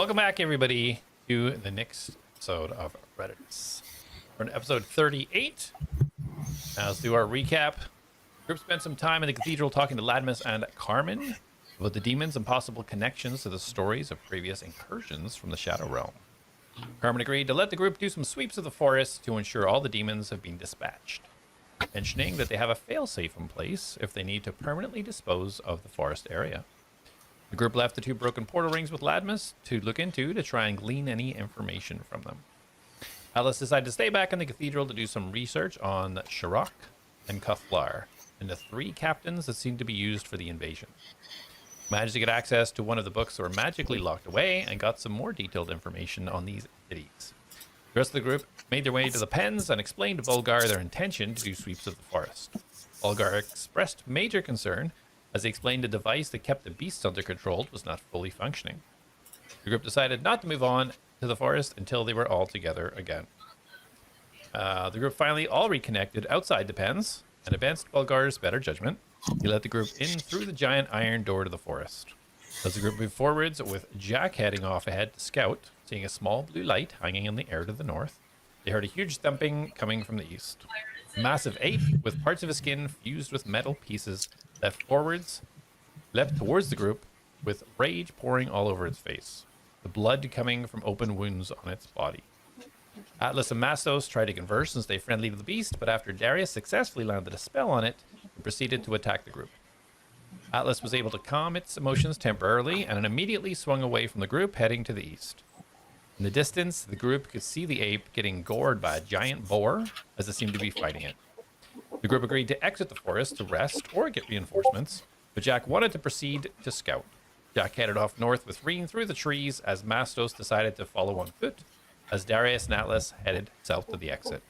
Welcome back, everybody, to the next episode of Reditus. We're on episode 38. Now let's do our recap. The group spent some time in the cathedral talking to Ladmus and Carmen about the demons and possible connections to the stories of previous incursions from the Shadow Realm. Carmen agreed to let the group do some sweeps of the forest to ensure all the demons have been dispatched, mentioning that they have a failsafe in place if they need to permanently dispose of the forest area. The group left the two broken portal rings with Ladmus to look into to try and glean any information from them. A.T.L.A.S decided to stay back in the cathedral to do some research on Shirok and Kuflar, and the three captains that seemed to be used for the invasion. Managed to get access to one of the books that were magically locked away and got some more detailed information on these entities. The rest of the group made their way to the pens and explained to Bulgar their intention to do sweeps of the forest. Bulgar expressed major concern as they explained the device that kept the beasts under control was not fully functioning. The group decided not to move on to the forest until they were all together again. The group finally all reconnected outside the pens, and against Bulgar's better judgment, he let the group in through the giant iron door to the forest. As the group moved forwards, with Jak heading off ahead to scout, seeing a small blue light hanging in the air to the north, they heard a huge thumping coming from the east. A massive ape, with parts of his skin fused with metal pieces, leapt towards the group, with rage pouring all over its face, the blood coming from open wounds on its body. A.T.L.A.S and Mastos tried to converse and stay friendly to the beast, but after Darius successfully landed a spell on it, it proceeded to attack the group. A.T.L.A.S was able to calm its emotions temporarily, and it immediately swung away from the group, heading to the east. In the distance, the group could see the ape getting gored by a giant boar, as it seemed to be fighting it. The group agreed to exit the forest to rest or get reinforcements, but Jak wanted to proceed to scout. Jak headed off north with Reen through the trees as Mastos decided to follow on foot, as Darius and A.T.L.A.S headed south to the exit.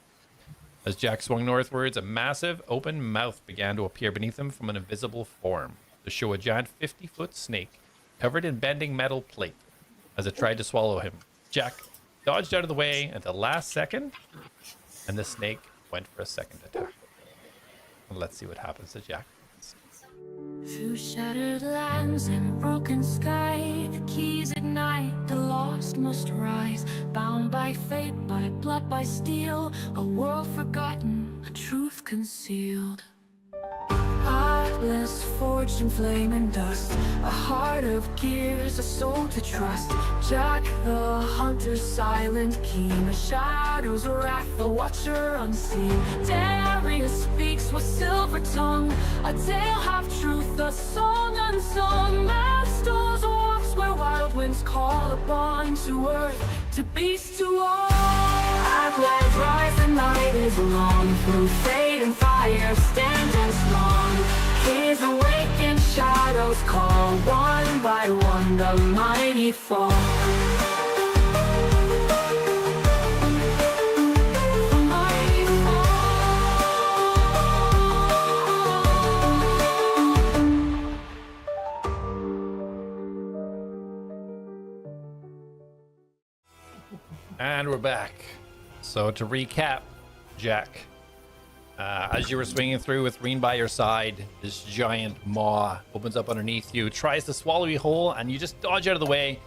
As Jak swung northwards, a massive open mouth began to appear beneath him from an invisible form to show a giant 50-foot snake covered in bending metal plate as it tried to swallow him. Jak dodged out of the way at the last second, and the snake went for a second attack. And let's see what happens to Jak. Through shattered lands and broken sky, the keys ignite, the lost must rise. Bound by fate, by blood, by steel, a world forgotten, a truth concealed. A.T.L.A.S forged in flame and dust, a heart of gears, a soul to trust. Jak the hunter, silent, keen, the shadows wrath, the watcher unseen. Darius speaks with silver tongue, a tale half truth, a song unsung. Mastos walks where wild winds call upon, to earth, to beast, to all. A.T.L.A.S rise, the night is long, through fate and fire stand and strong. Keys awaken, shadows call, one by one the mighty fall. The mighty fall. And we're back. So to recap, Jak, as you were swinging through with Reen by your side, this giant maw opens up underneath you, tries to swallow you whole, and you just dodge out of the way,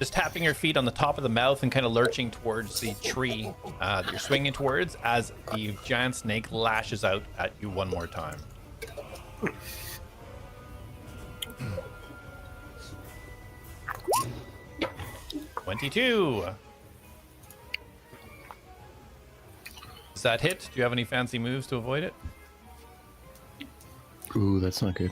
just tapping your feet on the top of the mouth and kind of lurching towards the tree that you're swinging towards as the giant snake lashes out at you one more time. $22. Does that hit? Do you have any fancy moves to avoid it? Ooh, that's not good.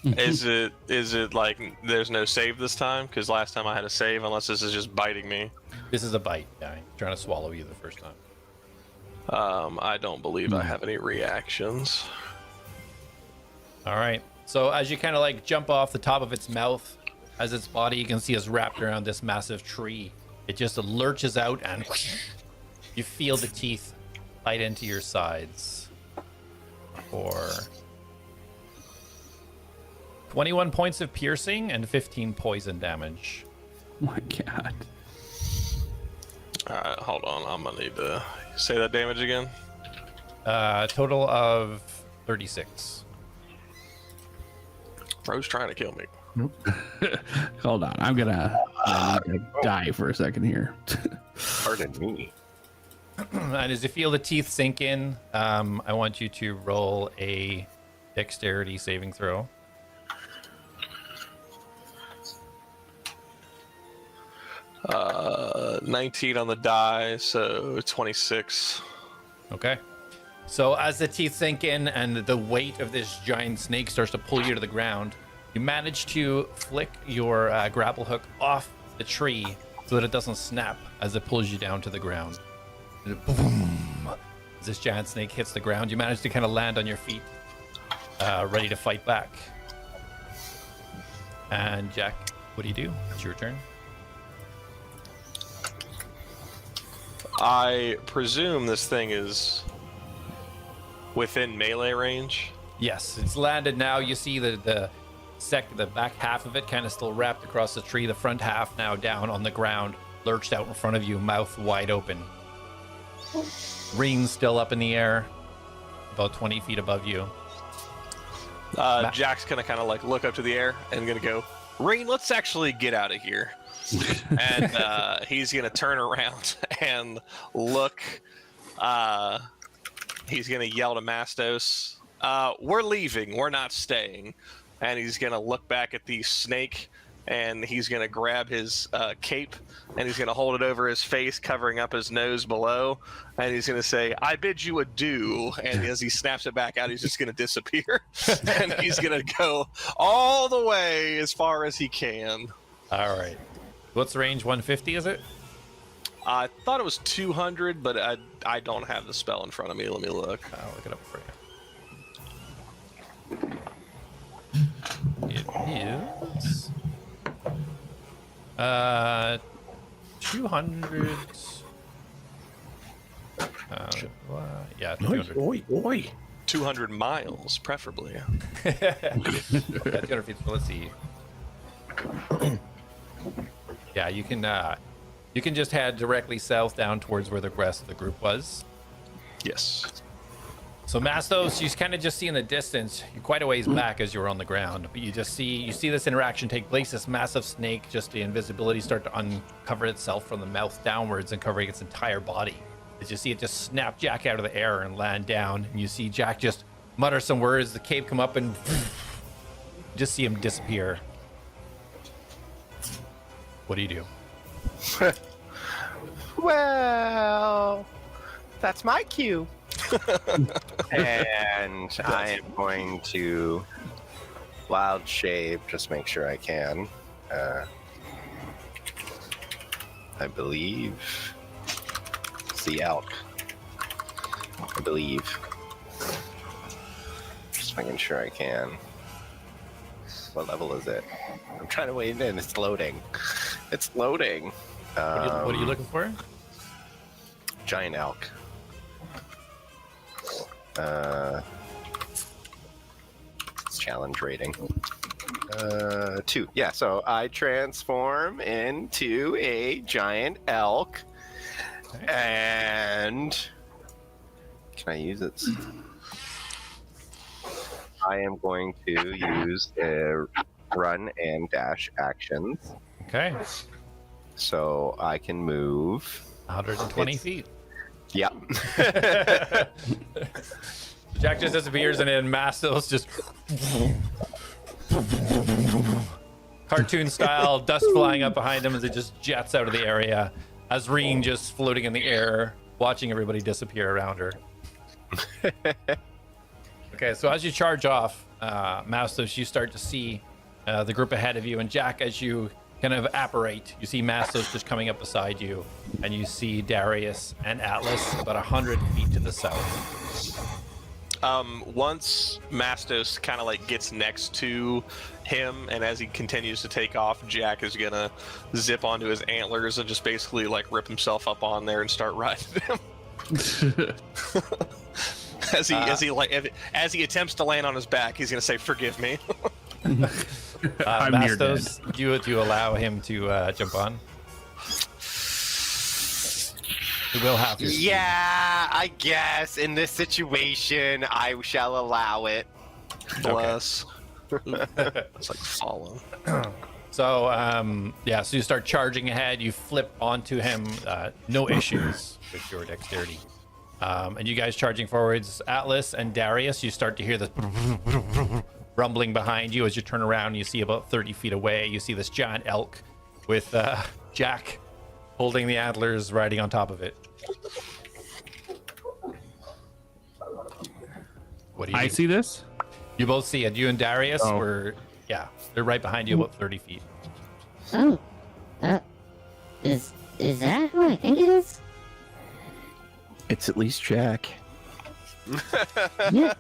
Is it like there's no save this time? Because last time I had a save, unless this is just biting me. This is a bite, yeah. Trying to swallow you the first time. I don't believe I have any reactions. All right. So as you kind of like jump off the top of its mouth, as its body you can see is wrapped around this massive tree, it just lurches out and you feel the teeth bite into your sides for 21 points of piercing and 15 poison damage. Oh my god. Alright, hold on. I'm gonna need to say that damage again. Total of 36. Bro's trying to kill me. Hold on, I'm gonna die for a second here. Pardon me. And as you feel the teeth sink in, I want you to roll a dexterity saving throw. Uh, 19 on the die, so 26. Okay. So as the teeth sink in and the weight of this giant snake starts to pull you to the ground, you manage to flick your grapple hook off the tree so that it doesn't snap as it pulls you down to the ground. Boom! As this giant snake hits the ground, you manage to kind of land on your feet, ready to fight back. And Jak, what do you do? It's your turn. I presume this thing is within melee range. Yes, it's landed now. You see the back half of it kind of still wrapped across the tree. The front half now down on the ground, lurched out in front of you, mouth wide open. Ring's still up in the air, about 20 feet above you. Jak's gonna kind of like look up to the air and gonna go, Ring, let's actually get out of here. And he's gonna turn around and look. He's gonna yell to Mastos, we're leaving, we're not staying. And he's gonna look back at the snake, and he's gonna grab his cape, and he's gonna hold it over his face, covering up his nose below, and he's gonna say, I bid you adieu. And as he snaps it back out, he's just gonna disappear. And he's gonna go all the way as far as he can. All right. What's the range? 150, is it? I thought it was 200, but I don't have the spell in front of me. Let me look. I'll look it up for you. It is 200. Yeah, 200. Oi. 200 miles, preferably. Yeah, 200 feet. So let's see. Yeah, you can just head directly south down towards where the rest of the group was. Yes. So Mastos, you kind of just see in the distance, you're quite a ways back as you're on the ground, but you see this interaction take place. This massive snake, just the invisibility start to uncover itself from the mouth downwards and covering its entire body. As you see it just snap Jak out of the air and land down, and you see Jak just mutter some words, the cape come up, and just see him disappear. What do you do? Well, that's my cue. And I am going to wild shape, just make sure I can. I believe it's the elk. I believe. Just making sure I can. What level is it? I'm trying to wait in. It's loading. It's loading. What are you looking for? Giant elk. It's challenge rating. 2. Yeah, so I transform into a giant elk. Okay. And can I use it? I am going to use run and dash actions. Okay. So I can move 120 feet. Yep. Jak just disappears, and then Mastos just cartoon style, dust flying up behind him as it just jets out of the area. Azreen just floating in the air, watching everybody disappear around her. Okay, so as you charge off, Mastos, you start to see the group ahead of you, and Jak, as you kind of apparate, you see Mastos just coming up beside you, and you see Darius and A.T.L.A.S about 100 feet to the south. Once Mastos kind of like gets next to him, and as he continues to take off, Jak is gonna zip onto his antlers and just basically like rip himself up on there and start riding him. As he attempts to land on his back, he's gonna say, "Forgive me." I'm near dead. Mastos, do you allow him to jump on? He will have to. Yeah, I guess in this situation, I shall allow it. Bless. It's like follow. So, yeah, so you start charging ahead. You flip onto him. No issues with your dexterity. And you guys charging forwards. Atlas and Darius, you start to hear this rumbling behind you as you turn around. You see about 30 feet away. You see this giant elk with Jak holding the antlers, riding on top of it. What do you I do? see this. You both see it. You and Darius Oh. were, yeah, they're right behind you about 30 feet. Oh, is that who I think it is? It's at least Jak. Yeah.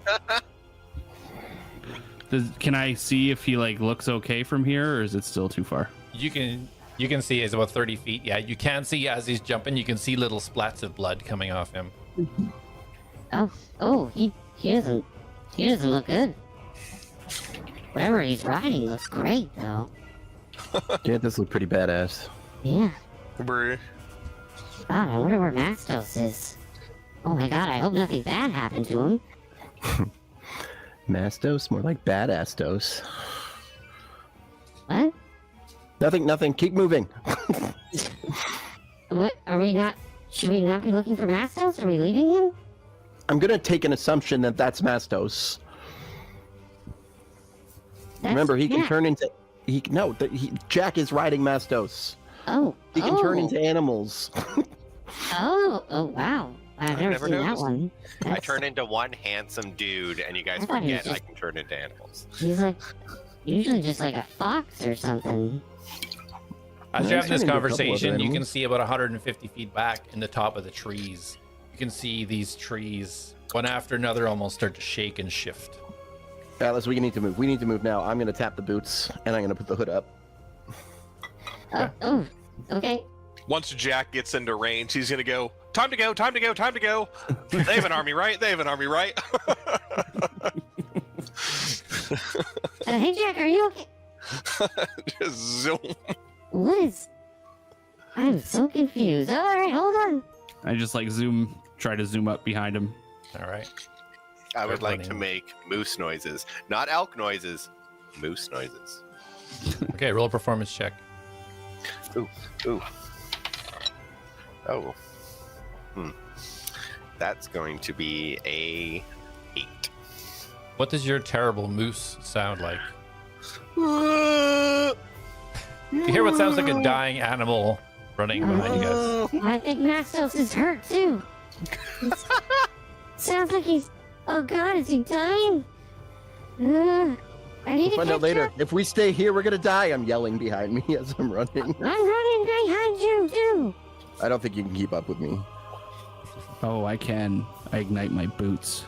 Can I see if he like looks okay from here, or is it still too far? You can see it's about 30 feet. Yeah, you can see as he's jumping. You can see little splats of blood coming off him. Oh, he doesn't look good. Whatever he's riding looks great though. Yeah, it does look pretty badass. Yeah. Brr. God, I wonder where Mastos is. Oh my god, I hope nothing bad happened to him. Mastos? More like badass dose. What? Nothing. Keep moving. What? Should we not be looking for Mastos? Are we leaving him? I'm gonna take an assumption that that's Mastos. Remember, he can Jak. turn into... Jak is riding Mastos. Oh. He can turn into animals. Oh, wow. I've never never seen that noticed. one. I That's- turn into one handsome dude, and you guys I thought he was forget I just- can turn into animals. He's like, usually just like a fox or something. As Yeah, you're he's having this turning into a couple conversation, other you can animals. see about 150 feet back in the top of the trees. You can see these trees, one after another, almost start to shake and shift. Atlas, we need to move. We need to move now. I'm gonna tap the boots, and I'm gonna put the hood up. Oh, okay. Once Jak gets into range, he's gonna go. Time to go! Time to go! Time to go! They have an army, right? They have an army, right? Hey Jak, are you okay? Just zoom. What is... I'm so confused. Alright, hold on. I just like try to zoom up behind him. All right. I would like running. to make moose noises, not elk noises. Moose noises. Okay, roll a performance check. Ooh. Oh. That's going to be a 8. What does your terrible moose sound like? You hear what sounds like a dying animal running behind you guys. I think Mastos is hurt too. Sounds like he's... Oh god, is he dying? I need to We'll find out catch later. up. If we stay here, we're gonna die. I'm yelling behind me as I'm running. I'm running behind you too. I don't think you can keep up with me. Oh, I can. I ignite my boots.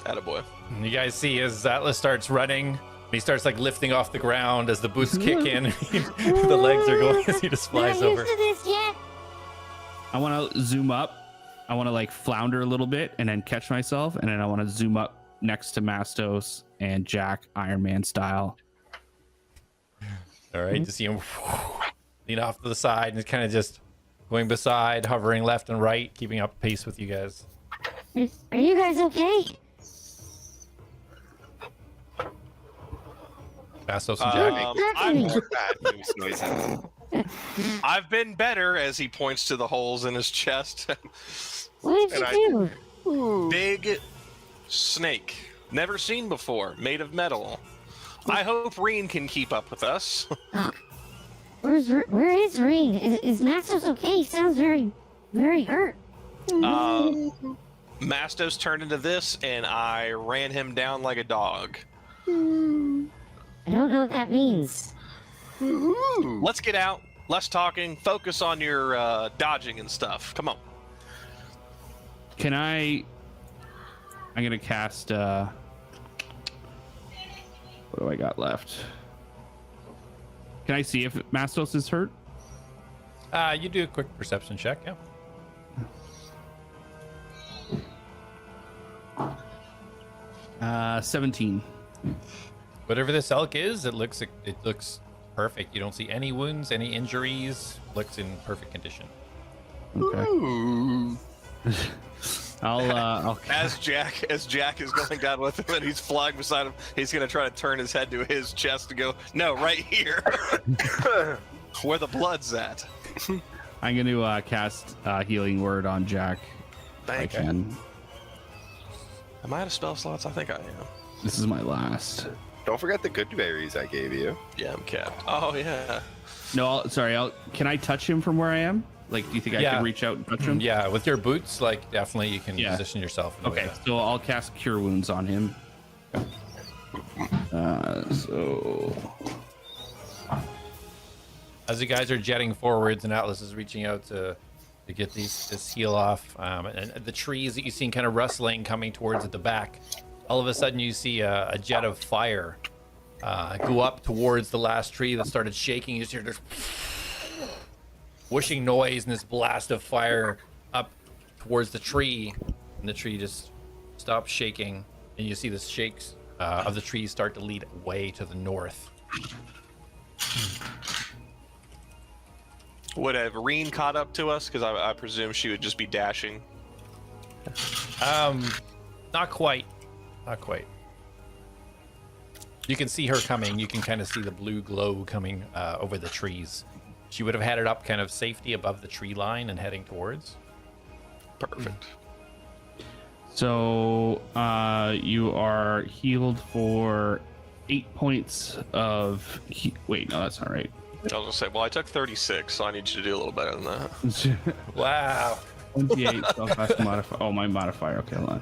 Attaboy. And you guys see as Atlas starts running, he starts like lifting off the ground as the boots kick in. The legs are going as he just flies Not over. used to this yet. I want to zoom up. I want to like flounder a little bit and then catch myself, and then I want to zoom up next to Mastos and Jak, Iron Man style. All right, to see him lean off to the side and kind of just going beside, hovering left and right, keeping up pace with you guys. Are you guys okay? Mastos and Jak. I'm More bad moose noises. I've been better as he points to the holes in his chest. What did And you do? Big snake. Never seen before. Made of metal. I hope Reen can keep up with us. Where is Reen? Is Mastos okay? He sounds very, very hurt. Mastos turned into this, and I ran him down like a dog. I don't know what that means. Let's get out. Less talking. Focus on your dodging and stuff. Come on. Can I'm gonna cast. What do I got left? Can I see if Mastos is hurt? You do a quick perception check, yeah. 17. Whatever this elk is, it looks perfect. You don't see any wounds, any injuries. Looks in perfect condition. Okay. I'll As Jack is going down with him and he's flying beside him, he's gonna try to turn his head to his chest and go, no, right here, where the blood's at. I'm going to cast Healing Word on Jack. Thank I you. can. Am I out of spell slots? I think I am. This is my last. Don't forget the good berries I gave you. Yeah, I'm capped. Oh yeah. No, can I touch him from where I am? Like, do you think I Yeah. can reach out and touch him? Yeah, with your boots, like definitely you can Yeah. position yourself. In a way Okay, that- so I'll cast Cure Wounds on him. So As you guys are jetting forwards and Atlas is reaching out to get this heal off, and the trees that you seen kind of rustling coming towards at the back, all of a sudden you see a jet of fire go up towards the last tree that started shaking. You just hear this whooshing noise and this blast of fire up towards the tree, and the tree just stops shaking, and you see the shakes of the trees start to lead away to the north. Would have Reen caught up to us? Because I presume she would just be dashing. Not quite. Not quite. You can see her coming. You can kind of see the blue glow coming over the trees. She would have had it up kind of safety above the tree line and heading towards. Perfect. So you are healed for 8 points of. Wait, no, that's not right. I was gonna say, well, I took 36, so I need you to do a little better than that. Wow. 28 spellcast modifier. Oh, my modifier. Okay, hold on.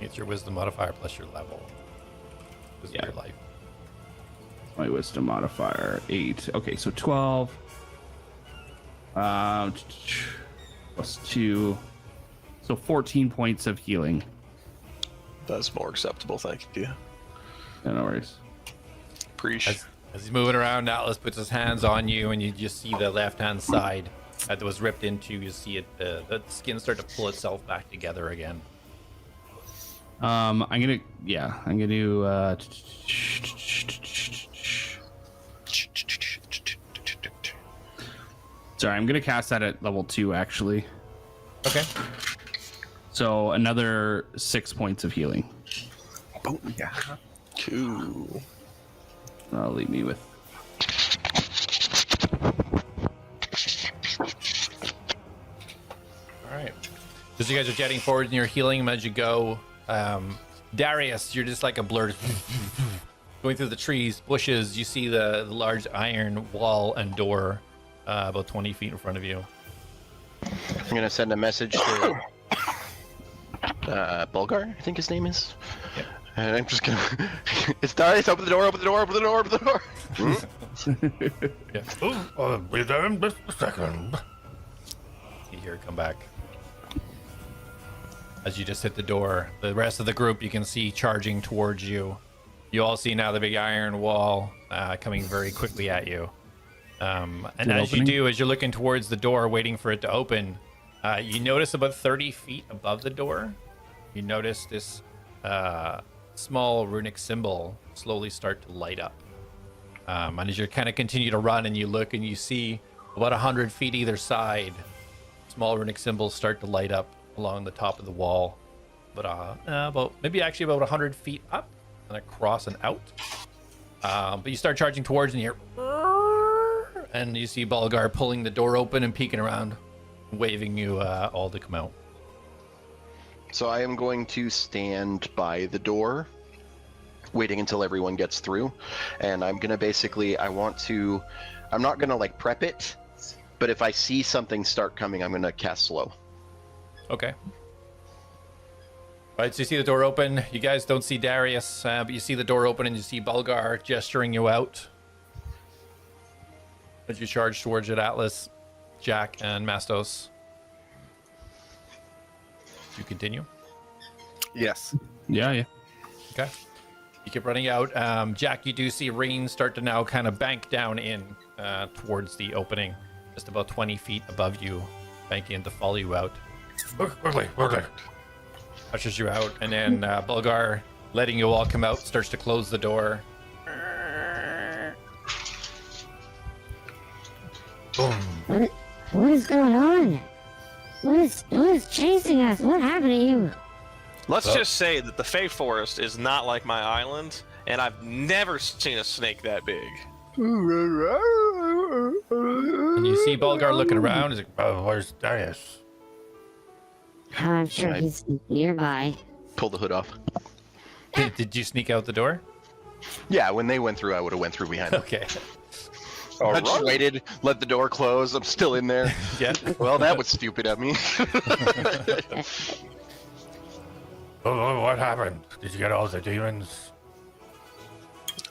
It's your wisdom modifier plus your level. This is your life. My wisdom modifier 8. Okay, so 12. Plus 2. So 14 points of healing. That's more acceptable, thank you. Yeah, no worries. Preach. As he's moving around, Atlas puts his hands on you, and you just see the left-hand side that was ripped into. You see it, the skin start to pull itself back together again. I'm gonna sorry, I'm gonna cast that at level 2 actually. Okay. So another 6 points of healing. Yeah. Cool. That'll leave me with All right. As you guys are jetting forward and you're healing them as you go, Darius, you're just like a blur going through the trees, bushes. You see the large iron wall and door about 20 feet in front of you. I'm gonna send a message to Bulgar, I think his name is. Yep. And I'm just gonna. It's Darius. Open the door. Open the door. Open the door. Open the door. Yeah. Oh, be there in just a second. You hear it come back. As you just hit the door, the rest of the group you can see charging towards you. You all see now the big iron wall coming very quickly at you. And as you do, as you're looking towards the door, waiting for it to open, you notice about 30 feet above the door, you notice this small runic symbol slowly start to light up. And as you kind of continue to run and you look and you see about 100 feet either side, small runic symbols start to light up along the top of the wall. But about 100 feet up and across and out. But you start charging towards and you hear, and you see Bulgar pulling the door open and peeking around, waving you all to come out. So I am going to stand by the door, waiting until everyone gets through, and I'm gonna basically, I'm not gonna like prep it, but if I see something start coming, I'm gonna cast slow. Okay. All right, so you see the door open. You guys don't see Darius, but you see the door open and you see Bulgar gesturing you out. As you charge towards it, Atlas, Jak, and Mastos. You continue? Yes. Yeah. Okay. You keep running out. Jak, you do see rain start to now kind of bank down in towards the opening, just about 20 feet above you, banking in to follow you out. Quickly. Ushers you out, and then Bulgar, letting you all come out, starts to close the door. Boom. What is going on? What is chasing us? What happened to you? Let's just say that the Fey Forest is not like my island, and I've never seen a snake that big. And you see Bulgar looking around. He's like, "Oh, where's Darius?" I'm sure he's nearby. Pull the hood off. Did you sneak out the door? Yeah, when they went through, I would have went through behind them. Okay. I just waited, let the door close. I'm still in there. Yeah. Well, that was stupid of me. Oh, what happened? Did you get all the demons?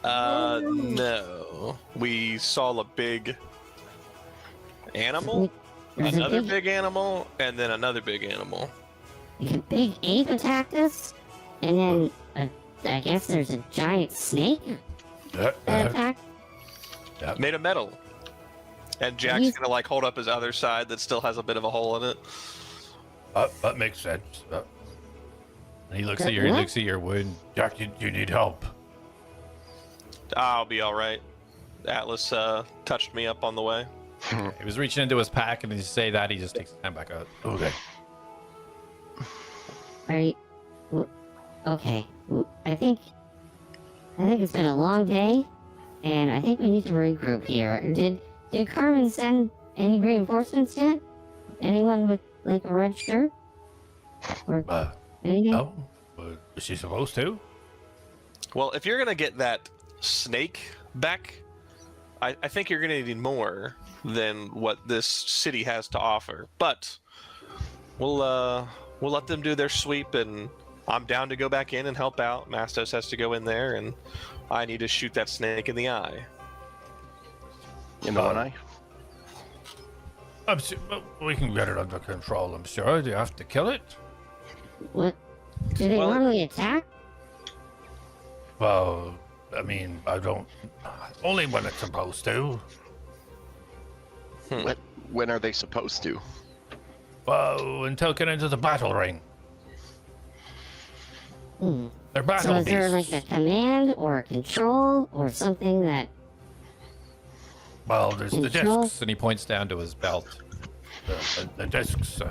No. We saw a big animal, There's another a big animal, and then another big animal. a big ape attacked us, and then I guess there's a giant snake that attacked. Made of metal. And Jack's He's- gonna like hold up his other side that still has a bit of a hole in it. That makes sense. And he looks That at your he what? looks at your wound. Jack, you need help. I'll be all right. Atlas touched me up on the way. He was reaching into his pack, and as you say that, he just takes his hand back out. Okay. Are you, okay. I think it's been a long day, and I think we need to regroup here. Did Carmen send any reinforcements yet? Anyone with like a red shirt? Or anything? No, is she supposed to? Well, if you're gonna get that snake back, I think you're gonna need more than what this city has to offer. But we'll let them do their sweep, and I'm down to go back in and help out. Mastos has to go in there, and I need to shoot that snake in the eye. In the one eye? I'm sure we can get it under control. I'm sure. Do you have to kill it? What? Do they Well, normally attack? Well, I mean, I don't. Only when it's supposed to. When are they supposed to? Well, until getting into the battle ring. They're So battle is there like beasts. a command or a control or something that? Well, there's the Control? discs, and he points down to his belt. The discs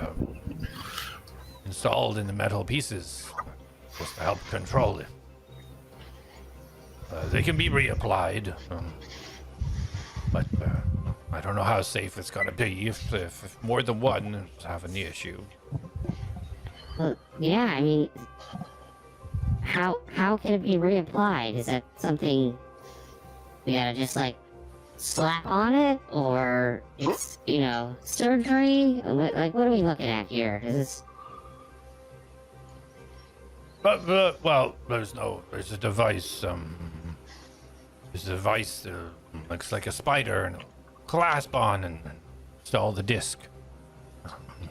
installed in the metal pieces, just to help control it. They can be reapplied, but I don't know how safe it's gonna be if more than one is having the issue. Well, yeah, I mean, how can it be reapplied? Is that something we gotta just like slap on it, or it's surgery? Like, what are we looking at here? Is this? But well, there's a device. There's a device that looks like a spider and a clasp on, and install the disc.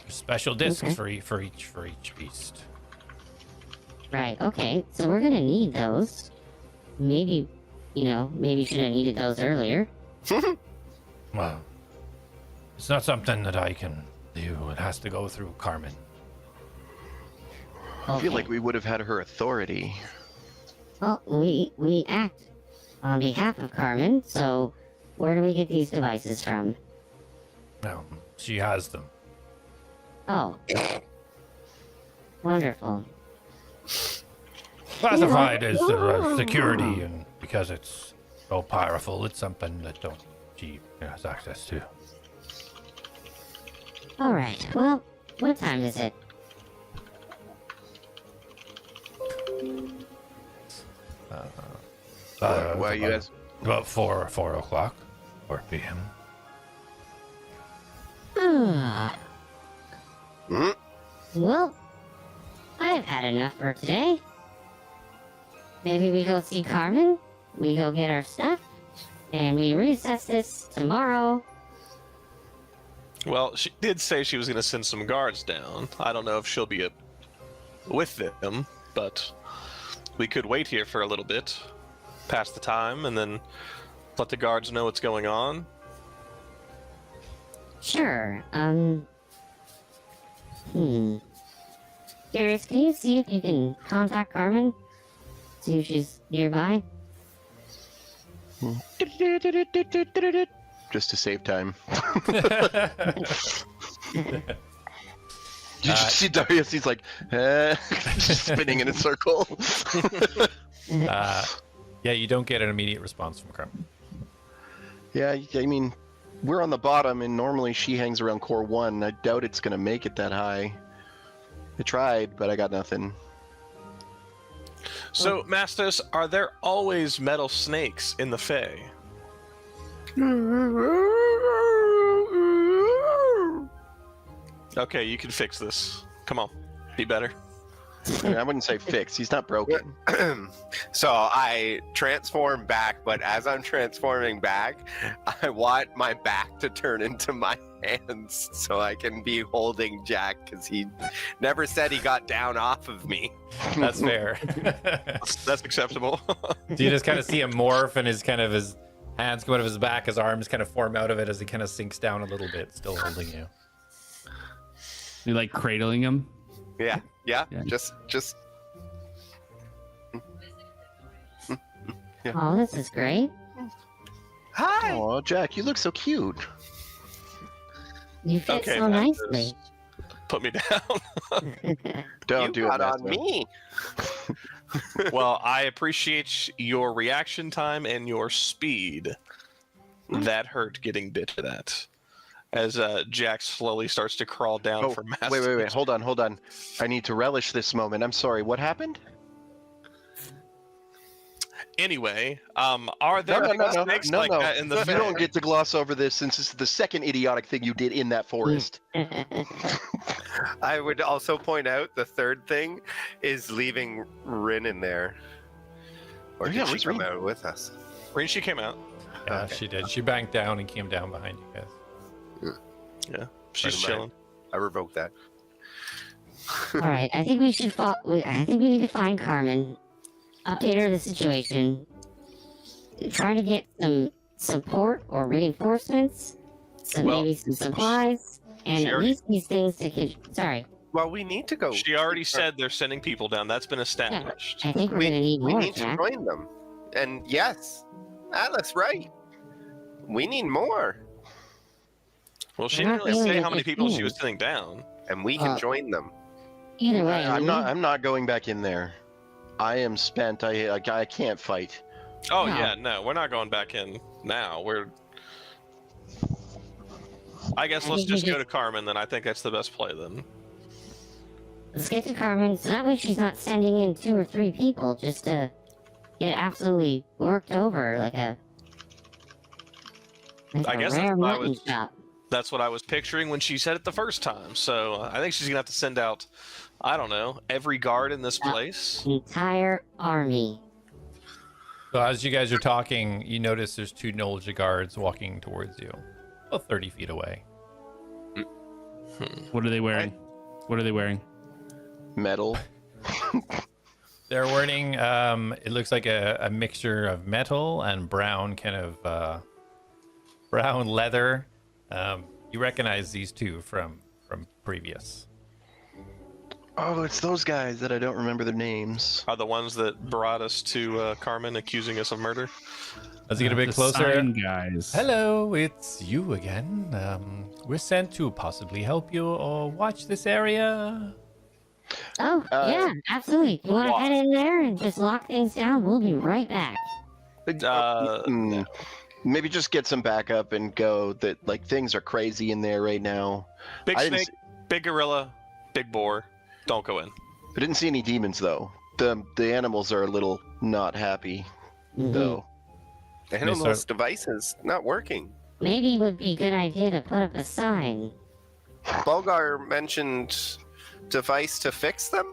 Special discs Okay. for each beast. Right. Okay. So we're gonna need those. Maybe, maybe should have needed those earlier. Well, it's not something that I can do. It has to go through Carmen. I feel like we would have had her authority. Well, we act on behalf of Carmen. So where do we get these devices from? No, she has them. Oh. Wonderful. Classified as security, and because it's so powerful, it's something that she has access to. All right. Well, what time is it? Why you guys? About 4 o'clock, 4 p.m. Well, I've had enough for today. Maybe we go see Carmen, we go get our stuff, and we recess this tomorrow. Well, she did say she was going to send some guards down. I don't know if she'll be with them, but we could wait here for a little bit, pass the time, and then let the guards know what's going on. Sure, Darius, can you see if you can contact Carmen? See if she's nearby? Just to save time. You just see Darius, he's like, just spinning in a circle. Yeah, you don't get an immediate response from Carmen. Yeah, I mean, we're on the bottom, and normally she hangs around core 1. I doubt it's going to make it that high. I tried, but I got nothing. So, Mastos, are there always metal snakes in the Fae? Okay, you can fix this. Come on, be better. I mean, I wouldn't say fix. He's not broken. So I transform back, but as I'm transforming back, I want my back to turn into my hands so I can be holding Jak, because he never said he got down off of me. That's fair. That's acceptable. Do you just kind of see him morph and his hands come out of his back, his arms kind of form out of it as he kind of sinks down a little bit, still holding you. You like cradling him? Yeah. Yeah. Just. Oh, this is great. Hi. Oh, Jak, you look so cute. You fit Okay, so Mastos. nicely. Put me down. Don't You do got it, on Master. me. Well, I appreciate your reaction time and your speed. That hurt getting bit to that. As Jak slowly starts to crawl down Oh, for Mastos. wait. Hold on. I need to relish this moment. I'm sorry. What happened? Anyway, are there snakes like that in the You Fae? don't get to gloss over this since this is the second idiotic thing you did in that forest. I would also point out the third thing is leaving Rin in there. Or Oh, did yeah, she where's come Rin? out with us? When she came out. Yeah, Okay. she did. She banked down and came down behind you guys. Yeah, she's Never mind. chilling. I revoked that. All right, I think we should. I think we need to find Carmen, update her the situation, try to get some support or reinforcements, maybe some supplies, and she at already- least these things to. Sorry, Well, we need to go. She already said they're sending people down. That's been yeah, established. I think we're We- gonna need We more, need to Jack. join them. And yes, Atlas, right. We need more. Well, she We're didn't not really say really how many people she was interested. sending down. And we can Uh, join them. Either way, I'm not going back in there. I am spent. I can't fight. Oh No. yeah, no, we're not going back in now. I guess I let's think we just go just- to Carmen. Then I think that's the best play. Then Let's get to Carmen, so that way she's not sending in 2 or 3 people just to get absolutely worked over like a. I guess rare that's what I mutton was- chop. that's what I was picturing when she said it the first time. So I think she's gonna have to send out, I don't know, every guard in this place. Entire army. So as you guys are talking, you notice there's 2 Nolja guards walking towards you, about 30 feet away. What are they wearing? What are they wearing? Metal. They're wearing, it looks like a mixture of metal and brown, kind of brown leather. You recognize these 2 from previous. Oh, it's those guys that I don't remember their names. Are the ones that brought us to Carmen, accusing us of murder? As you get a bit The closer, sign guys. hello, it's you again. We're sent to possibly help you or watch this area. Oh, yeah, absolutely. You want to head in there and just lock things down? We'll be right back. Maybe just get some backup and go. That like things are crazy in there right now. Big I didn't snake, big gorilla, big boar. Don't go in. I didn't see any demons though. The animals are a little not happy though. Animals devices not working. Maybe it would be a good idea to put up a sign. Bulgar mentioned device to fix them.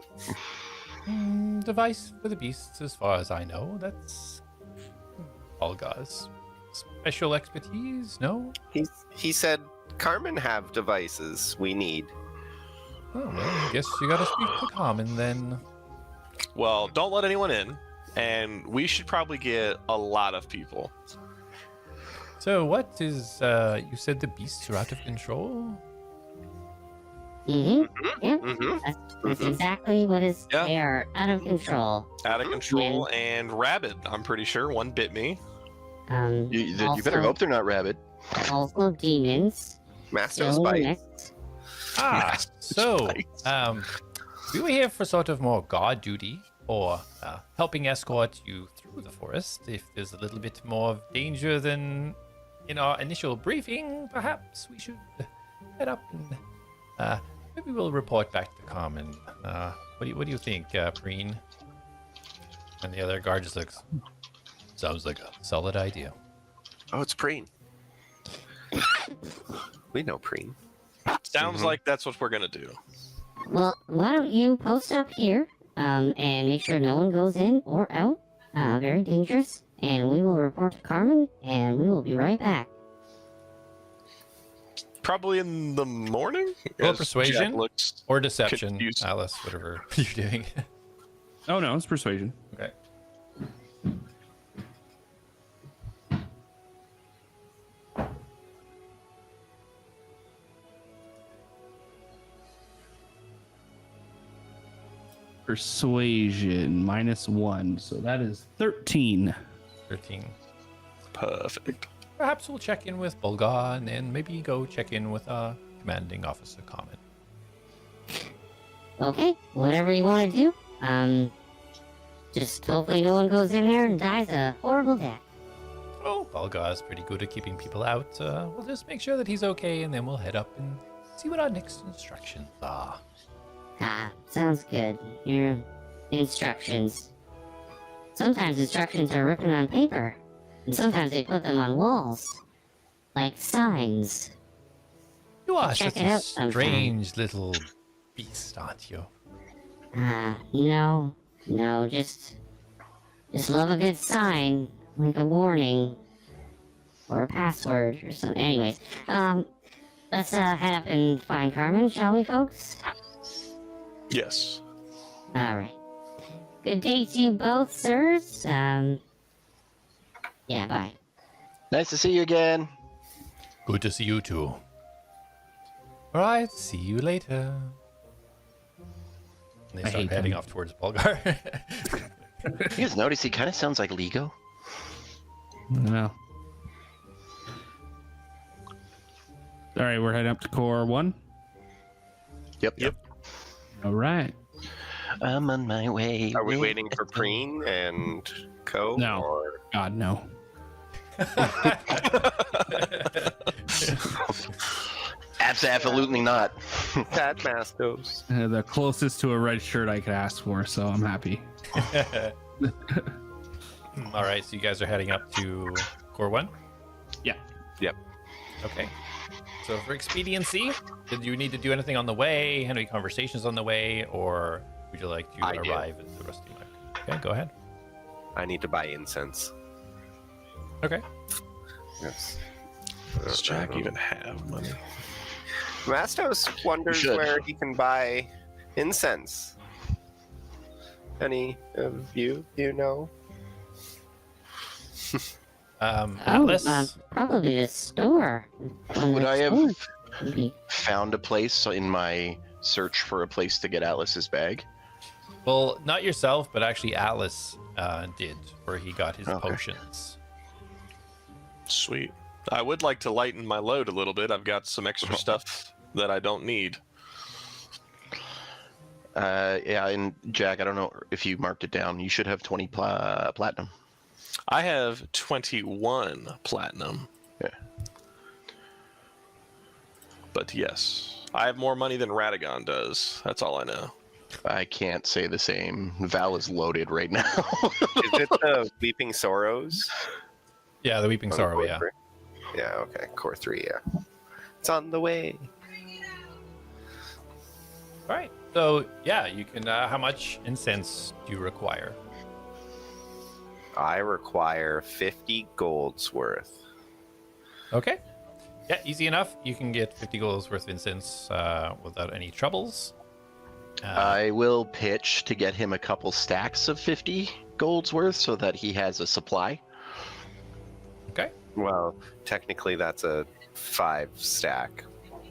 Device for the beasts, as far as I know. That's Olga's special expertise. No. He said Carmen have devices we need. Oh well, I guess you gotta speak to Carmen then. Well, don't let anyone in, and we should probably get a lot of people. So what is? You said the beasts are out of control. Yep, Mm-hmm. that's exactly what is. Yeah. They are out of control. Out of control and rabid. I'm pretty sure one bit me. You better hope they're not rabid. Also demons. Mastos Still bite. next. So, we were here for sort of more guard duty or helping escort you through the forest. If there's a little bit more of danger than in our initial briefing, perhaps we should head up and maybe we'll report back to Carmen. What do you think, Preen? And the other guard just looks, sounds like a solid idea. Oh, it's Preen. We know Preen. Sounds like that's what we're gonna do. Well, why don't you post up here, and make sure no one goes in or out. Very dangerous. And we will report to Carmen, and we will be right back. Probably in the morning. Roll as persuasion Jack looks or deception, confused. Alice, whatever you're doing. Oh no, it's persuasion. Okay. Persuasion -1, so that is 13. 13. Perfect. Perhaps we'll check in with Bulgar and then maybe go check in with commanding officer Carmen. Okay, whatever you want to do. Just hopefully no one goes in there and dies a horrible death. Oh, Bulgar's pretty good at keeping people out. We'll just make sure that he's okay and then we'll head up and see what our next instructions are. Sounds good. Your instructions. Sometimes instructions are written on paper, and sometimes they put them on walls. Like signs. You are Check such it a out sometime. strange little beast, aren't you? No, just love a good sign, like a warning, or a password, or something. Anyways, let's head up and find Carmen, shall we, folks? Yes. Alright. Good day to you both, sirs. Yeah, bye. Nice to see you again. Good to see you too. Alright, see you later. And they I start hate heading them. off towards Bulgar. You guys notice he kind of sounds like Lego? No. All right, we're heading up to core 1. Yep. All right. I'm on my way. Are we waiting for Preen and Co? No. Or... God, no. Absolutely not. Tad Mastos. The closest to a red shirt I could ask for, so I'm happy. Alright, so you guys are heading up to Core 1? Yeah. Yep. Okay. So for expediency, did you need to do anything on the way? Any conversations on the way? Or would you like to I do. arrive at the Rusty Mark? Okay, go ahead. I need to buy incense. Okay. Yes. Does Jack even have money? Mastos wonders should. where he can buy incense. Any of you know? Atlas? Probably the store. Would I have Maybe. found a place in my search for a place to get Atlas's bag? Well, not yourself, but actually Atlas did, where he got his Okay. potions. Sweet. I would like to lighten my load a little bit. I've got some extra stuff that I don't need. Yeah, and Jack, I don't know if you marked it down. You should have 20 platinum. I have 21 platinum. Yeah. But yes, I have more money than Radagon does. That's all I know. I can't say the same. Val is loaded right now. Is it the Weeping Sorrows? Yeah, the Weeping Sorrow, Core yeah. 3? Yeah, okay. Core 3, yeah. It's on the way. All right. So, yeah, you can. How much incense do you require? I require 50 golds worth. Okay. Yeah, easy enough. You can get 50 golds worth of incense without any troubles. I will pitch to get him a couple stacks of 50 golds worth so that he has a supply. Okay. Well, technically that's a 5 stack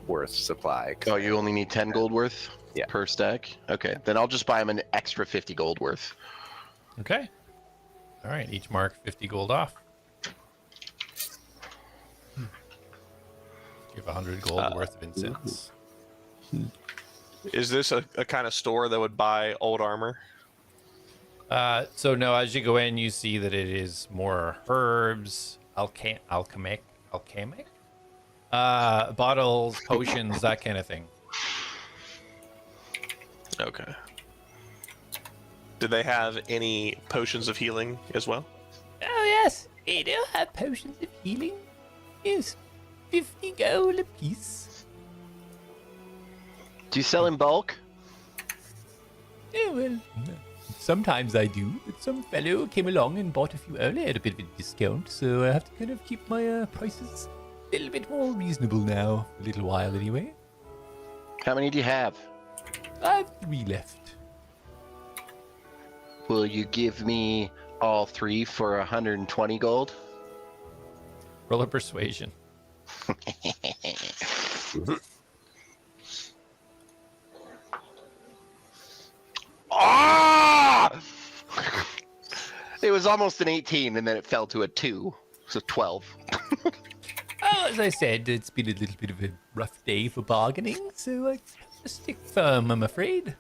worth supply. 'cause Oh, you only need 10 gold worth Yeah. per stack? Okay, then I'll just buy him an extra 50 gold worth. Okay. All right. Each mark 50 gold off. You have 100 gold worth of incense. Is this a kind of store that would buy old armor? So no, as you go in, you see that it is more herbs, alchemic, bottles, potions, that kind of thing. Okay. Do they have any potions of healing as well? Oh yes, we do have potions of healing. Yes, 50 gold apiece. Do you sell in bulk? Yeah, well, sometimes I do, but some fellow came along and bought a few earlier at a bit of a discount, so I have to kind of keep my prices a little bit more reasonable now, a little while anyway. How many do you have? I have 3 left. Will you give me all 3 for 120 gold? Roll a persuasion. Ah! It was almost an 18, and then it fell to a 2, so 12. Well, as I said, it's been a little bit of a rough day for bargaining, so I have to stick firm, I'm afraid.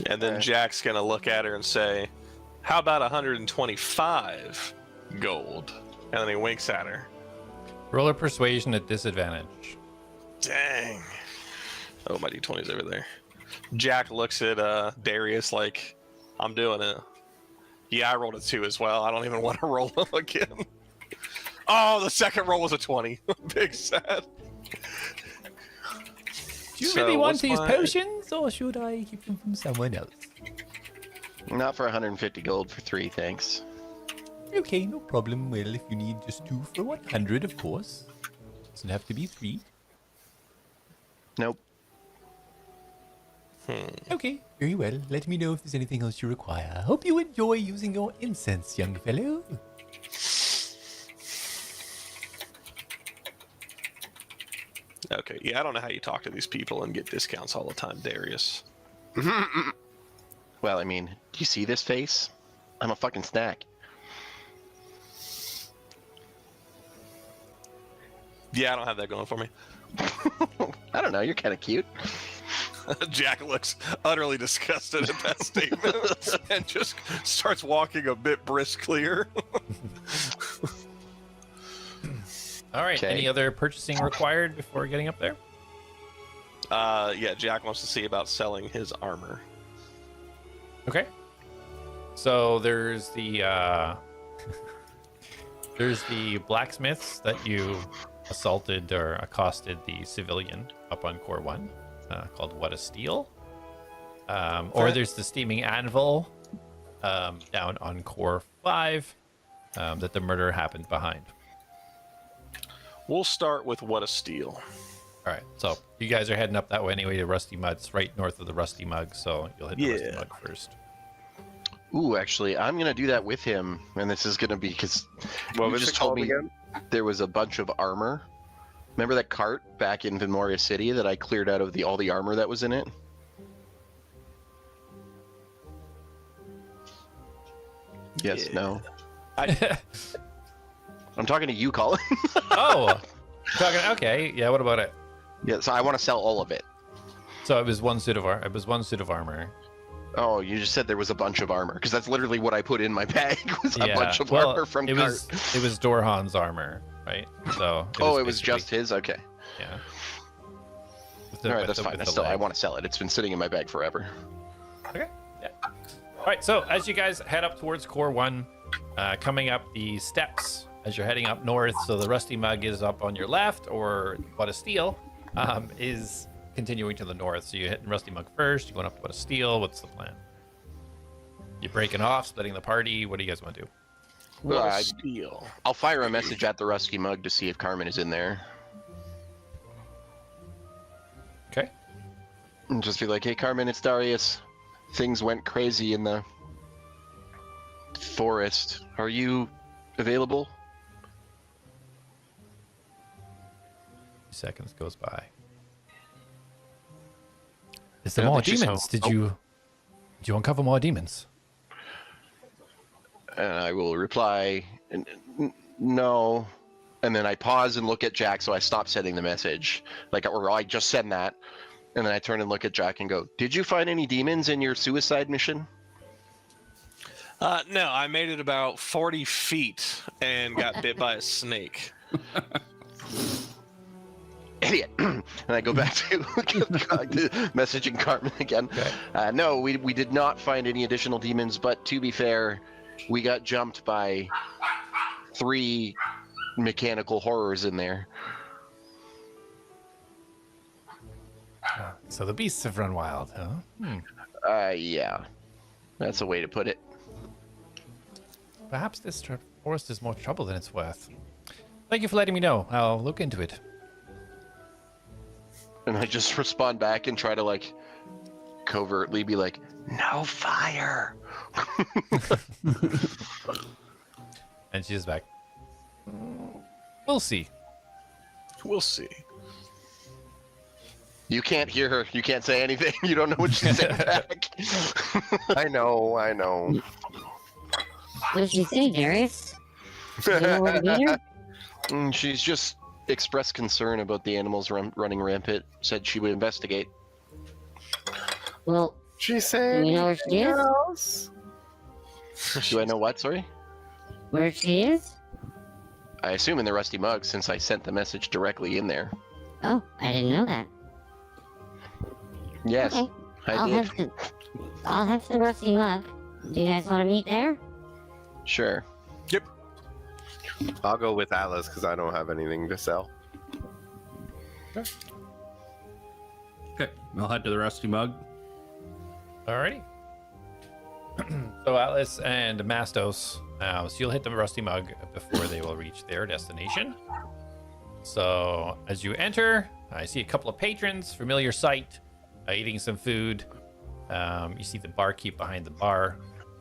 And then Jack's gonna look at her and say, "How about 125 gold?" And then he winks at her. Roll a persuasion at disadvantage. Dang. Oh, my d20's over there. Jack looks at Darius like, "I'm doing it." Yeah, I rolled a 2 as well. I don't even want to roll them again. Oh, the second roll was a 20. Big sad. Do you So, really want what's these my- potions, or should I keep them from someone else? Not for 150 gold for 3, thanks. Okay, no problem. Well, if you need just 2 for 100, of course. Doesn't have to be 3. Nope. Okay, very well. Let me know if there's anything else you require. Hope you enjoy using your incense, young fellow. Okay, yeah, I don't know how you talk to these people and get discounts all the time, Darius. Well, I mean, do you see this face? I'm a fucking snack. Yeah, I don't have that going for me. I don't know, you're kind of cute. Jack looks utterly disgusted at that statement and just starts walking a bit brisklier. All right, Okay. any other purchasing required before getting up there? Yeah, Jack wants to see about selling his armor. Okay. So there's the there's the blacksmiths that you assaulted or accosted the civilian up on Core 1, called What a Steel. Or there's the steaming anvil down on Core 5 that the murder happened behind. We'll start with What a Steal. All right, so you guys are heading up that way anyway to Rusty Mud. It's right north of the Rusty Mug, so you'll hit the Rusty Yeah. Mug first. Ooh, actually, I'm gonna do that with him, and this is gonna be because What you was just it told called me again? there was a bunch of armor. Remember that cart back in Memoria City that I cleared out of all the armor that was in it? Yes, Yeah. no. I, I'm talking to you, Colin. Oh, talking. Okay, yeah. What about it? Yeah, so I want to sell all of it. So it was one suit of armor. Oh, you just said there was a bunch of armor, because that's literally what I put in my bag was a Yeah. bunch of well, armor from it cart. was Dorhan's armor, right? So It was basically- just his. Okay. yeah. With All right, with that's fine. with That's the still, I leg. want to sell it. It's been sitting in my bag forever. Okay. Yeah. All right. So as you guys head up towards Core 1, coming up the steps as you're heading up north, so the Rusty Mug is up on your left, or What a Steel is continuing to the north. So you're hitting Rusty Mug first. You're going up to What a Steel. What's the plan? You're breaking off, splitting the party. What do you guys want to do? What a I- Steal. I'll fire a message at the Rusty Mug to see if Carmen is in there. Okay. And just be like, hey, Carmen, it's Darius. Things went crazy in the forest. Are you available? 2 seconds goes by. Is there I don't more think she's demons? home. Did you uncover more demons? And I will reply, no. And then I pause and look at Jack, so I stop sending the message. Like, or I just send that. And then I turn and look at Jak and go, "Did you find any demons in your suicide mission?" No, I made it about 40 feet and got bit by a snake. Idiot. And I go back to messaging Carmen again. Okay. No, we did not find any additional demons, but to be fair, we got jumped by 3 mechanical horrors in there. So the beasts have run wild, huh? Yeah. That's a way to put it. Perhaps this forest is more trouble than it's worth. Thank you for letting me know. I'll look into it. And I just respond back and try to, like, covertly be like, "No fire." And she's back. We'll see. We'll see. You can't hear her. You can't say anything. You don't know what she's saying back. I know. What did she say, Darius? Do you know where to meet her? She's just expressed concern about the animals running rampant. Said she would investigate. Well, She said. do you know where she is? Do I know what? Sorry. Where she is? I assume in the Rusty Mug, since I sent the message directly in there. Oh, I didn't know that. Yes, Okay. I I'll did. have to Rusty Mug. Do you guys want to meet there? Sure. Yep. I'll go with A.T.L.A.S because I don't have anything to sell. Okay, I'll head to the Rusty Mug. Alrighty. So Atlas and Mastos, so you'll hit the Rusty Mug before they will reach their destination. So as you enter, I see a couple of patrons, familiar sight, eating some food. You see the barkeep behind the bar,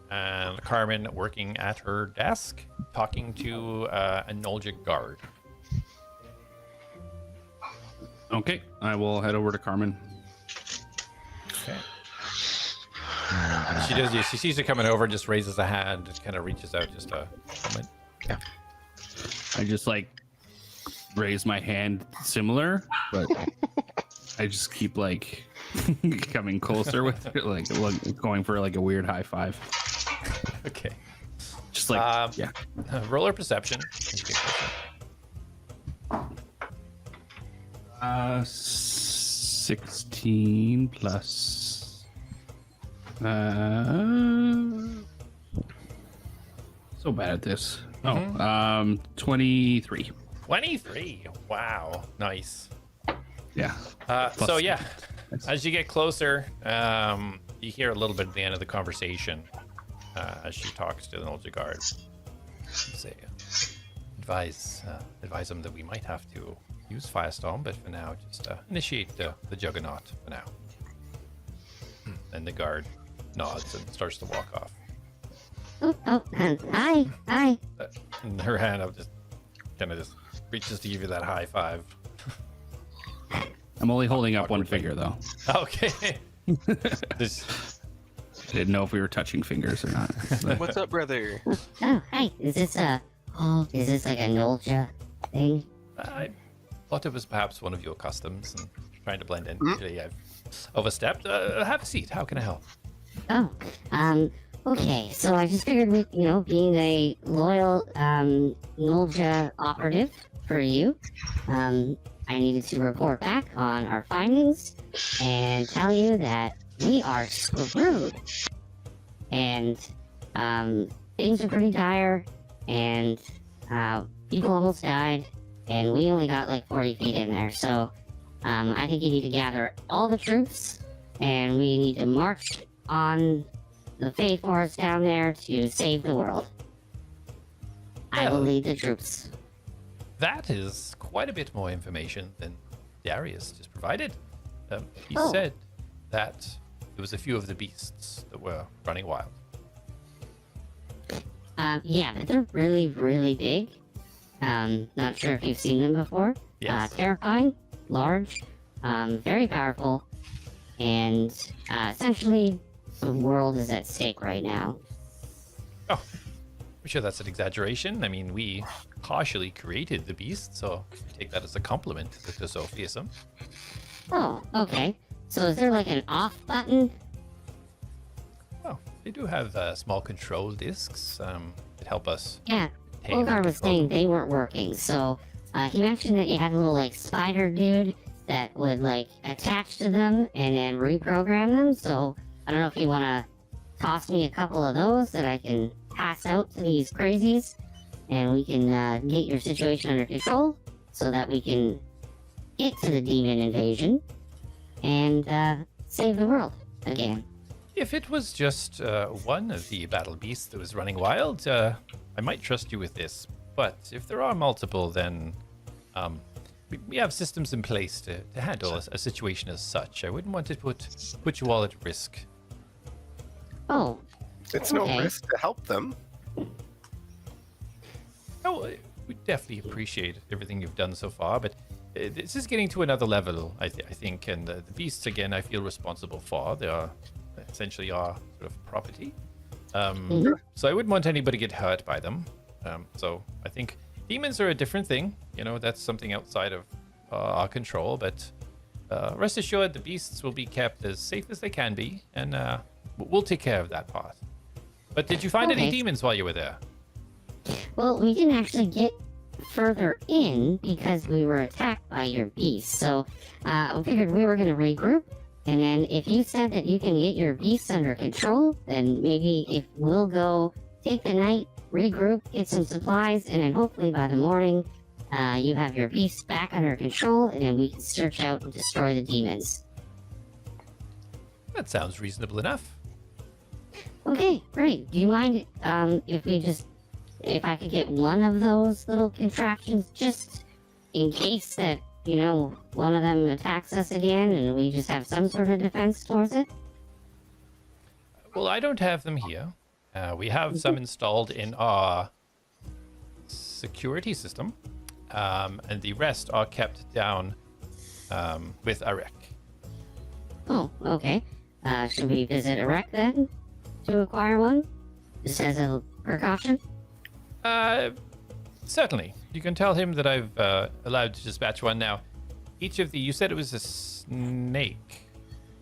and Carmen working at her desk, talking to a Nolgic guard. Okay, I will head over to Carmen. Okay. She does. She sees you coming over, just raises a hand, just kind of reaches out, just a moment. I just like raise my hand similar, but I just keep like coming closer with it, like going for like a weird high five. Okay. Just like yeah. Roller perception. As you get closer. 16 plus. So bad at this. Oh, 23. 23. Wow. Nice. Yeah. So yeah, as you get closer, you hear a little bit at the end of the conversation as she talks to the Nolgic guard. Say, advise them that we might have to use Firestorm, but for now, just initiate the Juggernaut for now. And the guard nods and starts to walk off. Hi. And her hand up just kind of just reaches to give you that high five. I'm only holding up one finger though. Okay. Just, Didn't know if we were touching fingers or not. What's up, brother? Oh, hey. Is this like a Nolja thing? I thought it was perhaps one of your customs and trying to blend in. Usually I've overstepped. Have a seat. How can I help? Oh, okay. So I just figured with, being a loyal, Nolja operative for you, I needed to report back on our findings and tell you that we are screwed. And, things are pretty dire, and, people almost died, and we only got like 40 feet in there, so, I think you need to gather all the troops, and we need to march on the Fey Forest down there to save the world. I will lead the troops. That is quite a bit more information than Darius just provided. He Oh. said that there was a few of the beasts that were running wild. Yeah, but they're really, really big. Not sure if you've seen them before. Yes. Terrifying, large, very powerful, and essentially the world is at stake right now. Oh, I'm sure that's an exaggeration. I mean, we partially created the beast, so take that as a compliment to Sophism. Oh, okay. So is there like an off button? Oh, they do have small control discs that help us. Yeah, tame Olgar and was control saying them. they weren't working, so he mentioned that you had a little like spider dude that would like attach to them and then reprogram them. So I don't know if you want to toss me a couple of those that I can pass out to these crazies, and we can get your situation under control so that we can get to the demon invasion and save the world again. If it was just one of the battle beasts that was running wild, I might trust you with this. But if there are multiple, then we have systems in place to handle a situation as such. I wouldn't want to put you all at risk. Oh, It's no Okay. risk to help them. Oh, we definitely appreciate everything you've done so far, but this is getting to another level, I think. And the beasts, again, I feel responsible for. They are essentially our sort of property. So I wouldn't want anybody to get hurt by them. So I think demons are a different thing. You know, that's something outside of our control. But rest assured, the beasts will be kept as safe as they can be, and we'll take care of that part. But did you find any Okay. demons while you were there? well, we didn't actually get further in because we were attacked by your beast. So I figured we were going to regroup. And then if you said that you can get your beasts under control, then maybe if we'll go take the night, regroup, get some supplies, and then hopefully by the morning, you have your beasts back under control, and then we can search out and destroy the demons. That sounds reasonable enough. Okay, great. Do you mind if I could get one of those little contraptions just in case that, you know, one of them attacks us again and we just have some sort of defense towards it? Well, I don't have them here. We have some installed in our security system, and the rest are kept down with Arek. Oh, okay. Should we visit Erect then to acquire one? Just as a precaution? Certainly. You can tell him that I've allowed to dispatch one now. Each of the... You said it was a snake.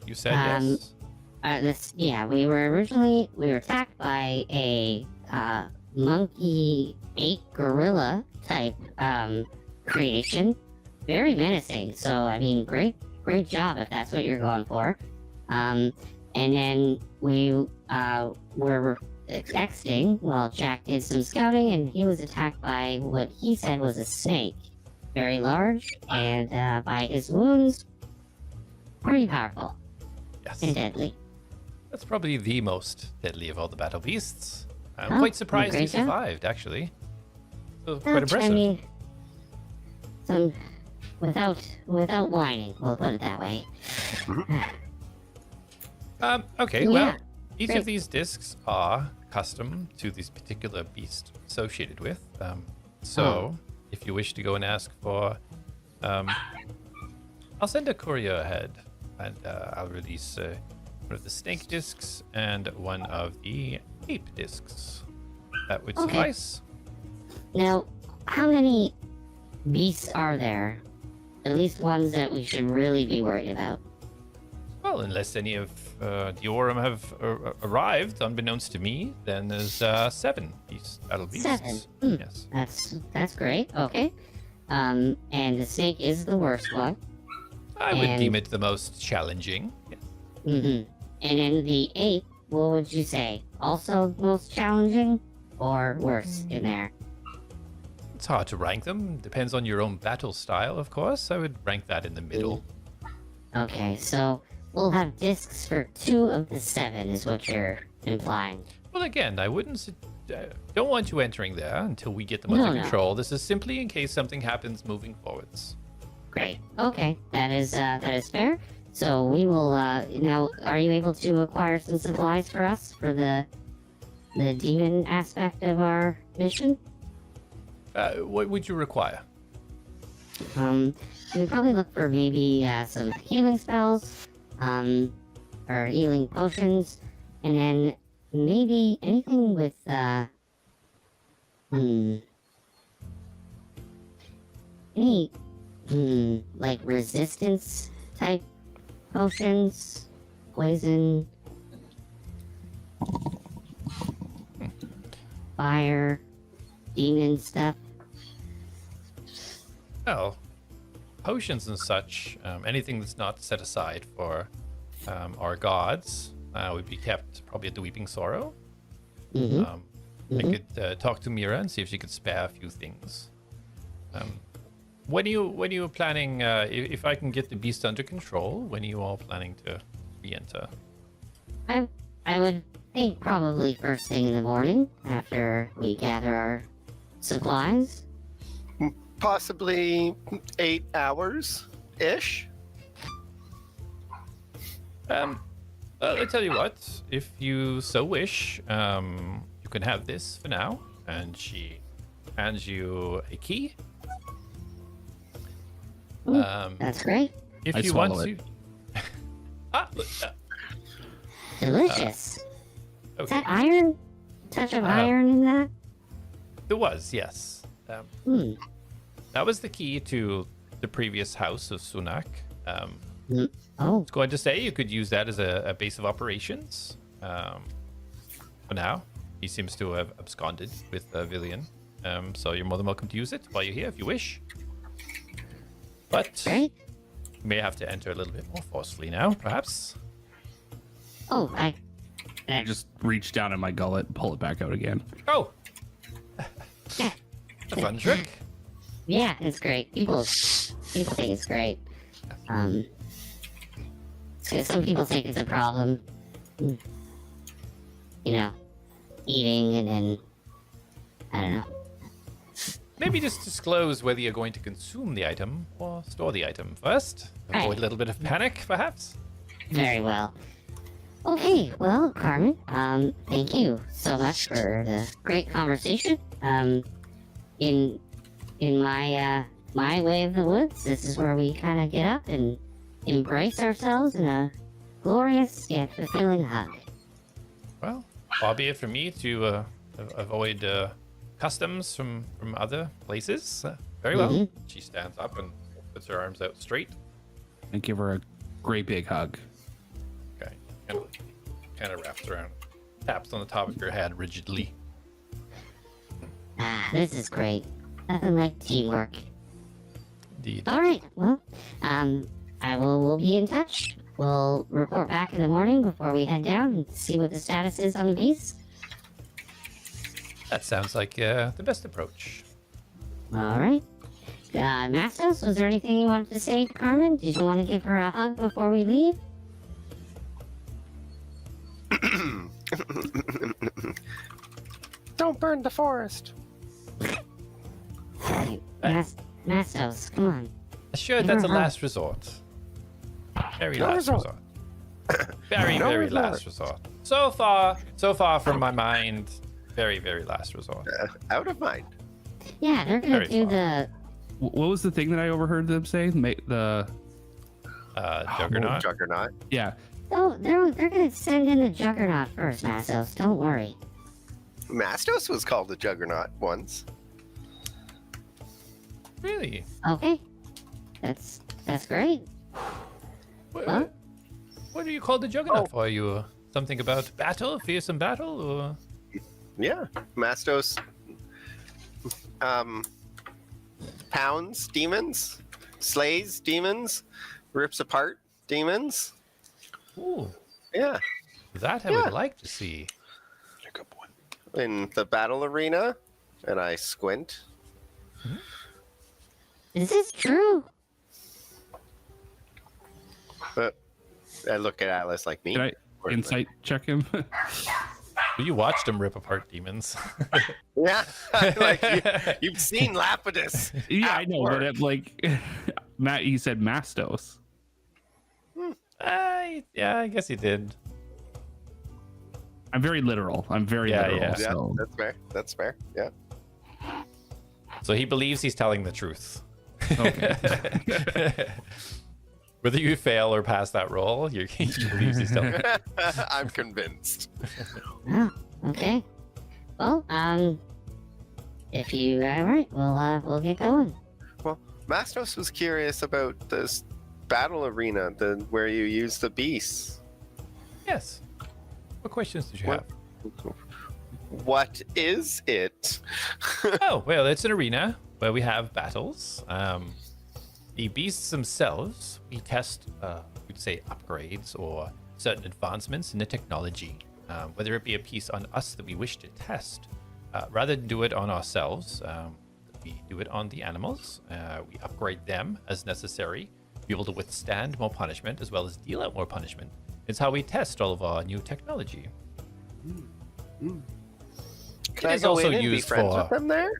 You said yes? We were attacked by a monkey ape gorilla type creation. Very menacing. So I mean, great job if that's what you're going for. And then we were exiting while Jak did some scouting, and he was attacked by what he said was a snake. Very large, and by his wounds, pretty powerful Yes. and deadly. That's probably the most deadly of all the battle beasts. I'm Oh, quite surprised he great job. survived, actually. So, quite impressive. I mean, without whining, we'll put it that way. Okay, Yeah, well, each great. of these discs are custom to this particular beast associated with. So, if you wish to go and ask for, I'll send a courier ahead, and I'll release one of the snake discs and one of the ape discs. That would Okay. suffice. Now, how many beasts are there? At least ones that we should really be worried about. Well, unless any of the Aurum have arrived, unbeknownst to me, then there's 7 battle beasts. 7. Hmm. Yes. That's great. Okay. And the snake is the worst one. I would And- deem it the most challenging. Yes. Mm-hmm. And then the ape, what would you say? Also most challenging or worse in there? It's hard to rank them. Depends on your own battle style, of course. I would rank that in the middle. Okay, so we'll have discs for 2 of the 7 is what you're implying. Well, again, I wouldn't. Don't want you entering there until we get them No, under no. control. This is simply in case something happens moving forwards. Great. Okay, that is fair. So we will now. Are you able to acquire some supplies for us for the demon aspect of our mission? What would you require? We'd probably look for maybe some healing spells, or healing potions, and then maybe anything with like resistance type potions, poison, fire, demon stuff. Well, potions and such, anything that's not set aside for our gods, would be kept probably at the Weeping Sorrow. I could talk to Mira and see if she could spare a few things. When are you planning? If I can get the beast under control, when are you all planning to re-enter? I would think probably first thing in the morning after we gather our supplies. Possibly 8 hours ish. I tell you what, if you so wish, you can have this for now. And she hands you a key. That's great. If I you want swallow to. it. Delicious. Is Okay. that iron? Touch of iron in that? There was, yes. That was the key to the previous house of Sunak. Oh, I was going to say you could use that as a base of operations. For now, he seems to have absconded with Villian. So you're more than welcome to use it while you're here if you wish. But great. you may have to enter a little bit more forcefully now, perhaps. Oh, I just reach down in my gullet and pull it back out again. Oh, yeah, a fun trick. yeah, it's great. People think it's great. So some people think it's a problem. You know, eating and then I don't know. Maybe just disclose whether you're going to consume the item or store the item first. Avoid Right. a little bit of panic, perhaps. Very well. Okay, well, Carmen, thank you so much for the great conversation. In my way of the woods, this is where we kind of get up and embrace ourselves in a glorious yet fulfilling hug. Well, far be it from me to avoid customs from other places. Very well. She stands up and puts her arms out straight. And give her a great big hug. Okay. Kind of wraps around, taps on the top of your head rigidly. Ah, this is great. Nothing like teamwork. Indeed. All right, well, we'll be in touch. We'll report back in the morning before we head down and see what the status is on the beast. That sounds like the best approach. All right. Mastos, was there anything you wanted to say to Carmen? Did you want to give her a hug before we leave? Don't burn the forest. Hey, Mastos, come on. Sure, Give that's a her a hug. last resort. Very No last resort. resort. Very, No very resort. last resort. So far from my mind, very, very last resort. Out of mind. Yeah, they're gonna Very do far. the. What was the thing that I overheard them say? Juggernaut. Juggernaut. Yeah. Oh, they're gonna send in the Juggernaut first, Mastos. Don't worry. Mastos was called a Juggernaut once. Really? Okay. That's great. What, Huh? what do you call the Juggernaut for? You something about battle, fearsome battle, or Yeah. Mastos pounds demons, slays demons, rips apart demons. ooh, Yeah. that I Yeah. would like to see. In the battle arena, and I squint. Is this true? But I look at Atlas like me. Can I insight check him? You watched him rip apart demons. Yeah. Like you've seen Lapidus. Yeah, at I know, work. but it, like Matt, you said Mastos. Yeah, I guess he did. I'm very literal. Yeah. Yeah, So that's fair. That's fair. Yeah. So he believes he's telling the truth. okay. Whether you fail or pass that roll, he believes he's telling. I'm convinced. Oh, okay. Well, if you all right, we'll get going. Well, Mastos was curious about this battle arena, where you use the beasts. Yes. What questions did you What- have? What is it? Oh, well, it's an arena where we have battles. The beasts themselves, we test, we'd say, upgrades or certain advancements in the technology, whether it be a piece on us that we wish to test. Rather than do it on ourselves, we do it on the animals. We upgrade them as necessary, be able to withstand more punishment as well as deal out more punishment. It's how we test all of our new technology. Can It I is go also in and be used friends for- with them there?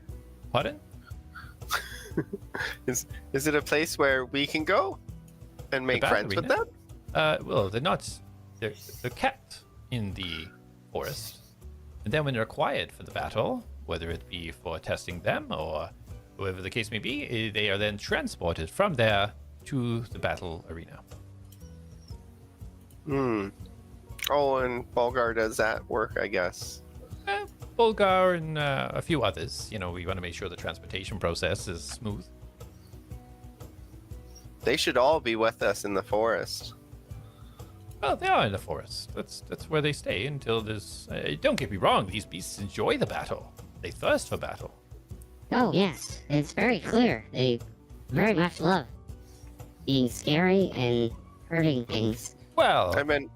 Pardon? Is it a place where we can go and make battle friends with arena? them? Well, they're not. They're kept in the forest, and then when they're required for the battle, whether it be for testing them or whatever the case may be, they are then transported from there to the battle arena. Oh, and Bulgar does that work, I guess. Bulgar and a few others. You know, we want to make sure the transportation process is smooth. They should all be with us in the forest. Well, they are in the forest. That's where they stay until there's. Don't get me wrong; these beasts enjoy the battle. They thirst for battle. Oh, yes. It's very clear. They very much love being scary and hurting things. Well, I mean,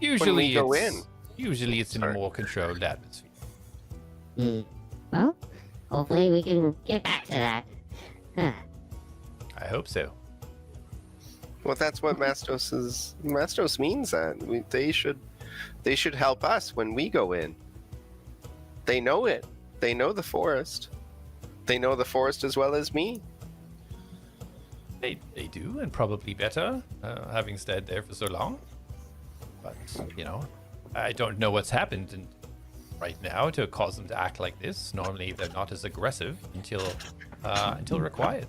usually go it's, in. Usually it's in a Sorry. more controlled atmosphere. Well, hopefully we can get back to that. Huh. I hope so. well, that's what Mastos means. That they should help us when we go in. They know it. They know the forest. They know the forest as well as me. They do, and probably better, having stayed there for so long. But, you know, I don't know what's happened right now to cause them to act like this. Normally they're not as aggressive until required.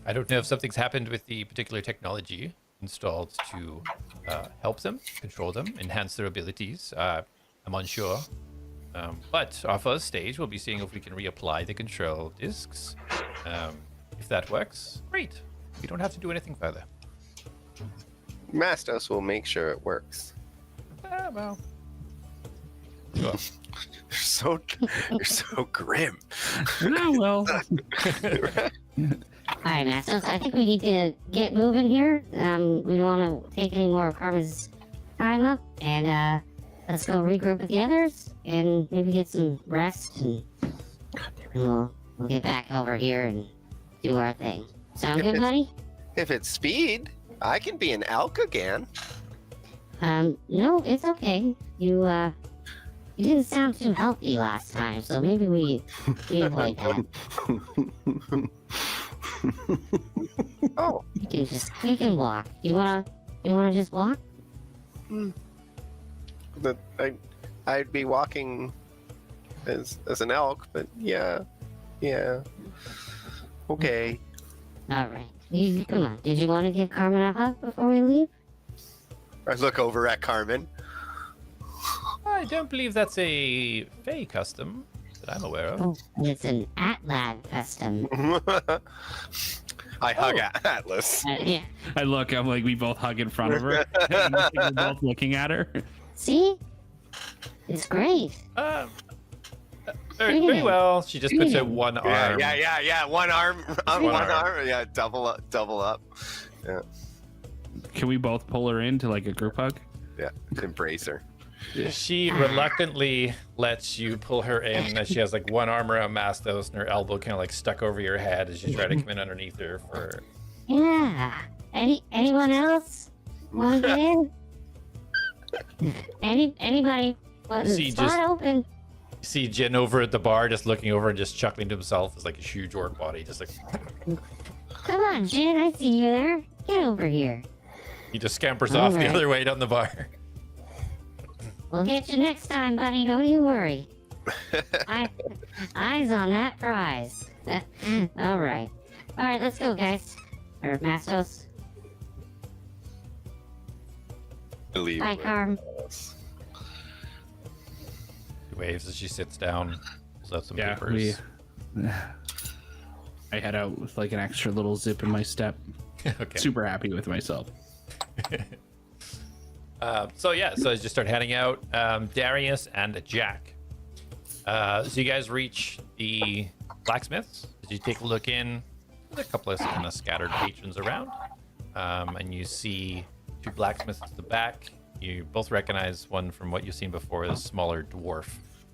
I don't know if something's happened with the particular technology installed to help them, control them, enhance their abilities. I'm unsure. But our first stage, we'll be seeing if we can reapply the control discs. If that works, great. We don't have to do anything further. Mastos will make sure it works. Well. Sure. You're so grim. Oh, well. Alright, Mastos, I think we need to get moving here. We don't want to take any more of Carmen's time up, and let's go regroup with the others, and maybe get some rest, and we'll get back over here and do our thing. Sound good, buddy? If it's speed, I can be an elk again. No, it's okay. You didn't sound too healthy last time, so maybe we avoid that. Oh, We can walk. You wanna just walk? I'd be walking as an elk, but yeah. Okay. Alright. Come on. Did you want to give Carmen a hug before we leave? I look over at Carmen. I don't believe that's a Fey custom that I'm aware of. Oh, it's an ATLAD custom. I hug at Atlas. Yeah. I'm like, we both hug in front of her. And we're both looking at her. See? It's great. Very well. She just puts out one arm. Yeah. One arm. One arm. Yeah, double up. Yeah. Can we both pull her into like a group hug? Yeah. Embrace her. She reluctantly lets you pull her in as she has like one arm around Mastos and her elbow kind of like stuck over your head as you try to come in underneath her for. Yeah. Anyone else want to get in? Anybody? Want the See, spot just- open? See Jin over at the bar just looking over and just chuckling to himself as like a huge orc body, just like Come on, Jin. I see you there. Get over here. he just scampers off the Alright. other way down the bar. We'll get you next time, buddy. Don't you worry. Eyes on that prize. All right. Let's go, guys. Or Mastos. Believe Bye, Carm. She waves as she sits down, pulls out some Yeah, papers. I head out with like an extra little zip in my step. Okay. Super happy with myself. So as you start heading out, Darius and Jak. So you guys reach the blacksmiths. As you take a look in, there's a couple of kind of scattered patrons around, and you see two blacksmiths at the back. You both recognize one from what you've seen before, the smaller dwarf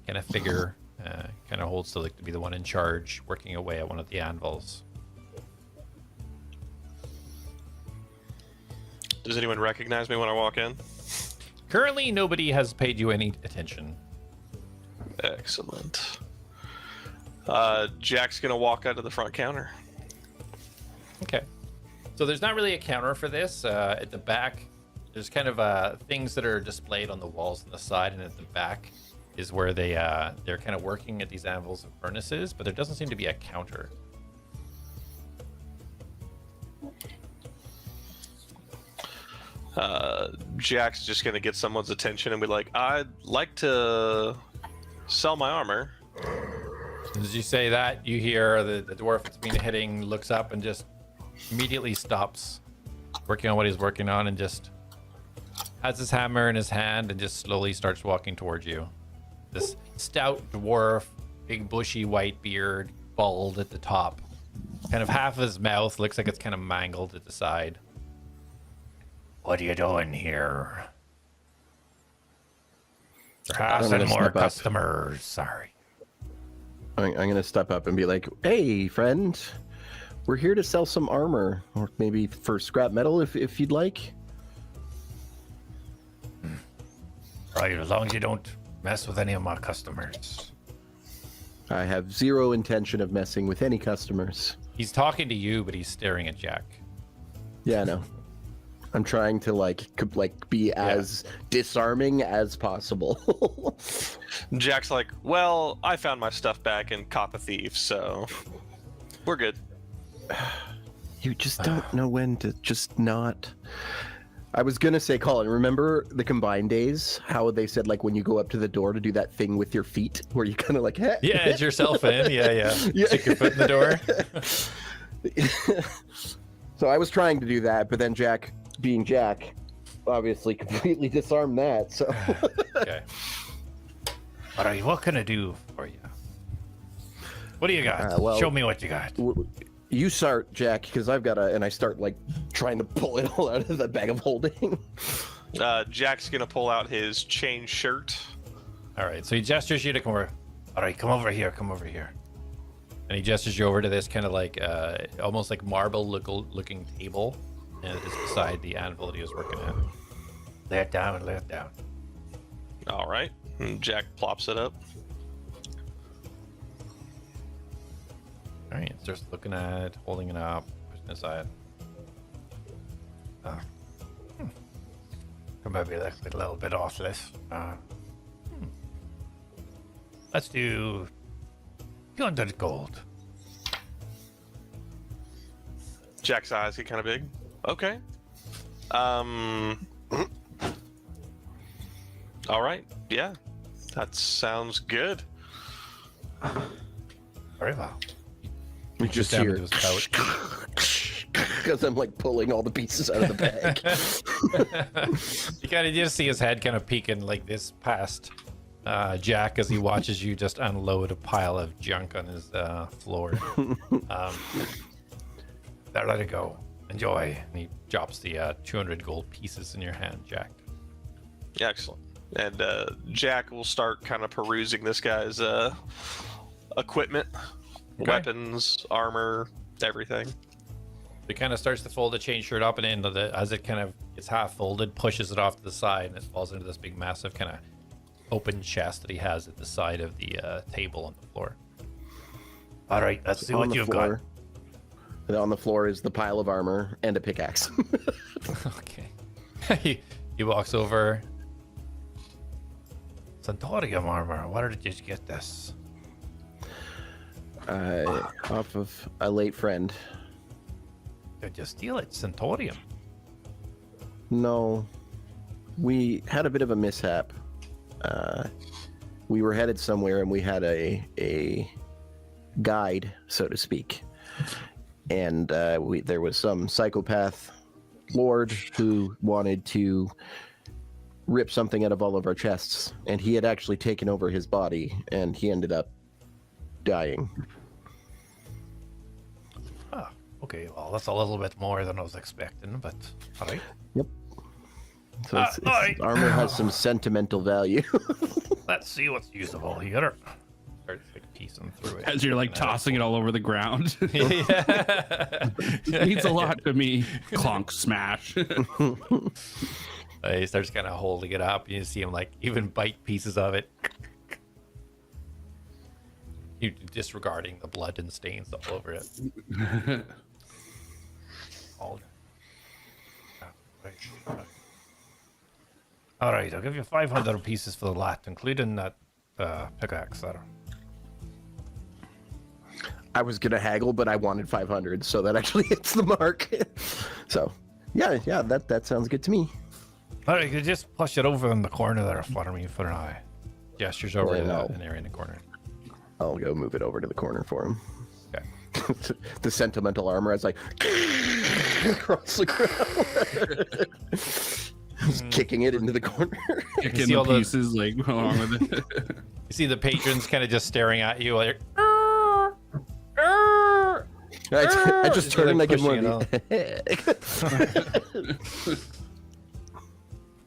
kind of figure, kind of holds to like to be the one in charge, working away at one of the anvils. Does anyone recognize me when I walk in? Currently, nobody has paid you any attention. Excellent. Jak's gonna walk out to the front counter. Okay. So there's not really a counter for this. At the back, there's kind of things that are displayed on the walls on the side, and at the back is where they're kind of working at these anvils and furnaces, but there doesn't seem to be a counter. Jak's just gonna get someone's attention and be like, I'd like to sell my armor. As you say that, you hear the dwarf that's been hitting looks up and just immediately stops working on what he's working on and just has his hammer in his hand and just slowly starts walking towards you. This stout dwarf, big bushy white beard, bald at the top. Kind of half of his mouth looks like it's kind of mangled at the side. What are you doing here? Perhaps gonna more step up. customers. Sorry. I'm gonna step up and be like, "Hey, friend, we're here to sell some armor, or maybe for scrap metal, if you'd like." Right, as long as you don't mess with any of my customers. I have zero intention of messing with any customers. He's talking to you, but he's staring at Jak. Yeah, I know. I'm trying to like be as disarming as possible. Jak's like, well, I found my stuff back in Cop a Thief, so we're good. You just don't know when to just not. I was gonna say, Colin, remember the combined days? How they said like when you go up to the door to do that thing with your feet, where you kind of like, Yeah, edge yourself in. Yeah. Stick your foot in the door. So I was trying to do that, but then Jak, being Jak, obviously completely disarmed that. So Okay. All right, what can I do for you? What do you got? well- Show me what you got. you start, Jak, because I've got and I start like trying to pull it all out of the bag of holding. Jak's gonna pull out his chain shirt. All right, so he gestures you to come over. All right, come over here. And he gestures you over to this kind of like almost like marble looking table, and it's beside the anvil that he was working at. Lay it down. All right. And Jak plops it up. All right, starts looking at it, holding it up, pushing it aside. Maybe that's a little bit off this. Let's do 200 gold. Jak's eyes get kind of big. Okay. All right. Yeah. That sounds good. Very well. We just down hear into his pouch. because I'm like pulling all the pieces out of the bag. You kind of just see his head kind of peeking like this past Jak as he watches you just unload a pile of junk on his floor. There, let it go. Enjoy. And he drops the 200 gold pieces in your hand, Jak. Excellent. And Jak will start kind of perusing this guy's equipment, Okay. weapons, armor, everything. He kind of starts to fold the chain shirt up and into as it kind of gets half folded, pushes it off to the side, and it falls into this big, massive kind of open chest that he has at the side of the table on the floor. All right, let's see On what the you've floor- On the floor is the pile of armor and a pickaxe. got. Okay. he walks over. Centaurium armor. Where did you get this? Off of a late friend. Did you steal it? Centaurium. No, we had a bit of a mishap. We were headed somewhere and we had a guide, so to speak. and there was some psychopath lord who wanted to rip something out of all of our chests, and he had actually taken over his body, and he ended up dying. Ah, okay. Well, that's a little bit more than I was expecting, but all right. Yep. So all right. its armor has some sentimental value. Let's see what's usable here. Start like piecing through it. As you're like tossing it all over the ground. Yeah. It means a lot to me. Clonk, smash. He starts kind of holding it up. You see him like even bite pieces of it. You disregarding the blood and stains all over it. All right. All right, I'll give you 500 pieces for the lot, including that pickaxe there. I was gonna haggle, but I wanted 500, so that actually hits the mark. So, yeah, that sounds good to me. All right, you just push it over in the corner there for me for an eye. Gestures over to an area in the corner. I'll go move it over to the corner for him. Okay. The sentimental armor is like across the ground. Just kicking it into the corner. Kicking see the all the- pieces like along with it. You see the patrons kind of just staring at you like, I just turn and I give pushing more.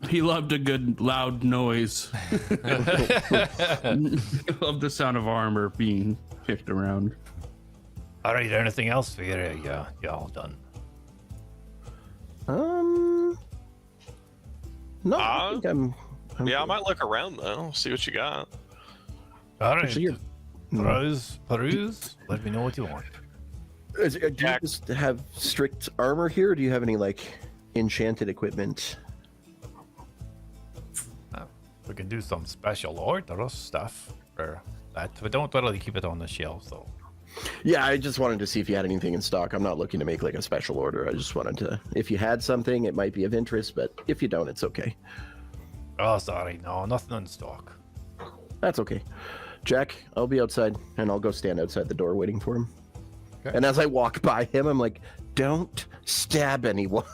He loved a good loud noise. Loved the sound of armor being kicked around. all right, anything else for you? Yeah, you all done. No, I think I'm Yeah, I might look around though, see what you got. All right, Actually, peruse. Let me know what you want. do you just have strict armor here, or do you have any like enchanted equipment? We can do some special order stuff for that. We don't really keep it on the shelves though. Yeah, I just wanted to see if you had anything in stock. I'm not looking to make like a special order. I just wanted to, if you had something, it might be of interest, but if you don't, it's okay. Oh, sorry, no, nothing in stock. That's okay. Jack, I'll be outside, and I'll go stand outside the door waiting for him. Okay. And as I walk by him, I'm like, don't stab anyone.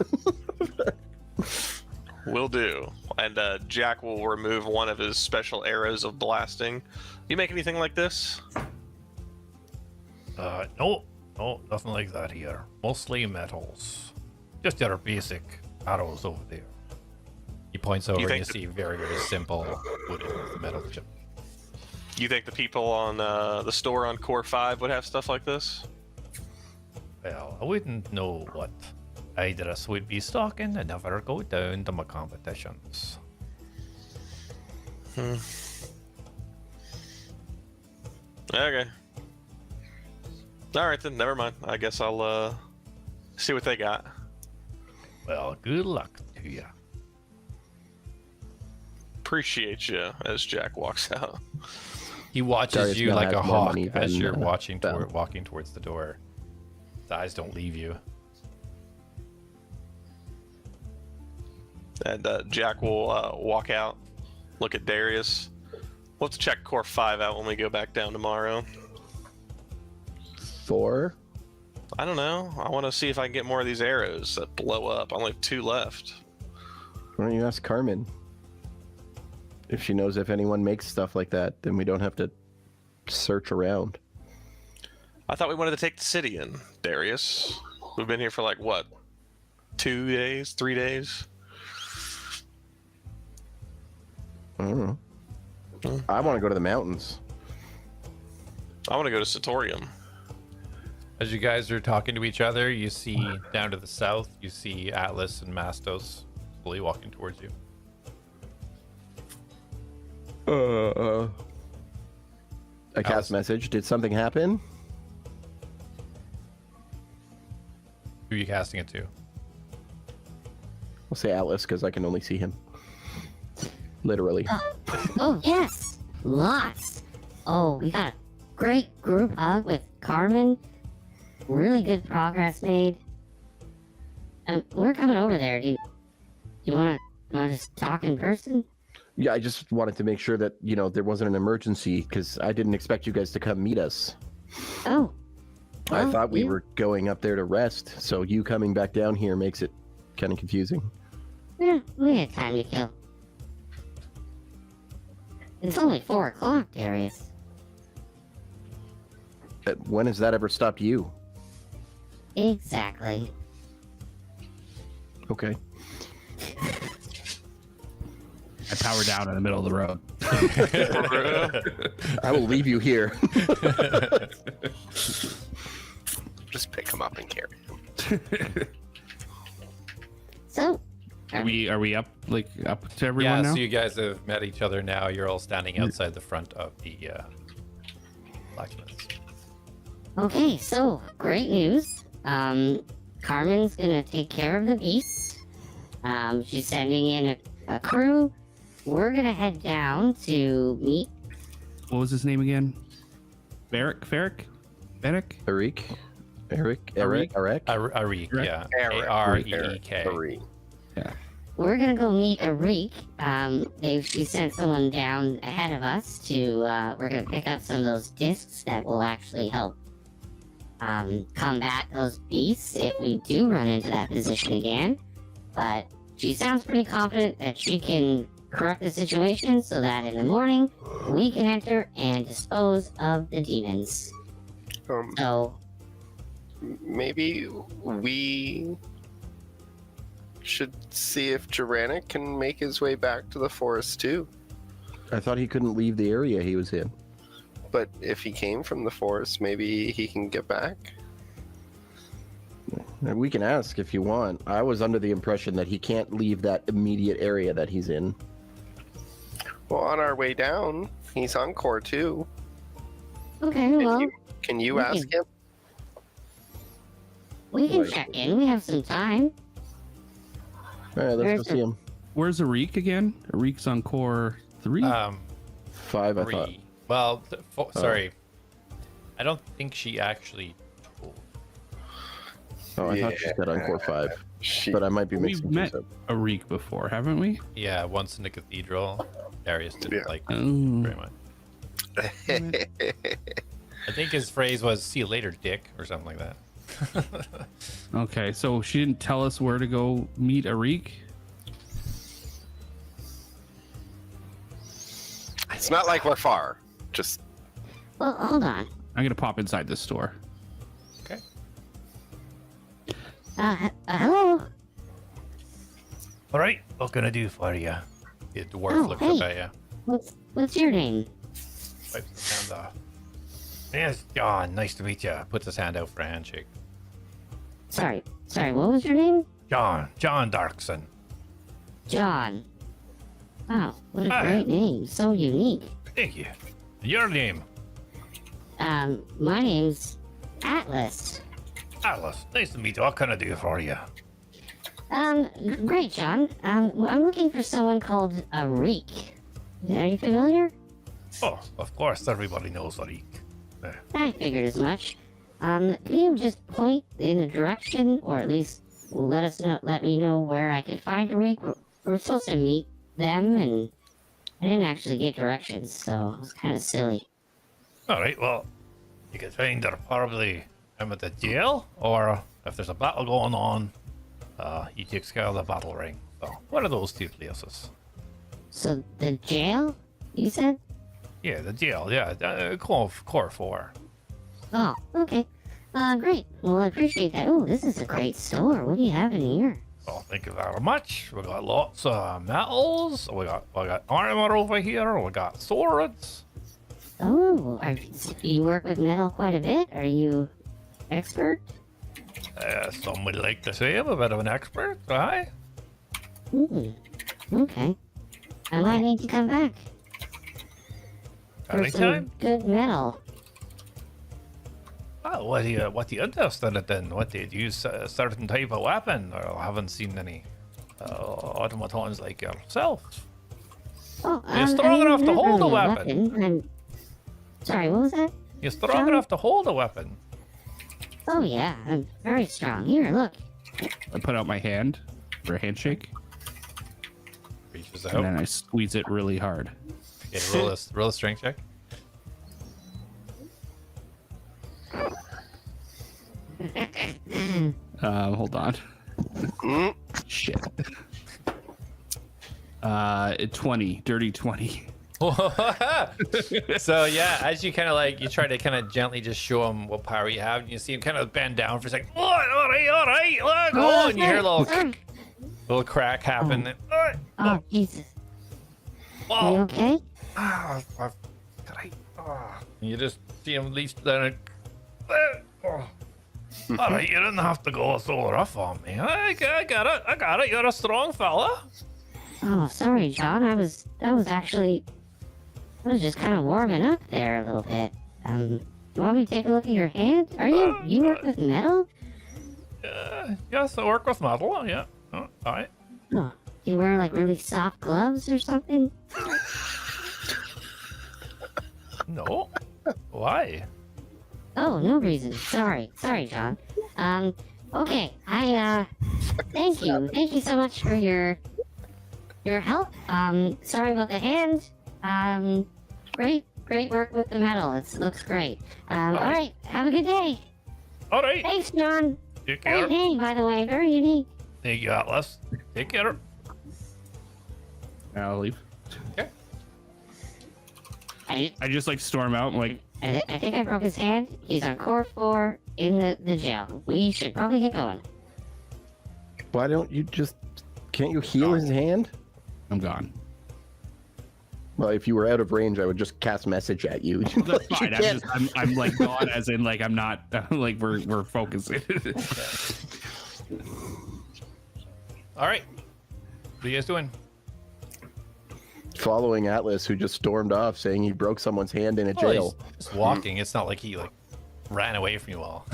Will do. And Jack will remove one of his special arrows of blasting. You make anything like this? No, nothing like that here. Mostly metals. Just your basic arrows over there. He points over and you think see very, very simple wooden metal chip. You think the people on the store on Core 5 would have stuff like this? Well, I wouldn't know what Idris would be stocking. I never go down to my competitions. Okay. All right then, never mind. I guess I'll see what they got. Well, good luck to you. Appreciate you. As Jack walks out. He watches Darius you now like has a more hawk money as than, you're walking Bell. towards the door. His eyes don't leave you. And Jack will walk out, look at Darius. We'll have to check Core 5 out when we go back down tomorrow. 4. I don't know. I want to see if I can get more of these arrows that blow up. I only have 2 left. Why don't you ask Carmen? If she knows if anyone makes stuff like that, then we don't have to search around. I thought we wanted to take the city in, Darius. We've been here for like, what, 2 days, 3 days? I don't know. I want to go to the mountains. I want to go to Satorium. As you guys are talking to each other, you see down to the south, you see A.T.L.A.S and Mastos slowly walking towards you. I cast message. Did something happen? Who are you casting it to? I'll say Atlas because I can only see him. Literally. Oh, yes! Lots! Oh, we got a great group hug with Carmen. Really good progress made. We're coming over there. You wanna just talk in person? Yeah, I just wanted to make sure that, you know, there wasn't an emergency because I didn't expect you guys to come meet us. Oh. I Well, thought we you- were going up there to rest, so you coming back down here makes it kind of confusing. Yeah, we had time to kill. It's only 4 o'clock, Darius. When has that ever stopped you? Exactly. Okay. I power down in the middle of the road. I will leave you here. Just pick him up and carry him. So, Are we up up to everyone Yeah, now? so you guys have met each other now. You're all standing outside the front of the blacksmiths. okay, so great news. Carmen's gonna take care of the beasts. She's sending in a crew. We're gonna head down to meet. What was his name again? Ferric? Eric, Arik, yeah. Eric. A-R-E-E-K. We're gonna go meet Arik. She sent someone down ahead of us to. We're gonna pick up some of those discs that will actually help combat those beasts if we do run into that position again. But she sounds pretty confident that she can correct the situation so that in the morning we can enter and dispose of the demons. So, Maybe we should see if Juranic can make his way back to the forest too. I thought he couldn't leave the area he was in. But if he came from the forest, maybe he can get back. We can ask if you want. I was under the impression that he can't leave that immediate area that he's in. Well, on our way down, he's on core too. okay, well, Can you we ask can- him? we can check in. We have some time. All right, let's Where's go see him. Where's Arik again? Arik's on core 3. 5, I thought. Three. Well, sorry. I don't think she actually told. Oh, I thought she said on core 5. She, But I might be We've mixing met things up. Arik before, haven't we? Yeah, once in the cathedral. Darius didn't Yeah. like Oh. very much. I think his phrase was "see you later, dick" or something like that. Okay, so she didn't tell us where to go meet Arik? it's not like we're far. Just Well, hold on. I'm gonna pop inside this store. Okay. Hello? All right, what can I do for you? The dwarf Oh, looks hey. up at you. What's your name? Wipes his hand off. Yes, John. Nice to meet you. Puts his hand out for a handshake. Sorry, what was your name? John Darkson. John. Wow, what a Hi. great name. So unique. Thank you. Your name? My name's A.T.L.A.S. Atlas. Nice to meet you. What can I do for you? Great, John. I'm looking for someone called Arik. Are you familiar? Oh, of course, everybody knows Arik. I figured as much. Can you just point in a direction, or at least let me know where I can find Arik? We're supposed to meet them, and I didn't actually get directions, so it was kind of silly. All right, well, you can find her probably at the jail, or if there's a battle going on, you take care of the battle ring. So, one of those two places. So the jail, you said? Yeah, the jail, yeah, core 4. Oh, okay. Great. Well, I appreciate that. Oh, this is a great store. What do you have in here? Oh, thank you very much. We got lots of metals. We got armor over here. We got swords. Oh, you work with metal quite a bit? Are you expert? Some would like to say I'm a bit of an expert, right? Okay. I might need to come back for some Anytime. good metal. Oh, what are you interested in then? What did you use a certain type of weapon? Or I haven't seen any automatons like yourself. Oh, You're strong enough to not hold a really weapon. Sorry, what was that? You're strong John? enough to hold a weapon. Oh yeah, I'm very strong. Here, look. I put out my hand for a handshake, Reaches and out. then I squeeze it really hard. Okay, roll a strength check. Hold on. Mm. Shit. 20, dirty 20. So yeah, as you kind of like, you try to kind of gently just show him what power you have, and you see him kind of bend down for a second. All right, go, and you hear a little crack happen. Oh, Jesus. Are you Oh, okay? and you just see him least then. All right, you didn't have to go so rough on me. I got it. You're a strong fella. Oh, sorry, John. I was just kind of warming up there a little bit. You want me to take a look at your hand? You work with metal? Yes, I work with metal. Yeah. Oh, all right. Oh, you wear like really soft gloves or something? No. Why? Oh, no reason. Sorry, John. Okay. Thank you. Thank you so much for your help. Sorry about the hand. Great work with the metal. It looks great. All right. Have a good day. All right. Thanks, John. Take care. Great name, by the way. Very unique. Thank you, Atlas. Take care. I'll leave. Okay. I just like storm out. I'm like, I think I broke his hand. He's on core 4 in the jail. We should probably get going. Why don't you just... Can't you heal his hand? I'm gone. Well, if you were out of range, I would just cast message at you. That's You fine. can't- I'm like gone, as in like I'm not like we're focusing. All right. What are you guys doing? Following Atlas, who just stormed off saying he broke someone's hand in a Well, jail. he's just walking. It's not like he like ran away from you all.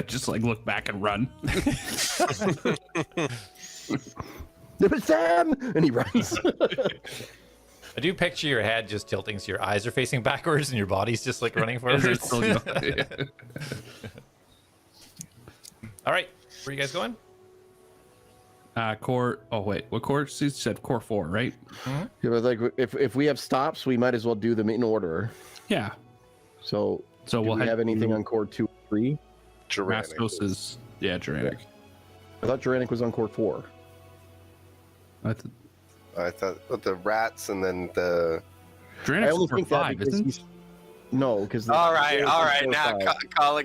Just like look back and run. It was Sam! And he runs. I do picture your head just tilting so your eyes are facing backwards and your body's just like running forward. Still going. All right. Where are you guys going? Core. Oh wait, what core? You said core 4, right? It was like, if we have stops, we might as well do them in order. Yeah. So So do we'll we have anything on core 2 or 3? Mastos is Geranic. I thought Geranic was on core 4. I thought the rats and then the. I Geranic's only core think that 5, because isn't he's... No, because... All right. Now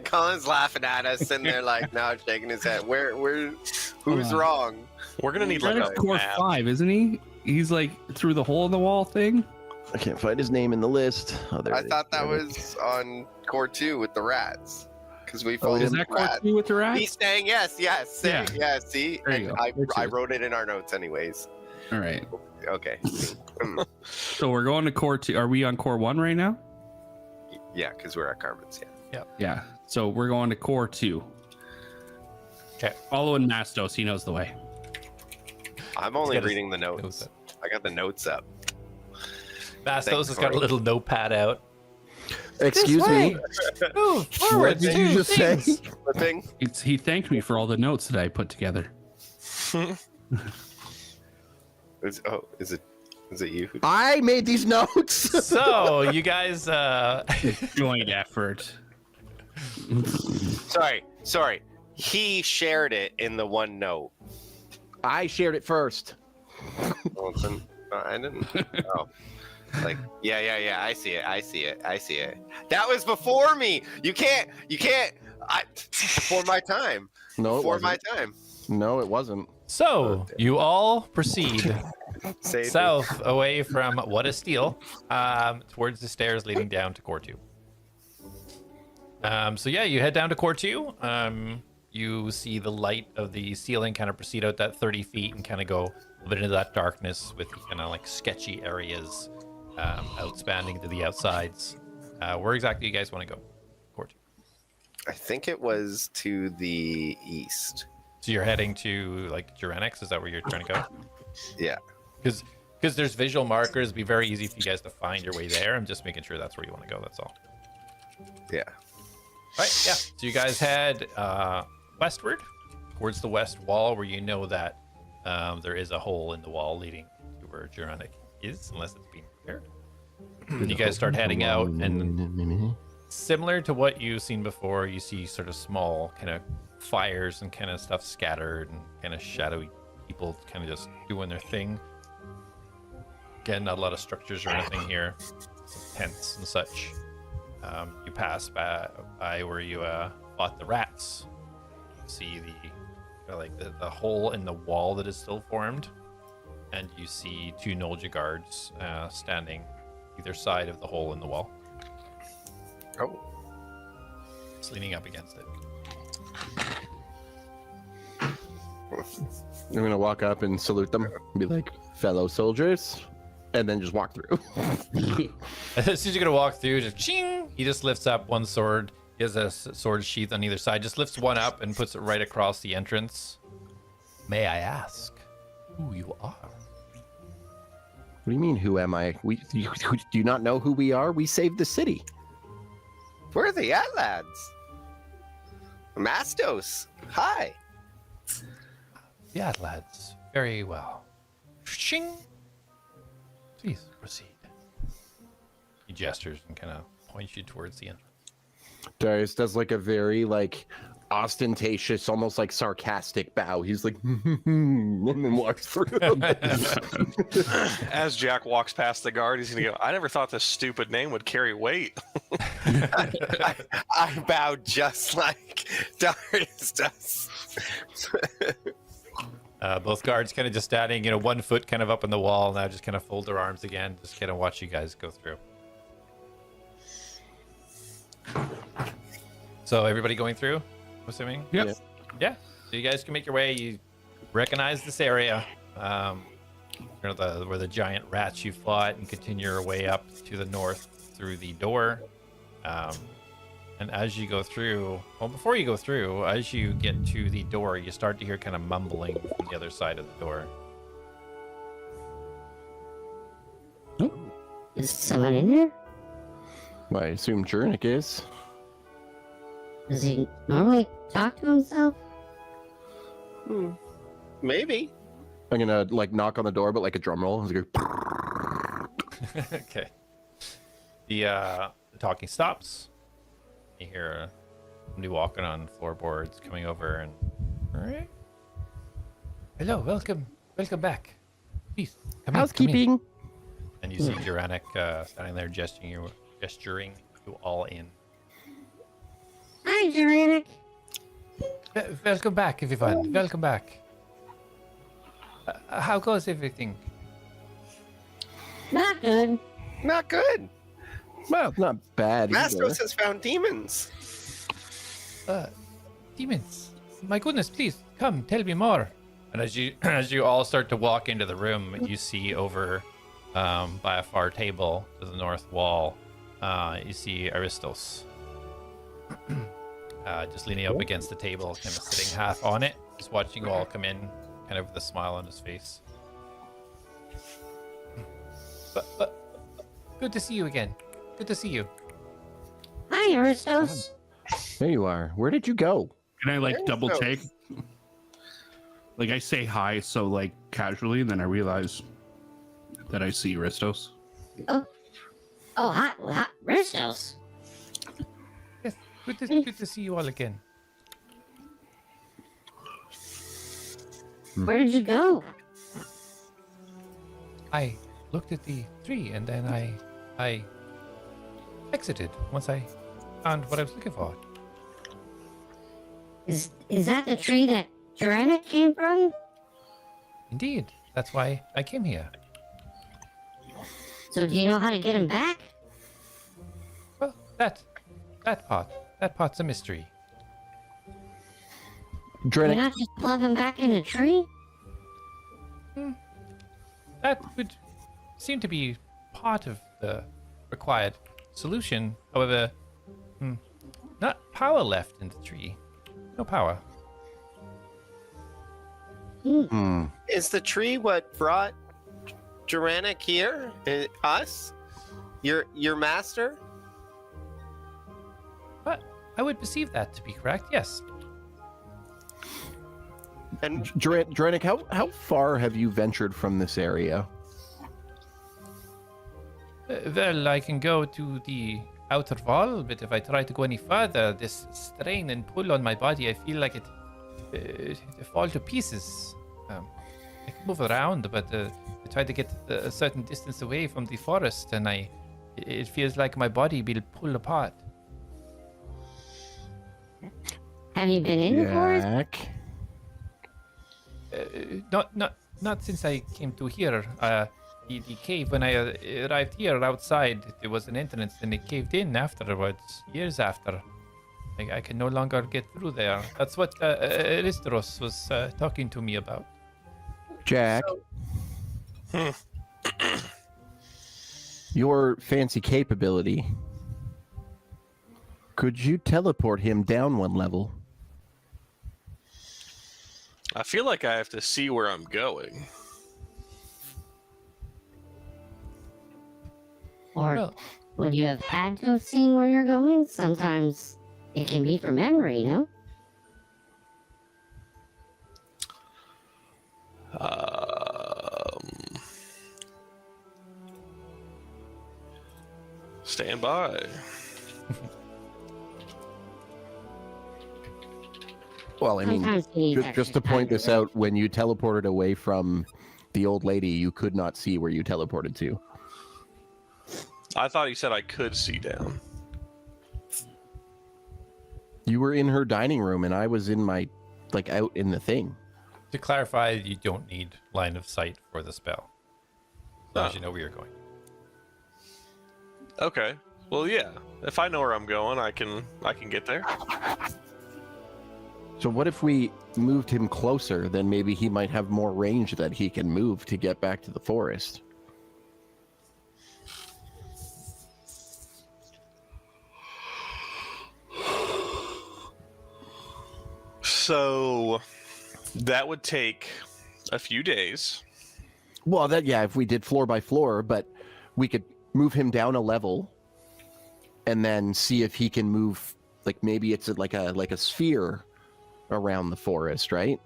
Colin's laughing at us, and they're like now shaking his head. Who's wrong? We're gonna need like Geranics a core map. 5, isn't he? He's like through the hole in the wall thing. I can't find his name in the list. Oh, there I it is. thought that was on core 2 with the rats, because we Oh, followed Is the that core rats. 2 with the rats? He's saying yes. Yeah. See, There you and go. I There it is. wrote it in our notes anyways. All right. Okay. So we're going to core 2. Are we on core 1 right now? Yeah, because we're at Carmen's. Yeah. Yeah. So we're going to core 2. Okay. Following Mastos, he knows the way. I'm only got his reading the notes notes. up. I got the notes up. Mastos has got a Corey. little notepad out. Excuse me. Move What forward. did you just say? Flipping. He thanked me for all the notes that I put together. Is it you? I made these notes. So you guys, Joint effort. Sorry. He shared it in the one note. I shared it first. Well, then, I didn't. Oh. Like, yeah. I see it. That was before me. You can't. Before my time. No, it Before my wasn't. time. No, it wasn't. so you all proceed Say south away from what is steel, towards the stairs leading down to core 2. So yeah, you head down to core 2. You see the light of the ceiling kind of proceed out that 30 feet and kind of go a bit into that darkness with kind of like sketchy areas outspanning to the outsides. Where exactly do you guys want to go? Core 2. I think it was to the east. So you're heading to like Geranics? Is that where you're trying to go? Yeah. Because there's visual markers. It'd be very easy for you guys to find your way there. I'm just making sure that's where you want to go. That's all. Yeah. All right, yeah. So you guys head westward towards the west wall, where you know that there is a hole in the wall leading to where Geranic is, unless it's being repaired. And you guys start heading out, and similar to what you've seen before. You see sort of small kind of fires and kind of stuff scattered and kind of shadowy people kind of just doing their thing. Again, not a lot of structures or anything here. Some tents and such. You pass by where you fought the rats. You see the hole in the wall that is still formed, and you see 2 Nolja guards standing either side of the hole in the wall. Oh. Just leaning up against it. I'm gonna walk up and salute them and be like, fellow soldiers, and then just walk through. As soon as you're gonna walk through, just ching, he just lifts up one sword. He has a sword sheath on either side. Just lifts one up and puts it right across the entrance. May I ask who you are? What do you mean, who am I? Do you not know who we are? We saved the city. We're the ATLADS. Mastos. Hi. The ATLADS. Very well. Ching. Please proceed. He gestures and kind of points you towards the entrance. Darius does like a very like ostentatious, almost like sarcastic bow. He's like, and then walks through. As Jak walks past the guard, he's gonna go, I never thought this stupid name would carry weight. I bow just like Darius does. Both guards kind of just standing, 1 foot kind of up on the wall. Now just kind of fold their arms again. Just kind of watch you guys go through. So everybody going through, I'm assuming? Yep. Yeah. So you guys can make your way. You recognize this area. Where the giant rats you fought, and continue your way up to the north through the door. And as you go through, before you go through, as you get to the door, you start to hear kind of mumbling from the other side of the door. Is someone in there? Well, I assume Jurnik is. Does he normally talk to himself? Maybe. I'm gonna like knock on the door, but like a drum roll. It's like, Okay. The talking stops. You hear somebody walking on floorboards coming over and. All right. Hello, welcome back. Please come in, come in. housekeeping. And you see Juranik standing there gesturing you all in. Hi, Juranik. Welcome back, everyone. Welcome back. How goes everything? Not good. Not good. Well, not bad. Mastos has found demons. Demons. My goodness, please come, tell me more. And as you all start to walk into the room, you see over by a far table to the north wall, you see Aristos. Just leaning up against the table, kind of sitting half on it, just watching you all come in, kind of with a smile on his face. But good to see you again. Good to see you. Hi, Aristos. There you are. Where did you go? Can I like There's double no- take? Like I say hi so like casually, and then I realize that I see Ristos. Oh, hi, Aristos. Yes, good to see you all again. Where did you go? I looked at the tree and then I exited once I found what I was looking for. Is that the tree that Juranik came from? Indeed, that's why I came here. So do you know how to get him back? Well, that part's a mystery. Can you Drenik, not just plug him back in the tree? That would seem to be part of the required solution. However, not power left in the tree. No power. Is the tree what brought Juranik here? Us? Your master? But I would perceive that to be correct. Yes. And Drenik, how far have you ventured from this area? Well, I can go to the outer wall, but if I try to go any further, this strain and pull on my body, I feel like it fall to pieces. I can move around, but I try to get a certain distance away from the forest, and it feels like my body will pull apart. Have you been in the forest? Jack. Not since I came to here. The cave, when I arrived here outside, there was an entrance, and it caved in afterwards, years after. I can no longer get through there. That's what Aristros was talking to me about. Jack. Your fancy capability. Could you teleport him down one level? I feel like I have to see where I'm going. Or Well, would you have had to have seen where you're going? Sometimes it can be from memory, no? Stand by. Well, I mean, Sometimes you need just extra to point time this out, when you teleported away from the old lady, you could not see where you teleported to. I thought he said I could see down. You were in her dining room, and I was in my, like, out in the thing. to clarify, you don't need line of sight for the spell. As long as Oh. you know where you're going. Okay. Well, yeah. If I know where I'm going, I can get there. So what if we moved him closer? Then maybe he might have more range that he can move to get back to the forest. So that would take a few days. Well, that yeah, if we did floor by floor, but we could move him down a level, and then see if he can move. Like maybe it's like a sphere around the forest, right?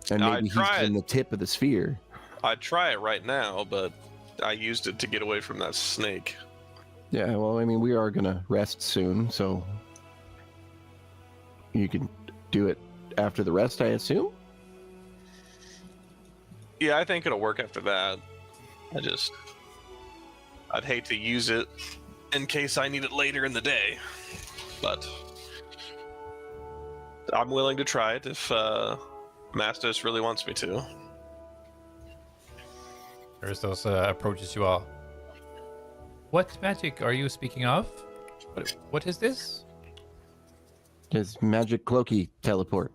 And I'd maybe he's try in it. the tip of the sphere. I'd try it right now, but I used it to get away from that snake. Yeah, well, I mean, we are gonna rest soon, so you can do it after the rest, I assume. Yeah, I think it'll work after that. I'd hate to use it in case I need it later in the day, but I'm willing to try it if Mastos really wants me to. There's those approaches you all. What magic are you speaking of? What is this? His magic cloaky teleport.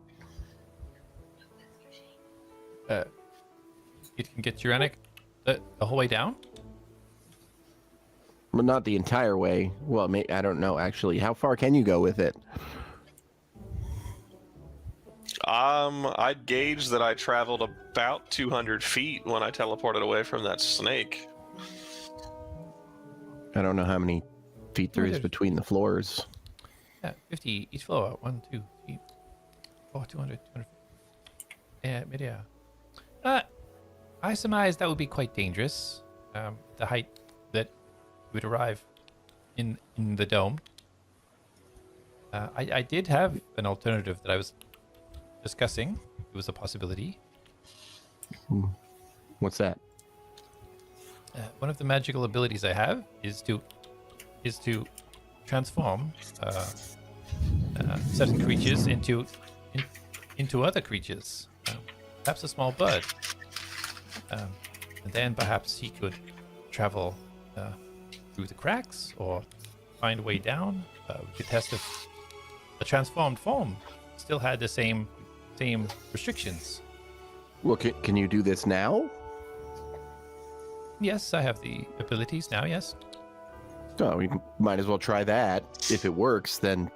It can get Uranic the whole way down? Well, not the entire way. Well, I don't know, actually. How far can you go with it? I'd gauge that I traveled about 200 feet when I teleported away from that snake. I don't know how many feet there is between the floors. Yeah, 50 each floor. 1, 2, 3, 4, 200, 200. Yeah, midair. I surmise that would be quite dangerous. The height that you would arrive in the dome. I did have an alternative that I was discussing. It was a possibility. What's that? One of the magical abilities I have is to transform certain creatures into other creatures. Perhaps a small bird. And then perhaps he could travel through the cracks or find a way down. We could test if a transformed form still had the same restrictions. Well, can you do this now? Yes, I have the abilities now, yes. Oh, we might as well try that. If it works, then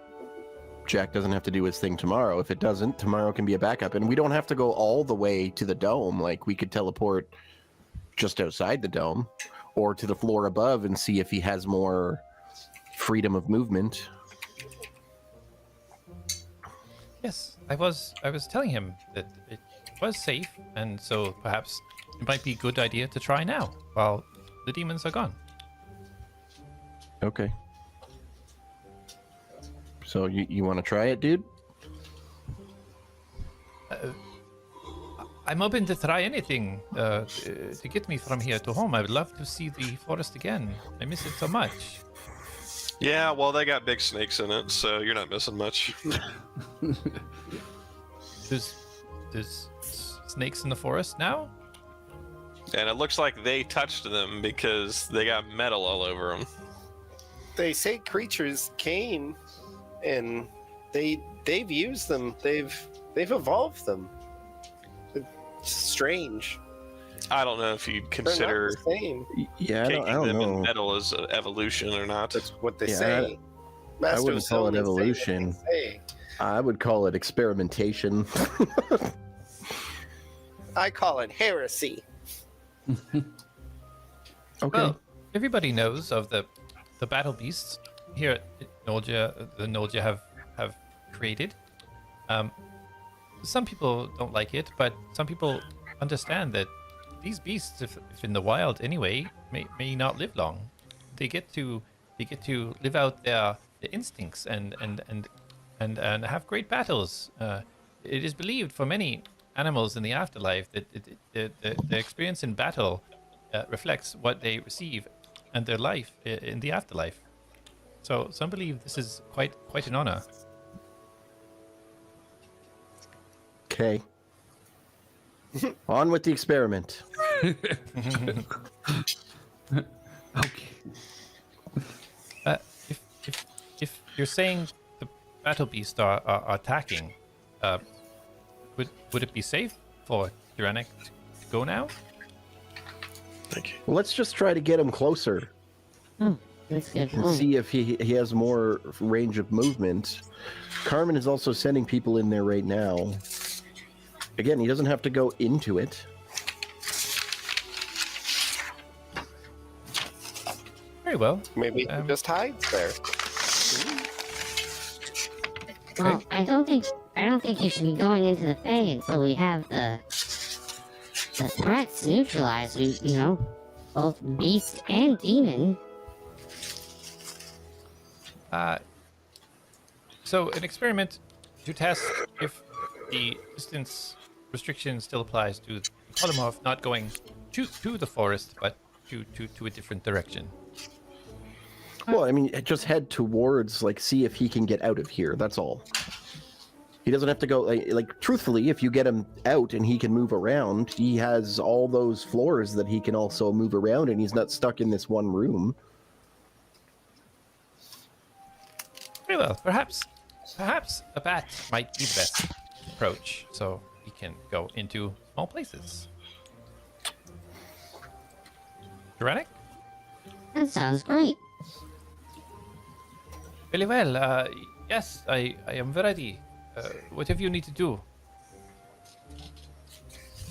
Jack doesn't have to do his thing tomorrow. If it doesn't, tomorrow can be a backup. And we don't have to go all the way to the dome. Like, we could teleport just outside the dome or to the floor above and see if he has more freedom of movement. Yes, I was telling him that it was safe, and so perhaps it might be a good idea to try now while the demons are gone. Okay. So you want to try it, dude? I'm open to try anything to get me from here to home. I would love to see the forest again. I miss it so much. Yeah, well, they got big snakes in it, so you're not missing much. There's snakes in the forest now? And it looks like they touched them because they got metal all over them. They say creatures came, and they've used them. They've evolved them. It's strange. I don't know if you'd They're consider not the same. Yeah, I taking don't them in know. metal as an evolution or not. That's what they Yeah, say. I wouldn't Mastos call it only say what they evolution. say. I would call it experimentation. I call it heresy. Okay. Well, everybody knows of the battle beasts here at Nolja. The Nolja have created. Some people don't like it, but some people understand that these beasts, if in the wild anyway, may not live long. They get to live out their instincts and have great battles. It is believed for many animals in the afterlife that the experience in battle reflects what they receive and their life in the afterlife. So some believe this is quite an honor. Okay. On with the experiment. Okay. If you're saying the battle beasts are attacking, would it be safe for Tyrannic to go now? Thank you. Let's just try to get him closer That's good. and see if he has more range of movement. Carmen is also sending people in there right now. Again, he doesn't have to go into it. Very well. Maybe he just hides there. Well, I don't think you should be going into the Fae until we have the threats neutralized. You know, both beast and demon. So an experiment to test if the distance restriction still applies to the polymorph not going to the forest, but to a different direction. Well, I mean, just head towards, like, see if he can get out of here. That's all. He doesn't have to go, like, truthfully, if you get him out and he can move around, he has all those floors that he can also move around, and he's not stuck in this one room. Very well. Perhaps a bat might be the best approach, so he can go into small places. Tyrannic? That sounds great. Very well. Yes, I am ready. Whatever you need to do.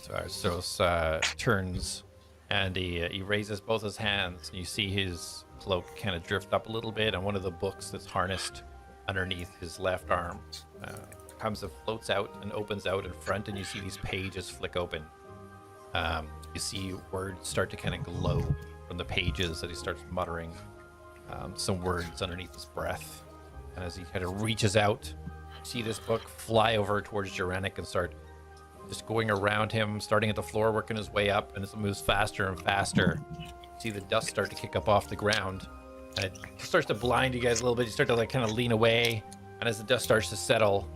So Arceus turns and he raises both his hands. And you see his cloak kind of drift up a little bit, and one of the books that's harnessed underneath his left arm comes and floats out and opens out in front, and you see these pages flick open. You see words start to kind of glow from the pages that he starts muttering some words underneath his breath. And as he kind of reaches out, you see this book fly over towards Gerenic and start just going around him, starting at the floor, working his way up, and as it moves faster and faster, you see the dust start to kick up off the ground. And it starts to blind you guys a little bit. You start to like kind of lean away, and as the dust starts to settle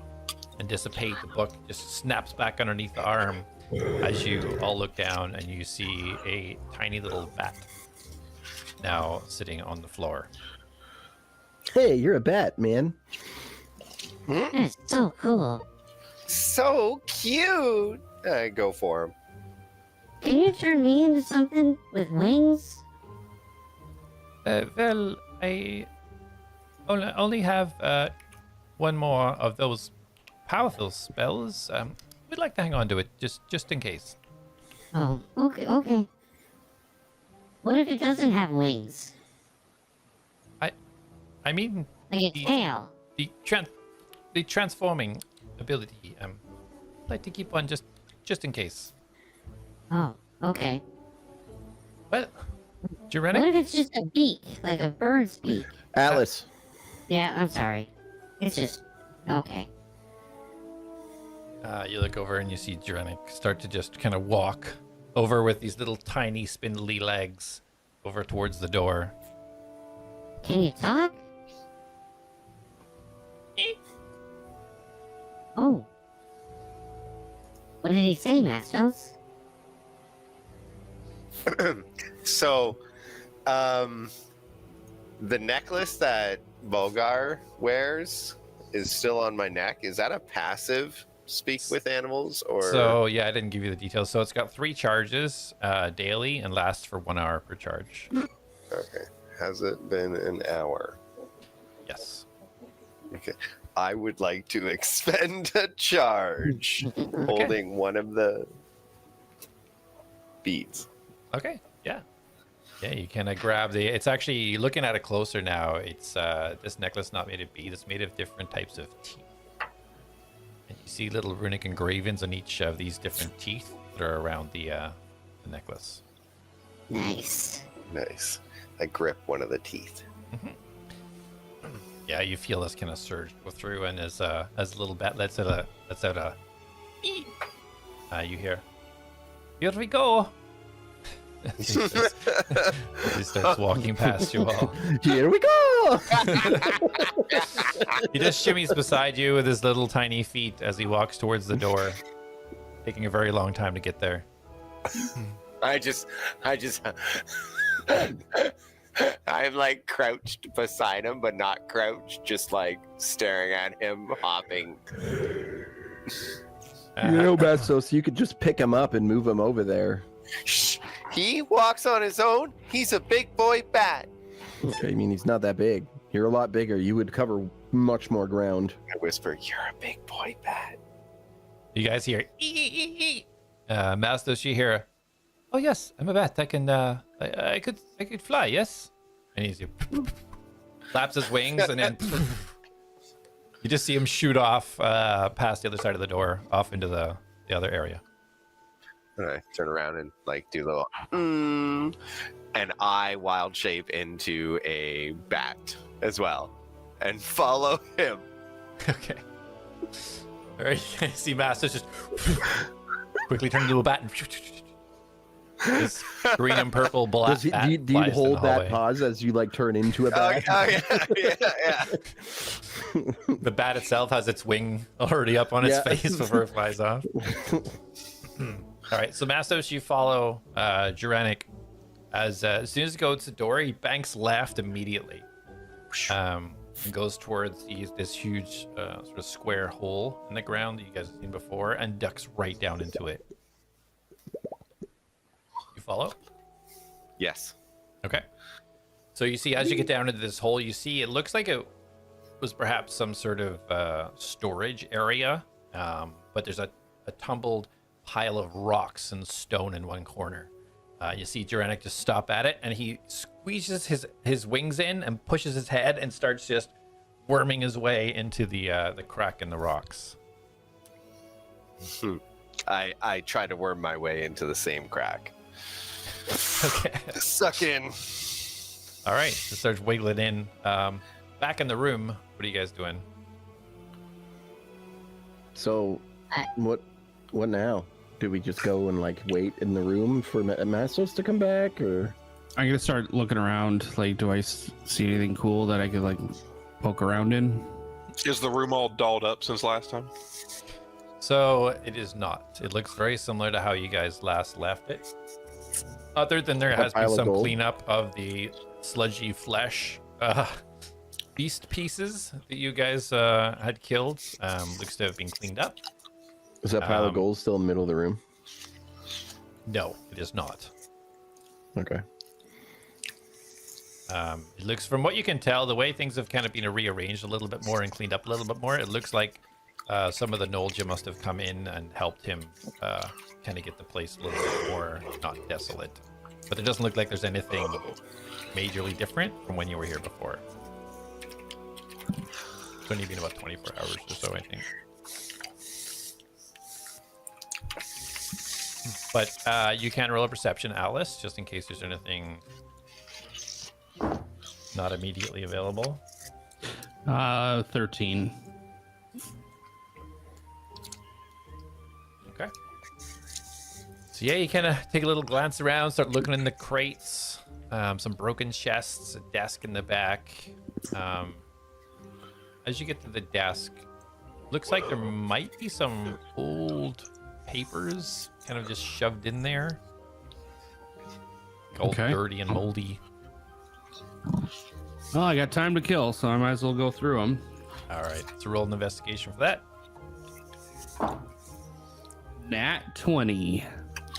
and dissipate, the book just snaps back underneath the arm as you all look down and you see a tiny little bat now sitting on the floor. Hey, you're a bat, man. That's so cool. So cute. I go for him. Can you turn me into something with wings? Well, I only have one more of those powerful spells. We'd like to hang on to it just in case. Oh, okay. What if it doesn't have wings? I mean, Like a tail? the transforming ability. I'd like to keep one just in case. Oh, okay. Well, What Gerenic, if it's just a beak, like a bird's beak? Alice, Yeah, I'm sorry. It's just okay. You look over and you see Drenic start to just kind of walk over with these little tiny spindly legs over towards the door. Can you talk? Oh. What did he say, Mastos? So, the necklace that Bulgar wears is still on my neck. Is that a passive speak with animals, or? So yeah, I didn't give you the details. So it's got 3 charges daily and lasts for 1 hour per charge. Okay. Has it been an hour? Yes. Okay. I would like to expend a charge holding one of the beads. Okay. Yeah. Yeah, you kind of grab the. It's actually looking at it closer now. It's this necklace not made of beads. It's made of different types of teeth. And you see little runic engravings on each of these different teeth that are around the necklace. Nice. Nice. I grip one of the teeth. Yeah, you feel this kind of surge go through, and as a little bat lets out a eep, you hear, "Here we go." As he starts walking past you all. Here we go. He just shimmies beside you with his little tiny feet as he walks towards the door, taking a very long time to get there. I just I'm like crouched beside him, but not crouched, just like staring at him, hopping. You know, Mastos, you could just pick him up and move him over there. Shh. He walks on his own. He's a big boy bat. Okay, I mean, he's not that big. You're a lot bigger. You would cover much more ground. I whisper, "You're a big boy bat." You guys hear Mastos, you hear, "Oh yes, I'm a bat. I can I could fly, yes." And he flaps his wings, and then you just see him shoot off past the other side of the door, off into the other area. And I turn around and like do the little and I wild shape into a bat as well and follow him. Okay. All right. You see Mastos just quickly turn into a bat and this green and purple black bat Do you flies in hold the that hallway. pause as you like turn into a bat? Yeah. The bat itself has its wing already up on its Yeah. face before it flies off. All right, so Mastos, you follow Juranic as soon as he goes to the door, he banks left immediately, and goes towards this huge sort of square hole in the ground that you guys have seen before, and ducks right down into it. You follow? Yes. Okay. So you see, as you get down into this hole, you see it looks like it was perhaps some sort of storage area, but there's a tumbled pile of rocks and stone in one corner. You see Juranic just stop at it, and he squeezes his wings in and pushes his head and starts just worming his way into the crack in the rocks. I try to worm my way into the same crack. Okay. Suck in. All right. It starts wiggling in. Back in the room, what are you guys doing? So, what now? Do we just go and like wait in the room for Mastos to come back, or? I'm gonna start looking around. Like, do I see anything cool that I could like poke around in? Is the room all dolled up since last time? So it is not. It looks very similar to how you guys last left it. Other than there has been pile of some gold? cleanup of the sludgy flesh beast pieces that you guys had killed. Looks to have been cleaned up. Is that pile of gold still in the middle of the room? No, it is not. Okay. It looks, from what you can tell, the way things have kind of been rearranged a little bit more and cleaned up a little bit more, it looks like some of the Nolja must have come in and helped him kind of get the place a little bit more not desolate. But it doesn't look like there's anything majorly different from when you were here before. It's only been about 24 hours or so, I think. But you can roll a perception, Alice, just in case there's anything not immediately available. 13. Okay. So yeah, you kind of take a little glance around, start looking in the crates, some broken chests, a desk in the back. As you get to the desk, looks like there might be some old papers kind of just shoved in there. All Okay. dirty and moldy. Well, I got time to kill, so I might as well go through them. All right, so roll an investigation for that. Nat 20.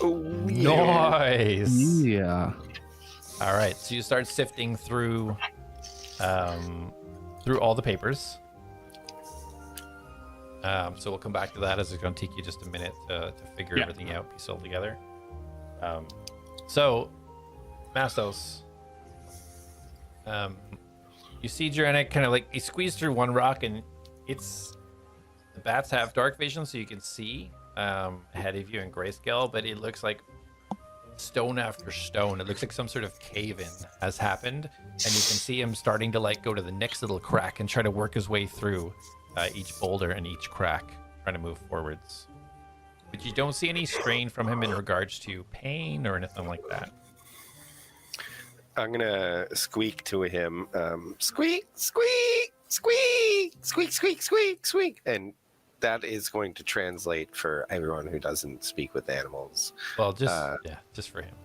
Nice. Yeah. All right, so you start sifting through all the papers. So we'll come back to that, as it's going to take you just a minute to figure everything out, piece it all together. So, Mastos, you see Jurenic kind of like he squeezed through one rock, and the bats have dark vision, so you can see ahead of you in grayscale, but it looks like stone after stone. It looks like some sort of cave-in has happened, and you can see him starting to like go to the next little crack and try to work his way through each boulder and each crack, trying to move forwards. But you don't see any strain from him in regards to pain or anything like that. I'm gonna squeak to him. Squeak, squeak, squeak, squeak, squeak, squeak, squeak, and that is going to translate for everyone who doesn't speak with animals. Well, just for him.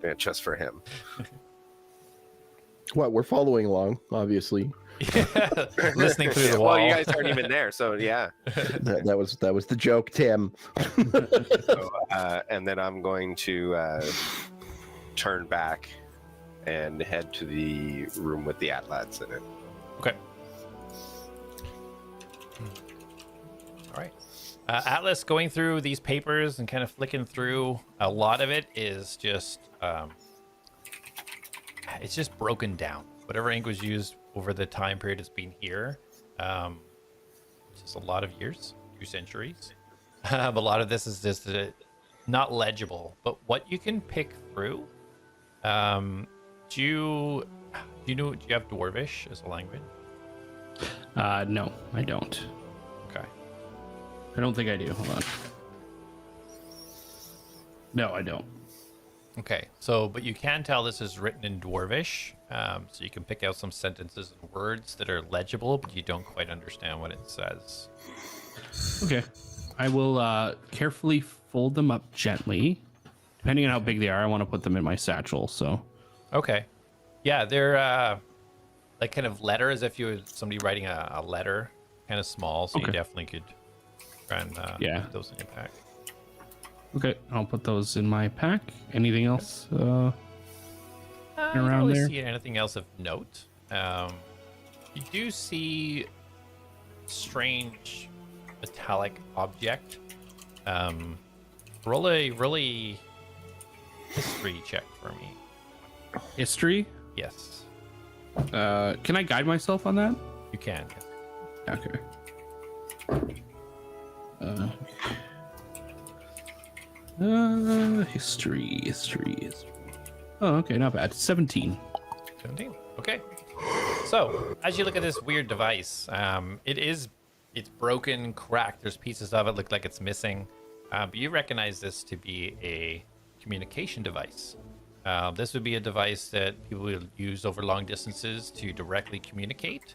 Yeah, just for him. What, we're following along, obviously. Listening through the wall. Well, you guys aren't even there, so yeah. That was the joke, Tim. So, and then I'm going to turn back and head to the room with the ATLADS in it. Okay. All right. Atlas, going through these papers and kind of flicking through, a lot of it is just it's just broken down. Whatever ink was used over the time period it's been here, it's just a lot of years, 2 centuries. A lot of this is just not legible, but what you can pick through. Do you have Dwarvish as a language? No, I don't. Okay. I don't think I do. Hold on. No, I don't. Okay, so, but you can tell this is written in Dwarvish, so you can pick out some sentences and words that are legible, but you don't quite understand what it says. Okay. I will carefully fold them up gently. Depending on how big they are, I want to put them in my satchel, so. Okay. Yeah, they're like kind of letters, if you were somebody writing a letter, kind of small, so you definitely could try and put those in your pack. Okay, I'll put those in my pack. Anything else You don't around really there? see anything else of note. You do see strange metallic object. Roll a history check for me. History? Yes, Can I guide myself on that? you can. Okay. History. Oh, okay, not bad. 17. 17. Okay. So, as you look at this weird device, it's broken, cracked. There's pieces of it look like it's missing. But you recognize this to be a communication device. This would be a device that people would use over long distances to directly communicate.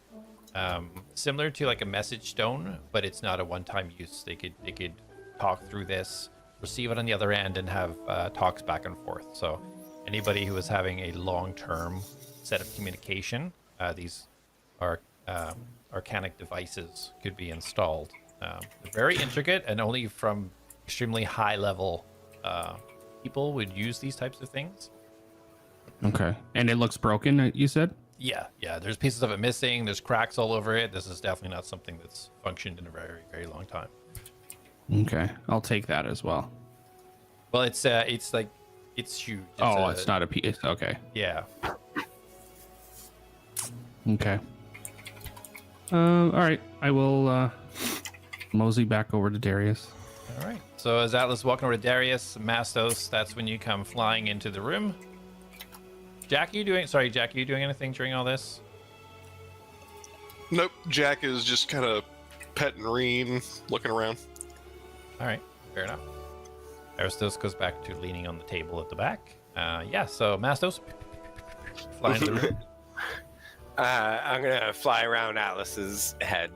Similar to like a message stone, but it's not a one-time use. They could talk through this, receive it on the other end, and have talks back and forth. So anybody who is having a long-term set of communication, these arcanic devices could be installed. They're very intricate, and only from extremely high-level people would use these types of things. Okay. And it looks broken, you said? Yeah. There's pieces of it missing. There's cracks all over it. This is definitely not something that's functioned in a very, very long time. Okay. I'll take that as well. Well, it's like it's huge. It's not a piece. Okay. Yeah. Okay. All right. I will mosey back over to Darius. All right. So as Atlas is walking over to Darius, Mastos, that's when you come flying into the room. Jak, are you doing anything during all this? Nope. Jak is just kind of petting Reen, looking around. All right, fair enough. Aristos goes back to leaning on the table at the back. Yeah, so Mastos flying to the room. I'm gonna fly around Atlas's head.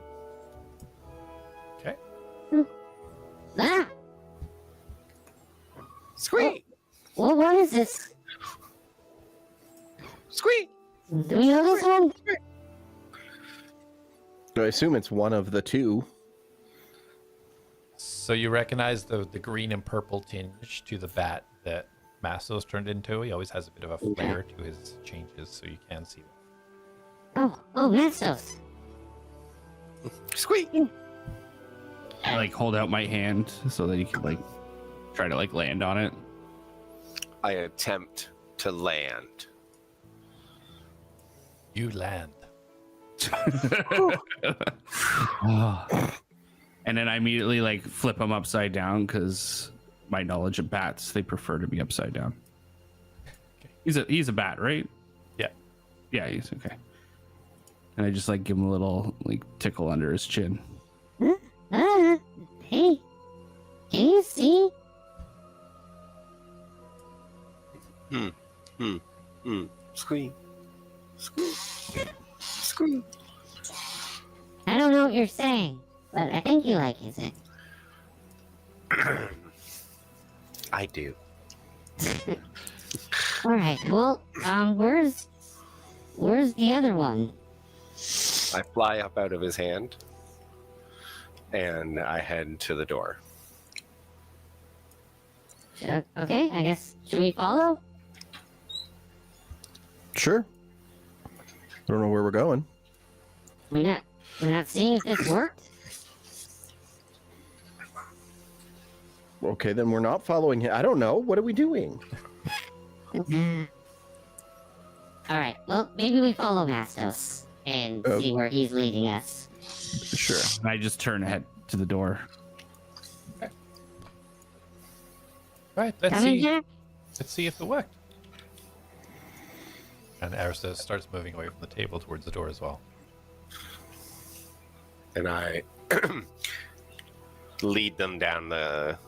Okay. Ah! Squeak! Well, what is this? Squeak! Do we know this one? So I assume it's one of the two. So you recognize the green and purple tinge to the bat that Mastos turned into. He always has a bit of a flair to his changes, so you can see them. Oh, Mastos. Squeak! I like hold out my hand so that you can like try to like land on it. I attempt to land. You land. And then I immediately like flip him upside down because my knowledge of bats, they prefer to be upside down. He's a bat, right? Yeah. Yeah, he's okay. And I just like give him a little like tickle under his chin. Hey, can you see? Squeak. Squeak. Squeak. I don't know what you're saying, but I think you like it. I do. All right. Well, where's the other one? I fly up out of his hand, and I head to the door. Okay, I guess should we follow? Sure. I don't know where we're going. We're not seeing if this worked. Okay, then we're not following him. I don't know. What are we doing? All right. Well, maybe we follow Mastos and see where he's leading us. Sure. And I just turn ahead to the door. All right, let's Come in, see. Jack. Let's see if it worked. And Aristos starts moving away from the table towards the door as well. And I lead them down the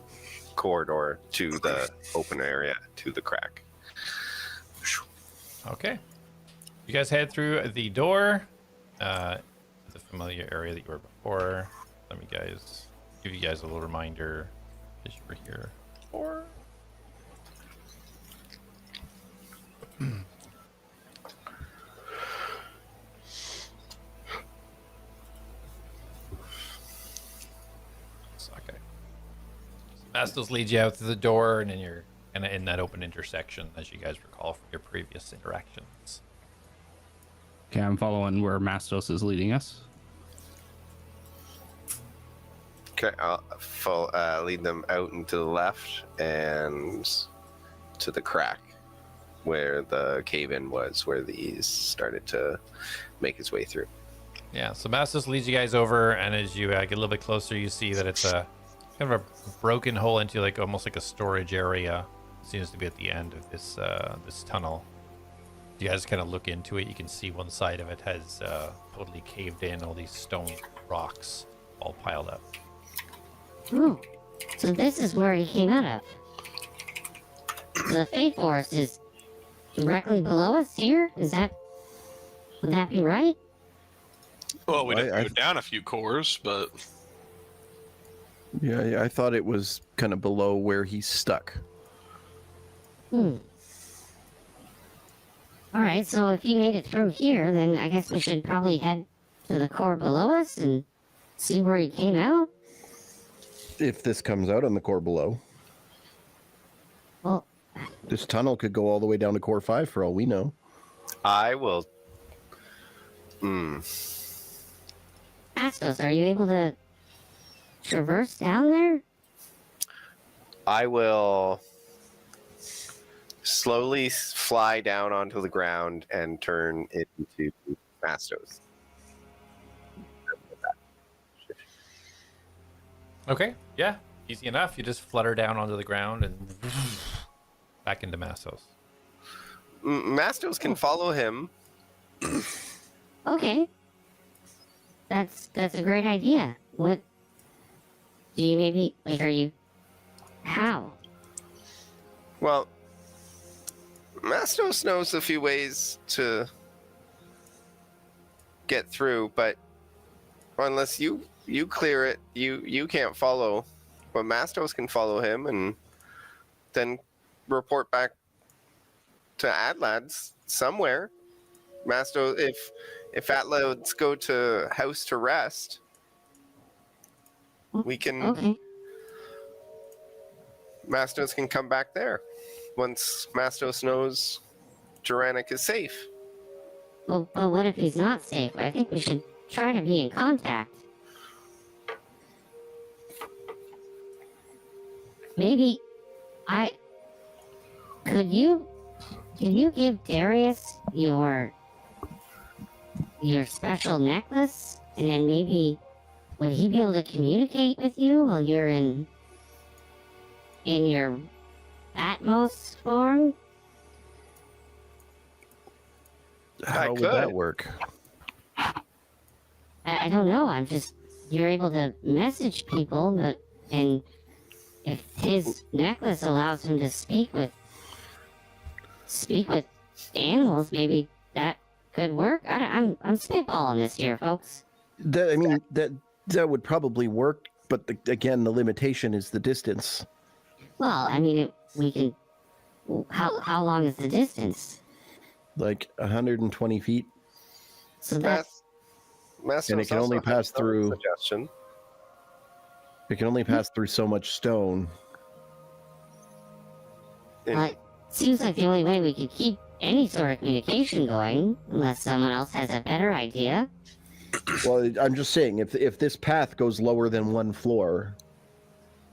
corridor to the open area, to the crack. Okay. You guys head through the door. The familiar area that you were before. Let me give you guys a little reminder as you were here before. Okay. Mastos leads you out to the door, and then you're kind of in that open intersection, as you guys recall from your previous interactions. Okay, I'm following where Mastos is leading us. Okay, I'll lead them out and to the left and to the crack where the cave-in was, where the ease started to make his way through. Yeah, so Mastos leads you guys over, and as you get a little bit closer, you see that it's a kind of a broken hole into like almost like a storage area. Seems to be at the end of this this tunnel. You guys kind of look into it. You can see one side of it has totally caved in. All these stone rocks all piled up. Oh, so this is where he came out of. The Fate Forest is directly below us here? Would that be right? Well, we'd have I- to go down a few cores, but Yeah, I thought it was kind of below where he's stuck. Alright, so if you made it through here, then I guess we should probably head to the core below us and see where he came out? If this comes out on the core below. Well, This tunnel could go all the way down to core 5 for all we know. I will... Mastos, are you able to traverse down there? I will slowly fly down onto the ground and turn it into Mastos. Okay, yeah, easy enough. You just flutter down onto the ground and back into Mastos. Mastos can follow him. Okay. that's a great idea. What do you maybe like? Are you how? Well, Mastos knows a few ways to get through, but unless you clear it, you can't follow. But Mastos can follow him and then report back to ATLADS somewhere. Mastos, if ATLADS go to house to rest, we can. Okay. Mastos can come back there once Mastos knows Juranic is safe. Well, but what if he's not safe? I think we should try to be in contact. Maybe can you give Darius your special necklace, and then maybe would he be able to communicate with you while you're in your Atmos form? How would that work? I don't know. You're able to message people, and if his necklace allows him to speak with animals, maybe that could work. I'm spitballing this here, folks. That would probably work, but again, the limitation is the distance. Well, I mean, we can. How long is the distance? Like 120 feet. So that's Mastos And it can also only has pass another through- Suggestion. It can only pass through so much stone. seems like the only way we could keep any sort of communication going, unless someone else has a better idea. Well, I'm just saying, if this path goes lower than one floor,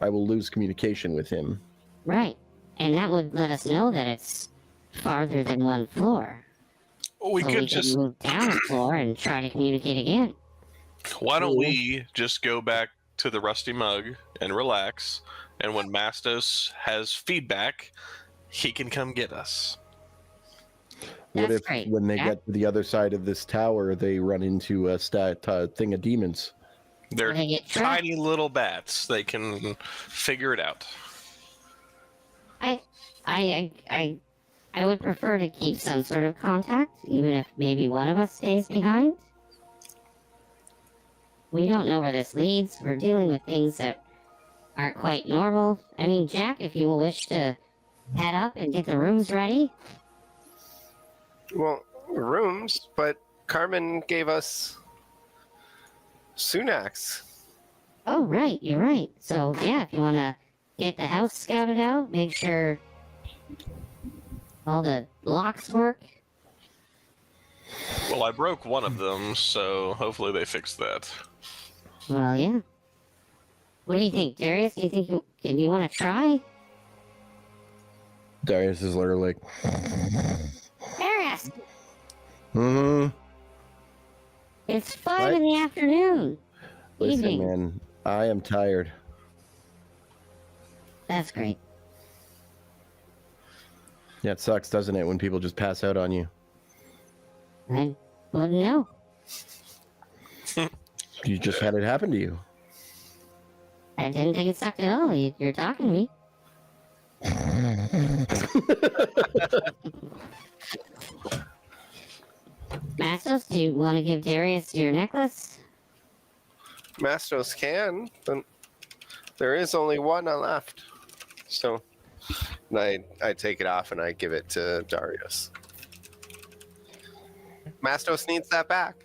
I will lose communication with him. Right, and that would let us know that it's farther than one floor. We so could we just. can move down a floor and try to communicate again. Why don't we just go back to the Rusty Mug and relax, and when Mastos has feedback, he can come get us. What That's if, great. when they Yeah. get to the other side of this tower, they run into a thing of demons? They're They get trapped. tiny little bats. They can figure it out. I would prefer to keep some sort of contact, even if maybe one of us stays behind. We don't know where this leads. We're dealing with things that aren't quite normal. I mean, Jak, if you will wish to head up and get the rooms ready. Well, rooms, but Carmen gave us Sunax. Oh, right, you're right. So, yeah, if you want to get the house scouted out, make sure all the locks work. Well, I broke one of them, so hopefully they fix that. Well, yeah. What do you think, Darius? Do you think you want to try? Darius is literally like, Darius! It's 5 in the afternoon. Listen, Evening. man, I am tired. That's great. Yeah, it sucks, doesn't it, when people just pass out on you? I wouldn't know. You just had it happen to you. I didn't think it sucked at all. You're talking to me. Mastos, do you want to give Darius your necklace? Mastos can, but there is only one left. So I take it off and I give it to Darius. Mastos needs that back.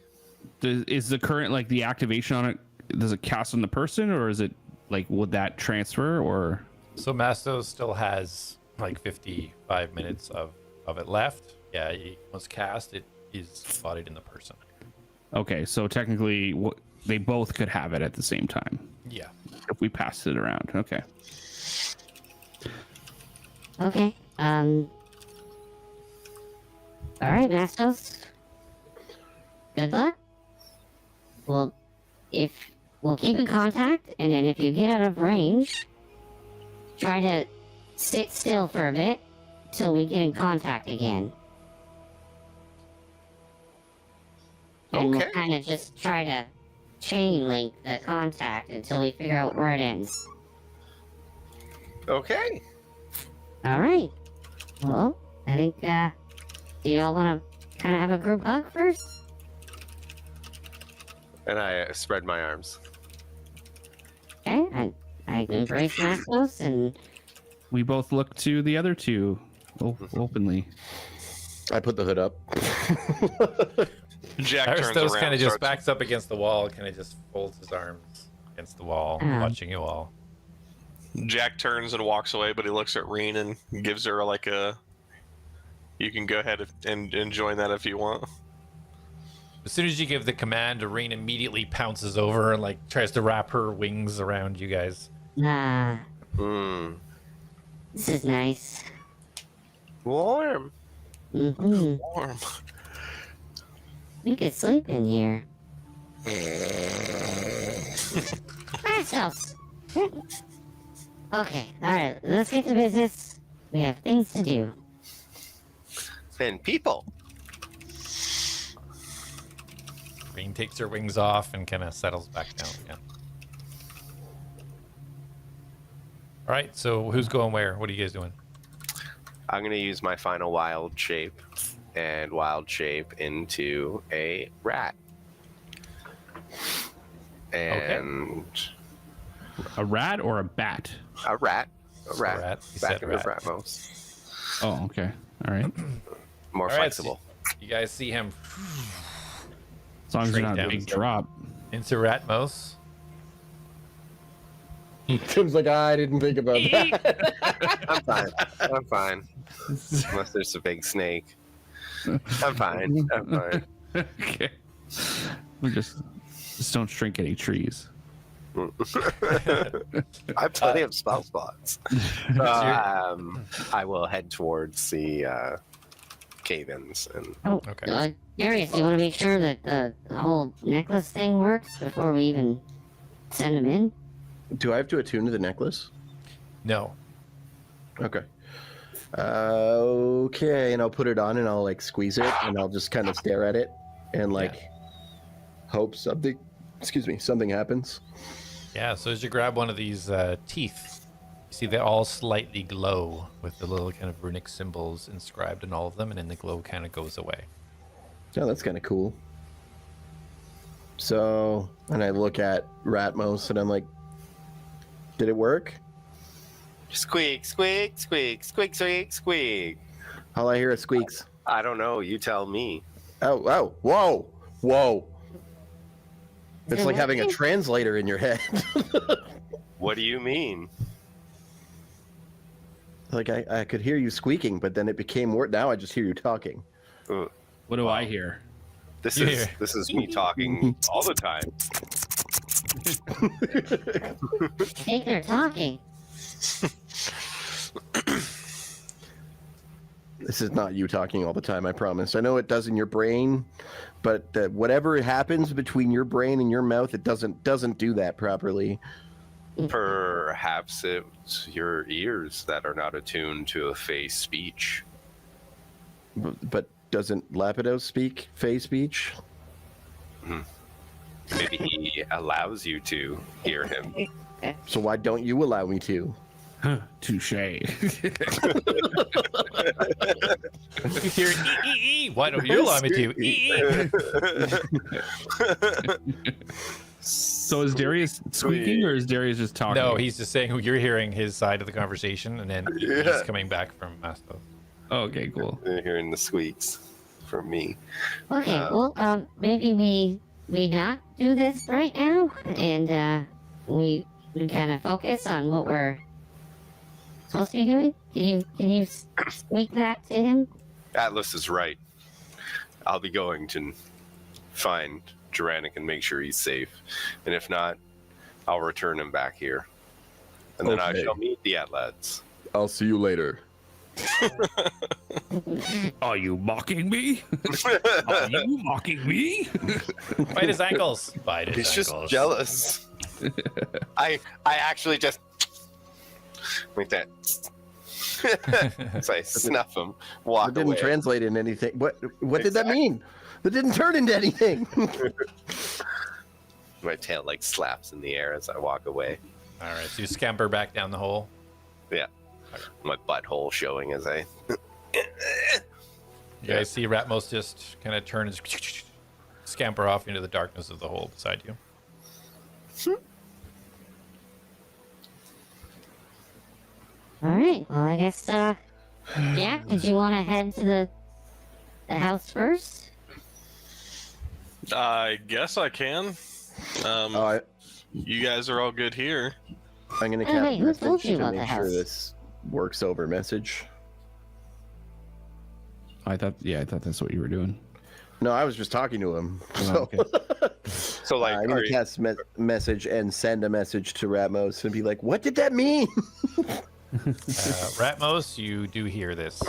Is the current, like, the activation on it, does it cast on the person, or is it, like, would that transfer, or? So Mastos still has like 55 minutes of it left. Yeah, once cast, it is embodied in the person. Okay, so technically, they both could have it at the same time Yeah. if we passed it around. Okay. Okay. Alright, Mastos. Good luck. Well, we'll keep in contact, and then if you get out of range, try to sit still for a bit till we get in contact again. And we'll Okay. kind of just try to chain link the contact until we figure out where it ends. Okay. Alright. Well, I think, do y'all want to kind of have a group hug first? And I spread my arms. Okay, I embrace Mastos and We both look to the other two openly. I put the hood up. Jak turns Aristos around. kind of just starts- backs up against the wall, kind of just folds his arms against the wall, watching you all. Jak turns and walks away, but he looks at Reen and gives her like a. You can go ahead and join that if you want. As soon as you give the command, Irene immediately pounces over and like tries to wrap her wings around you guys. Hmm. this is nice. Warm. Mm-hmm. Warm. We could sleep in here. Mastos! Okay, alright, let's get to business. We have things to do. And people. Irene takes her wings off and kind of settles back down again. All right, so who's going where? What are you guys doing? I'm gonna use my final wild shape and wild shape into a rat. And A rat or a bat? a rat. A rat. rat. You Back said into rat. Ratmos. Oh, okay. All right. More All right, flexible. You guys see him As long as Straight you're not a down. big drop. into Ratmos. Tim's like, I didn't think about that. I'm fine. I'm fine. Unless there's a big snake. I'm fine. I'm fine. Okay. We just don't shrink any trees. I have plenty of spell spots. I will head towards the cave-ins and Oh, Okay. Darius, you want to make sure that the whole necklace thing works before we even send him in? Do I have to attune to the necklace? No. Okay. Okay, and I'll put it on and I'll like squeeze it and I'll just kind of stare at it and like hope something, something happens. Yeah, so as you grab one of these teeth, you see they all slightly glow with the little kind of runic symbols inscribed in all of them, and then the glow kind of goes away. Oh, that's kind of cool. So, and I look at Ratmos and I'm like, did it work? squeak, squeak, squeak, squeak, squeak, squeak. All I hear is squeaks. I don't know. You tell me. Oh, whoa. It's like having a translator in your head. What do you mean? Like I could hear you squeaking, but then it became more. Now I just hear you talking. What do I hear? This Yeah. is me talking all the time. I think they're talking. This is not you talking all the time, I promise. I know it does in your brain, but whatever happens between your brain and your mouth, it doesn't do that properly. Perhaps it's your ears that are not attuned to a face speech. But doesn't Lapidos speak Fey speech? Maybe he allows you to hear him. So why don't you allow me to? Touche. You hear ee. Why don't you allow me to ee? So is Darius squeaking or is Darius just talking? No, he's just saying you're hearing his side of the conversation, and then he's coming back from Mastos. Oh, okay, cool. They're hearing the squeaks from me. Okay, well, maybe we not do this right now, and we kind of focus on what we're supposed to be doing. Can you squeak that to him? Atlas is right. I'll be going to find Duranic and make sure he's safe. And if not, I'll return him back here. And then I Okay. shall meet the ATLADS. I'll see you later. Are you mocking me? Are you mocking me? Bite his ankles. Bite his He's just ankles. jealous. I actually just like that. So I snuff him, walk That didn't away. translate into anything. What did that mean? That didn't turn into anything. My tail like slaps in the air as I walk away. All right, so you scamper back down the hole. Yeah. My butthole showing as I. You guys see Ratmos just kind of turn and scamper off into the darkness of the hole beside you. All right. Well, I guess, Jak, did you want to head to the house first? I guess I can. You guys are all good here. I'm gonna Hey, cast wait, who told message you to about the make sure house? this works over message. I thought that's what you were doing. No, I was just talking to him. So So like, I'm gonna cast message and send a message to Ratmos and be like, "What did that mean?" Ratmos, you do hear this.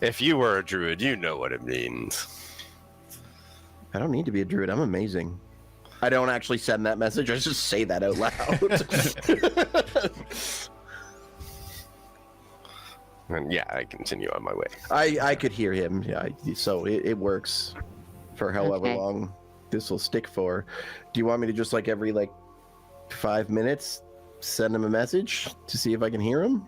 if you were a druid, you know what it means. I don't need to be a druid. I'm amazing. I don't actually send that message. I just say that out loud. And yeah, I continue on my way. I could hear him. Yeah, so it works for however Okay. long this will stick for. Do you want me to just like every 5 minutes send him a message to see if I can hear him?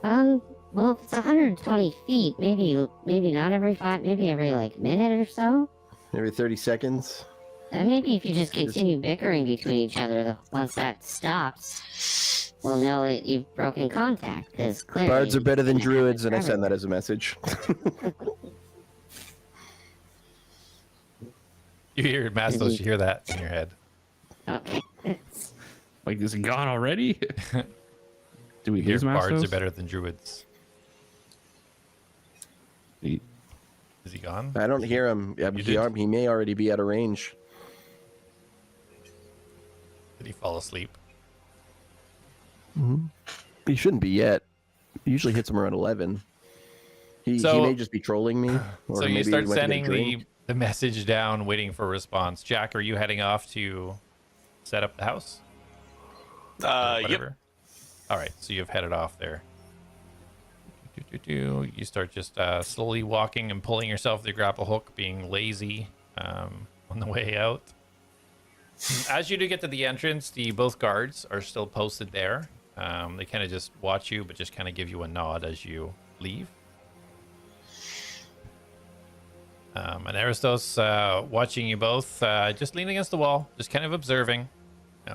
Well, if it's 120 feet, maybe not every maybe every minute or so. Every 30 seconds? And maybe if you just continue bickering between each other, once that stops, we'll know that you've broken contact. Because clearly, Bards are better than it's gonna happen druids, and I send that forever. as a message. You hear Mastos, you hear that in your head. Okay. Like, is it gone already? Do we You hear lose bards Mastos? are better than druids. He- Is he gone? I don't hear him. Yeah, You he, did? he may already be out of range. Did he fall asleep? He shouldn't be yet. He usually hits him around 11. He may just be trolling me. Or So maybe you he start went to get a sending drink. the message down, waiting for a response. Jak, are you heading off to set up the house? Or Yep. whatever? All right, so you've headed off there. You start just slowly walking and pulling yourself with your grapple hook, being lazy on the way out. As you do get to the entrance, both guards are still posted there. They kind of just watch you, but just kind of give you a nod as you leave. And Aristos watching you both, just leaning against the wall, just kind of observing.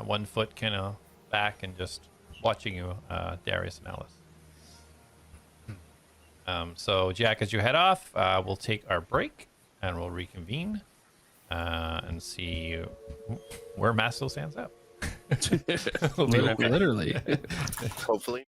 One foot kind of back and just watching you, Darius and Alice. So, Jak, as you head off, we'll take our break and we'll reconvene and see where Mastos stands up. We'll be right back. Literally. Hopefully.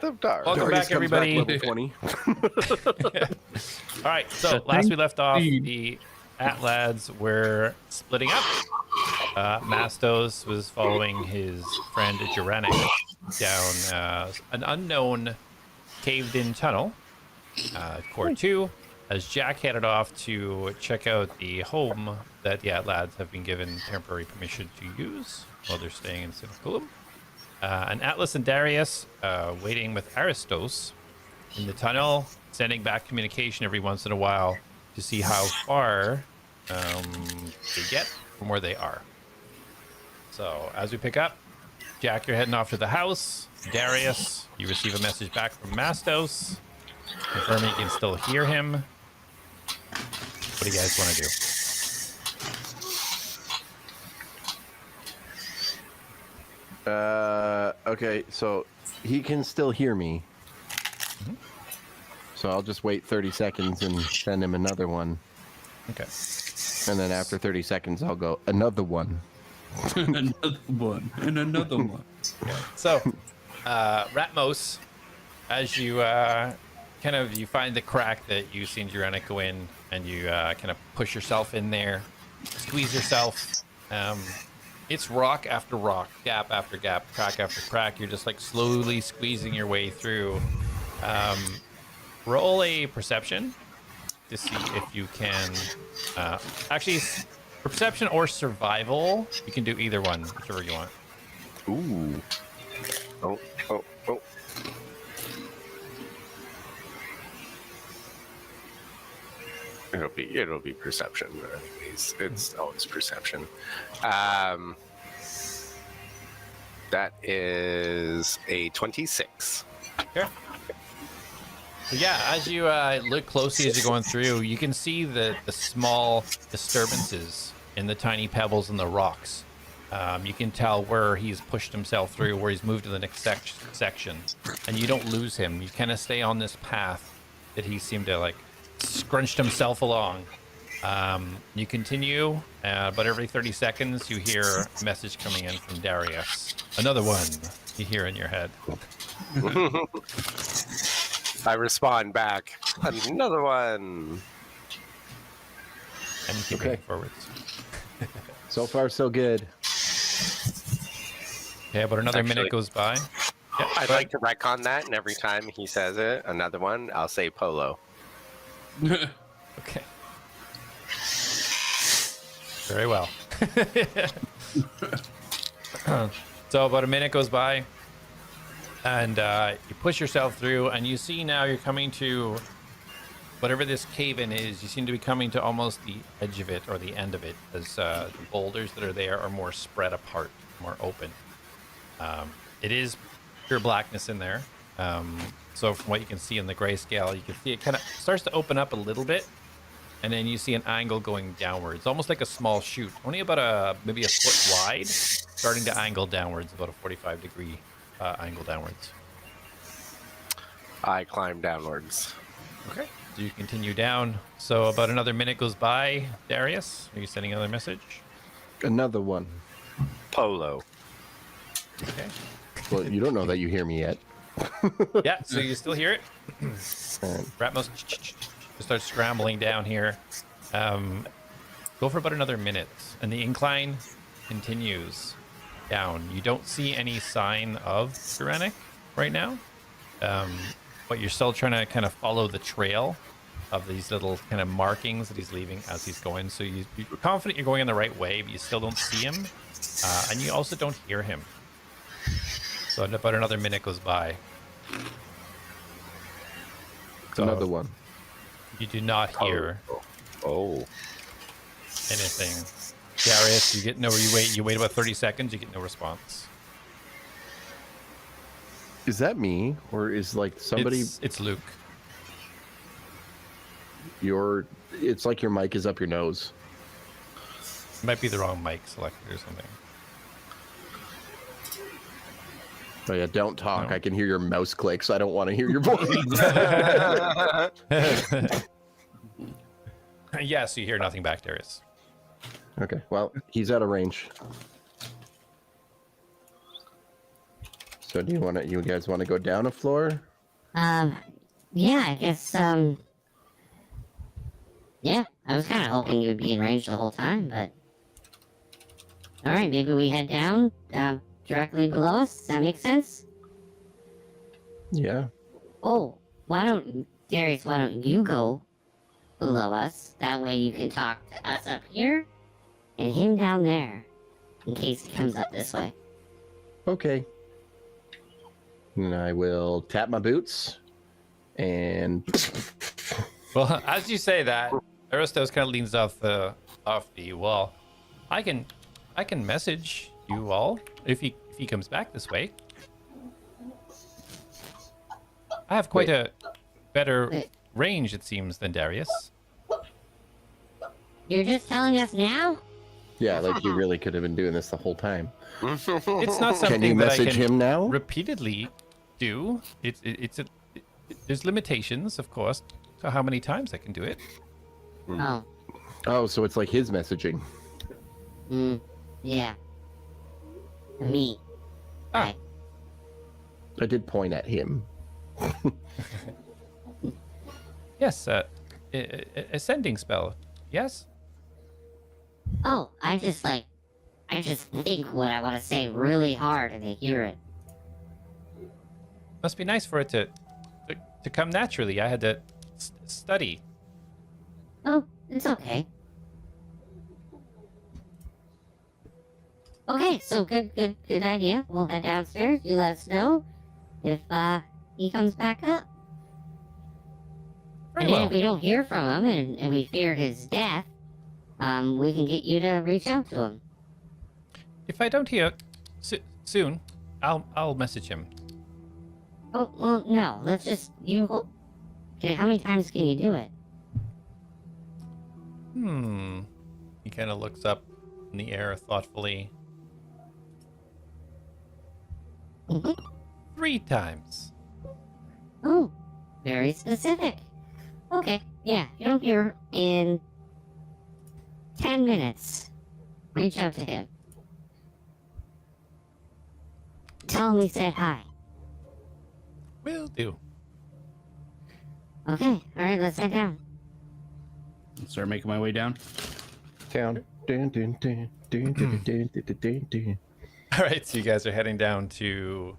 right. of Darius. Welcome Darius back, comes everybody. level 20. All right, so last we left off, the ATLADS were splitting up. Mastos was following his friend Gerenic down an unknown caved-in tunnel. Core 2, as Jak headed off to check out the home that the ATLADS have been given temporary permission to use while they're staying in Sinaculum. And Atlas and Darius waiting with Aristos in the tunnel, sending back communication every once in a while to see how far they get from where they are. So as we pick up, Jak, you're heading off to the house. Darius, you receive a message back from Mastos, confirming you can still hear him. What do you guys want to do? Okay, so he can still hear me. So I'll just wait 30 seconds and send him another one. Okay. And then after 30 seconds, I'll go, another one. Another one. And another one. So, Ratmos, as you you find the crack that you seen Gerenic go in, and you kind of push yourself in there, squeeze yourself. It's rock after rock, gap after gap, crack after crack. You're just like slowly squeezing your way through. Roll a perception to see if you can. Actually, for perception or survival, you can do either one, whichever you want. Ooh. Oh. It'll be perception. Anyways, it's always perception. That is a 26. Sure. So yeah, as you look closely as you're going through, you can see the small disturbances in the tiny pebbles and the rocks. You can tell where he's pushed himself through, where he's moved to the next section, and you don't lose him. You kind of stay on this path that he seemed to like scrunched himself along. You continue, but every 30 seconds you hear a message coming in from Darius. Another one you hear in your head. I respond back. Another one. And you keep moving forwards. So far, so good. Yeah, but another minute Actually- goes by. Yeah, I'd go like to retcon that, and every time he says it, another one, I'll say polo. ahead. Okay. Very well. So about a minute goes by, and you push yourself through, and you see now you're coming to whatever this cave-in is. You seem to be coming to almost the edge of it, or the end of it, as the boulders that are there are more spread apart, more open. It is pure blackness in there. So from what you can see in the grayscale, you can see it kind of starts to open up a little bit, and then you see an angle going downwards, almost like a small chute, only about maybe a foot wide, starting to angle downwards, about a 45-degree angle downwards. I climb downwards. Okay. So you continue down. So about another minute goes by. Darius, are you sending another message? Another one. Polo. Okay. Well, you don't know that you hear me yet. Yeah, so you still hear it? Ratmos just starts scrambling down here. Go for about another minute, and the incline continues down. You don't see any sign of Gerenic right now, but you're still trying to kind of follow the trail of these little kind of markings that he's leaving as he's going. So you're confident you're going in the right way, but you still don't see him, and you also don't hear him. So about another minute goes by. So Another one. you do not hear Oh. anything. Darius, you get no. You wait about 30 seconds. You get no response. Is that me, or is like somebody It's Luke. It's like your mic is up your nose. It might be the wrong mic selected or something. Oh yeah, don't talk. No. I can hear your mouse click, so I don't want to hear your voice. Yeah, so you hear nothing back, Darius. Okay, well, he's out of range. So do you guys want to go down a floor? Yeah, I guess, yeah, I was kind of hoping you'd be in range the whole time, but... Alright, maybe we head down, directly below us. Does that make sense? Yeah. Oh, Darius, why don't you go below us? That way you can talk to us up here, and him down there, in case he comes up this way. Okay. And I will tap my boots, and Well, as you say that, Aristos kind of leans off the wall. I can message you all if he comes back this way. I have quite a better range, it seems, than Darius. You're just telling us now? yeah, like you really could have been doing this the whole time. It's not something Can you that I message can him now? repeatedly do. There's limitations, of course, to how many times I can do it. Oh, Oh, so it's like his messaging. yeah. Me. Ah. Right. I did point at him. Yes, ascending spell. Yes. Oh, I just think what I want to say really hard and they hear it. Must be nice for it to come naturally. I had to study. Oh, it's okay. Okay, so good idea. We'll head downstairs. You let us know if he comes back up. Very And then well. if we don't hear from him and we fear his death, we can get you to reach out to him. If I don't hear soon, I'll message him. Oh, well, no. Let's just Okay, how many times can you do it? He kind of looks up in the air thoughtfully. 3 times. Oh, very specific. Okay, yeah, you don't hear in 10 minutes. Reach out to him. Tell him we said hi. Will do. Okay, alright, let's head down. Start making my way down. Down. Dun, dun, dun, dun, dun, dun, dun, dun, dun. All right, so you guys are heading down to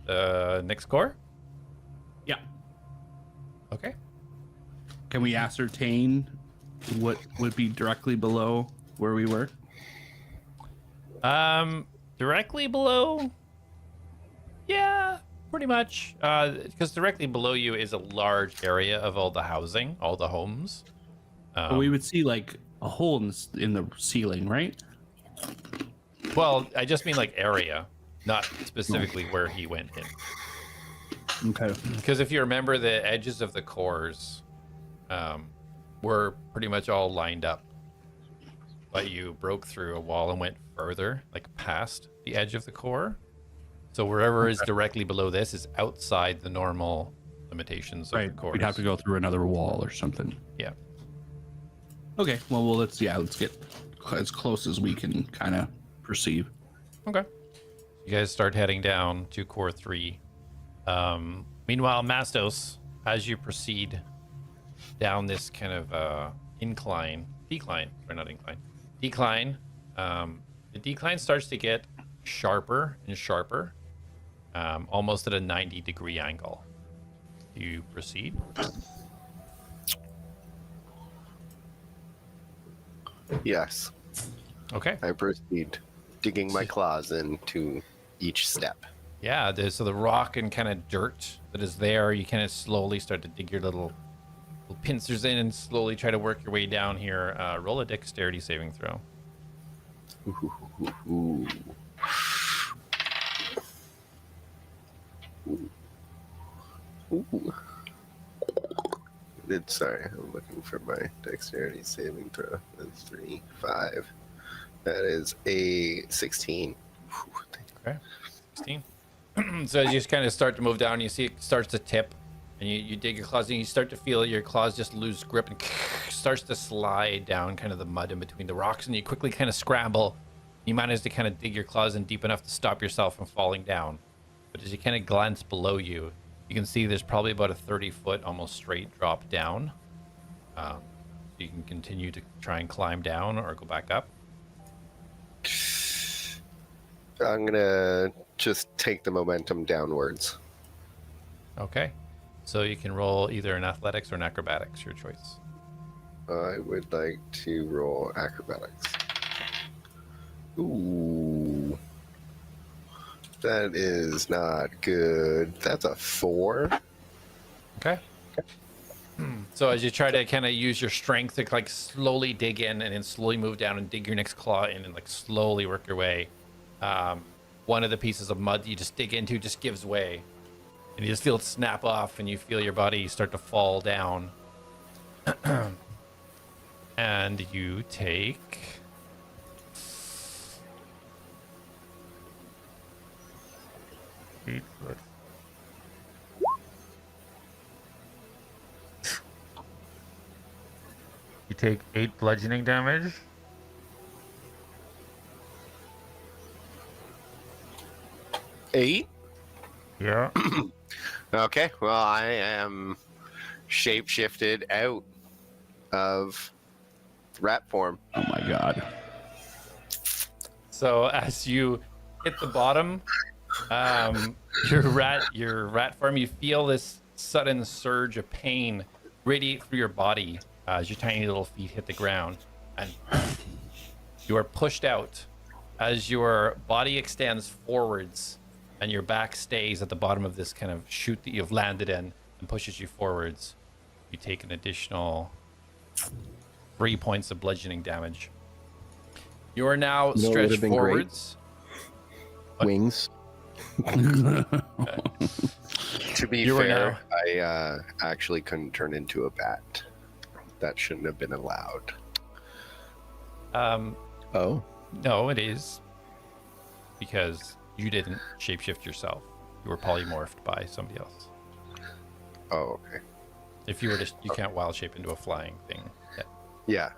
the next core. Yeah. Okay. Can we ascertain what would be directly below where we were? Directly below. Yeah, pretty much. Because directly below you is a large area of all the housing, all the homes. But we would see like a hole in the ceiling, right? Well, I just mean like area, not specifically where he went in. Okay. Because if you remember, the edges of the cores were pretty much all lined up. But you broke through a wall and went further, like past the edge of the core. So wherever is directly below this is outside the normal limitations of the cores. We'd have to go through another wall or something. Yeah. Okay. Well, let's get as close as we can kind of perceive. Okay. You guys start heading down to core 3. Meanwhile, Mastos, as you proceed down this kind of decline, the decline starts to get sharper and sharper, almost at a 90-degree angle. You proceed. Yes, Okay. I proceed, digging my claws into each step. Yeah, so the rock and kind of dirt that is there, you kind of slowly start to dig your little pincers in and slowly try to work your way down here. Roll a dexterity saving throw. Ooh. Ooh. Sorry, I'm looking for my dexterity saving throw. That's 3, 5. That is a 16. Okay. 16. So as you just kind of start to move down, you see it starts to tip, and you dig your claws, and you start to feel your claws just lose grip and starts to slide down kind of the mud in between the rocks, and you quickly kind of scramble You manage to kind of dig your claws in deep enough to stop yourself from falling down. But as you kind of glance below you, you can see there's probably about a 30-foot, almost straight drop down. You can continue to try and climb down or go back up. I'm gonna just take the momentum downwards. Okay. So you can roll either an athletics or an acrobatics, your choice. I would like to roll acrobatics. Ooh. That is not good. That's a 4. Okay. So as you try to kind of use your strength to like slowly dig in and then slowly move down and dig your next claw in and like slowly work your way, one of the pieces of mud you just dig into just gives way, and you just feel it snap off, and you feel your body start to fall down, and you take. You take 8 bludgeoning damage. Eight? Yeah. Okay, well, I am shape-shifted out of rat form. Oh my god. So as you hit the bottom, your rat form, you feel this sudden surge of pain radiate through your body as your tiny little feet hit the ground, and you are pushed out as your body extends forwards and your back stays at the bottom of this kind of chute that you've landed in and pushes you forwards. You take an additional 3 points of bludgeoning damage. You are now You know what would've stretched been great? forwards. Wings. To be You are fair, I actually couldn't turn into a bat. That shouldn't have been allowed. Oh. No, it is because you didn't shapeshift yourself. You were polymorphed by somebody else. Oh, okay. If you were to, you can't wild shape into a flying thing. Yeah.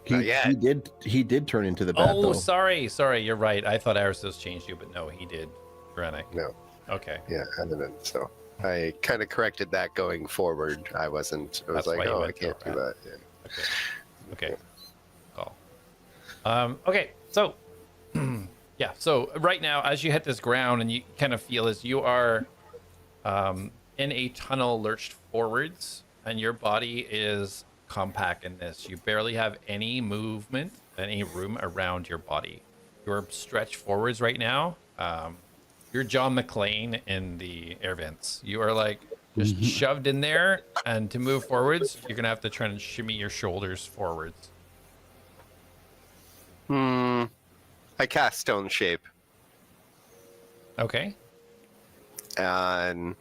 He did turn into the bat, Oh, though. sorry. You're right. I thought Aristos changed you, but no, he did. Rennick. No. Okay. Yeah, I didn't. So I kind of corrected that going forward. I was That's like, why you oh, I went can't to do rat. that. Yeah. Okay. Cool. Okay. So, yeah. So right now, as you hit this ground and you kind of feel as you are in a tunnel lurched forwards, and your body is compact in this. You barely have any movement, any room around your body. You're stretched forwards right now. You're John McClane in the air vents. You are like just shoved in there, and to move forwards, you're gonna have to try and shimmy your shoulders forwards. I cast Stone Shape. Okay. And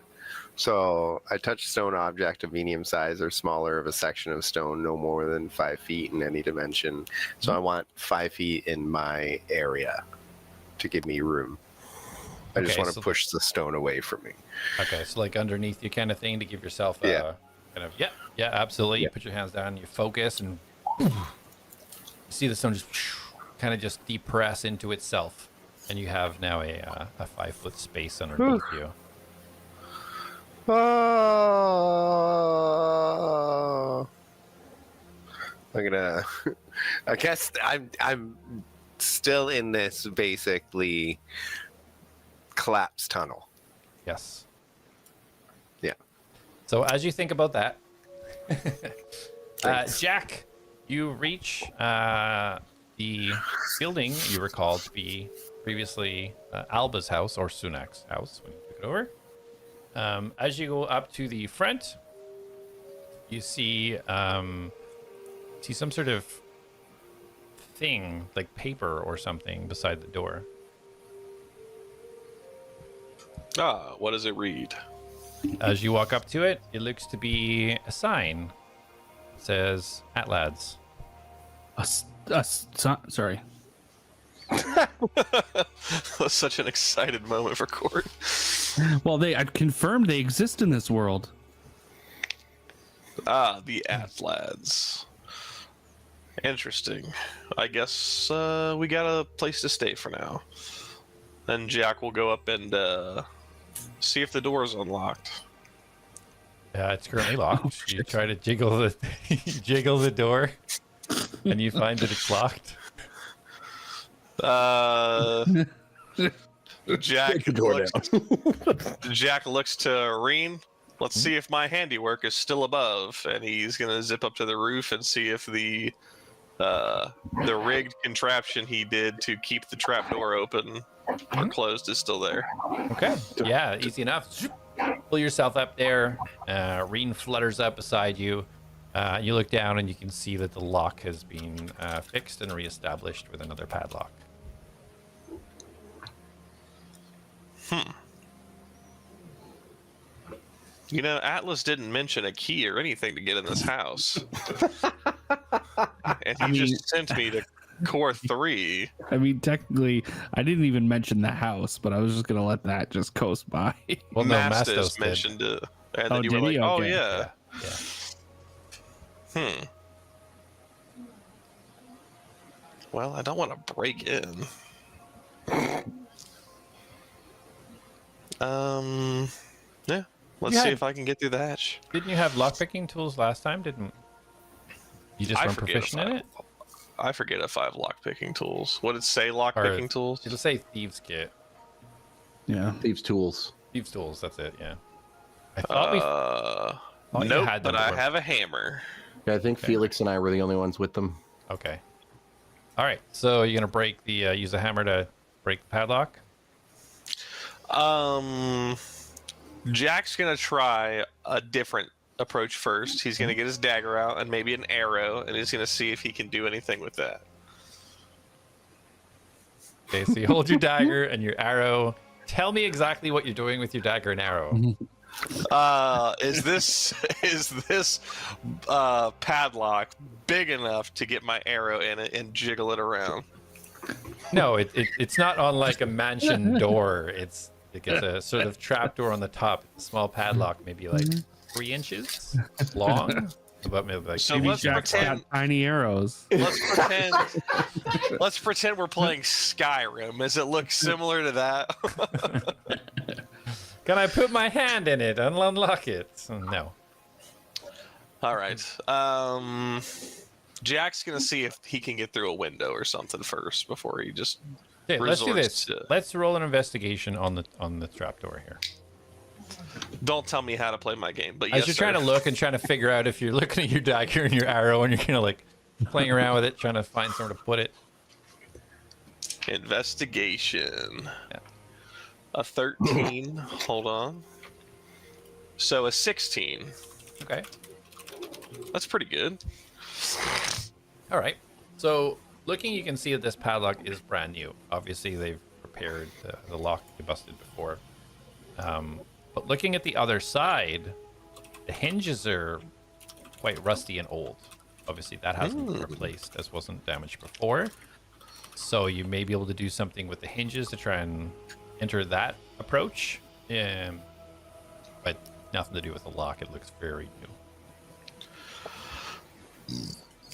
so I touch a stone object of medium size or smaller of a section of stone no more than 5 feet in any dimension. So I want 5 feet in my area to give me room. I just Okay, want to so- push the stone away from me. Okay, so like underneath you kind of thing to give yourself a Yeah. kind of yeah, absolutely. You Yeah. put your hands down, you focus, and you see the stone just kind of just depress into itself, and you have now a 5 foot space underneath you. Oh. I'm gonna. I guess I'm still in this basically collapsed tunnel. Yes. Yeah. So as you think about that, Thanks. Jack, you reach the building you recall to be previously Alba's house or Sunak's house when you took it over. As you go up to the front, you see some sort of thing like paper or something beside the door. What does it read? As you walk up to it, it looks to be a sign. It says ATLADS. Sorry. That's such an excited moment for Court. Well, I confirmed they exist in this world. The ATLADS. Interesting. I guess we got a place to stay for now. Then Jak will go up and see if the door is unlocked. It's currently locked. You try to jiggle the jiggle the door, and you find that it's locked. Jak the door looks, Jak looks to Reen. Let's see if my handiwork is still above, and he's gonna zip up to the roof and see if the rigged contraption he did to keep the trap door open or closed is still there. Okay. Yeah, easy enough. Zoop. Pull yourself up there. Reen flutters up beside you. You look down and you can see that the lock has been fixed and reestablished with another padlock. You know, ATLAS didn't mention a key or anything to get in this house. And he just sent me to core 3. I mean, technically, I didn't even mention the house, but I was just gonna let that just coast by. Well, no, Mastos Mastos did. mentioned it. And then you did were like, he? oh, Okay. yeah. Yeah. Well, I don't want to break in. Yeah. Let's see if I can get through the hatch. Didn't you have lockpicking tools last time? Didn't you just weren't proficient in it? I forget if I have lockpicking tools. What did it say, lockpicking tools? It'll say thieves kit. Yeah. Thieves' tools. Thieves tools. That's it. Yeah. I thought you Nope, had them but I before. have a hammer. Yeah, I think Felix and I were the only ones with them. Okay. All right. So you're gonna break the use a hammer to break the padlock. Jak's gonna try a different approach first. He's gonna get his dagger out and maybe an arrow, and he's gonna see if he can do anything with that. Okay. So you hold your dagger and your arrow. Tell me exactly what you're doing with your dagger and arrow. Is this padlock big enough to get my arrow in it and jiggle it around? No, it's not on like a mansion door. It's a sort of trap door on the top. It's a small padlock, maybe like 3 inches long. About maybe like So Maybe let's Jack's pretend. got tiny arrows. Let's pretend we're playing Skyrim. Does it look similar to that? Can I put my hand in it and unlock it? No. All right. Jak's gonna see if he can get through a window or something first before he just. Okay, let's do resorts this. to- Let's roll an investigation on the trapdoor here. Don't tell me how to play my game, but As yes, you're sir. trying to look and trying to figure out if you're looking at your dagger and your arrow and you're kind of like playing around with it, trying to find somewhere to put it. Investigation. Yeah. A 13. Hold on. So a 16. Okay. That's pretty good. All right. So looking, you can see that this padlock is brand new. Obviously, they've repaired the lock you busted before. But looking at the other side, the hinges are quite rusty and old. Obviously, that hasn't been replaced, as wasn't damaged before. So you may be able to do something with the hinges to try and enter that approach. But nothing to do with the lock. It looks very new.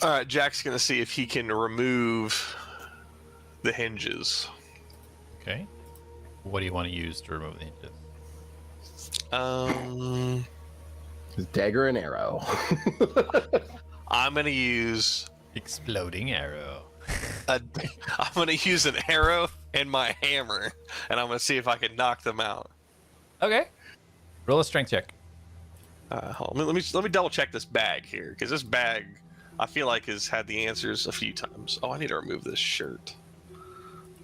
All right, Jak's gonna see if he can remove the hinges. Okay. What do you want to use to remove the hinges? His dagger and arrow. I'm gonna use Exploding arrow. I'm gonna use an arrow and my hammer, and I'm gonna see if I can knock them out. Okay. Roll a strength check. Hold on, let me double check this bag here, because this bag I feel like has had the answers a few times. Oh, I need to remove this shirt.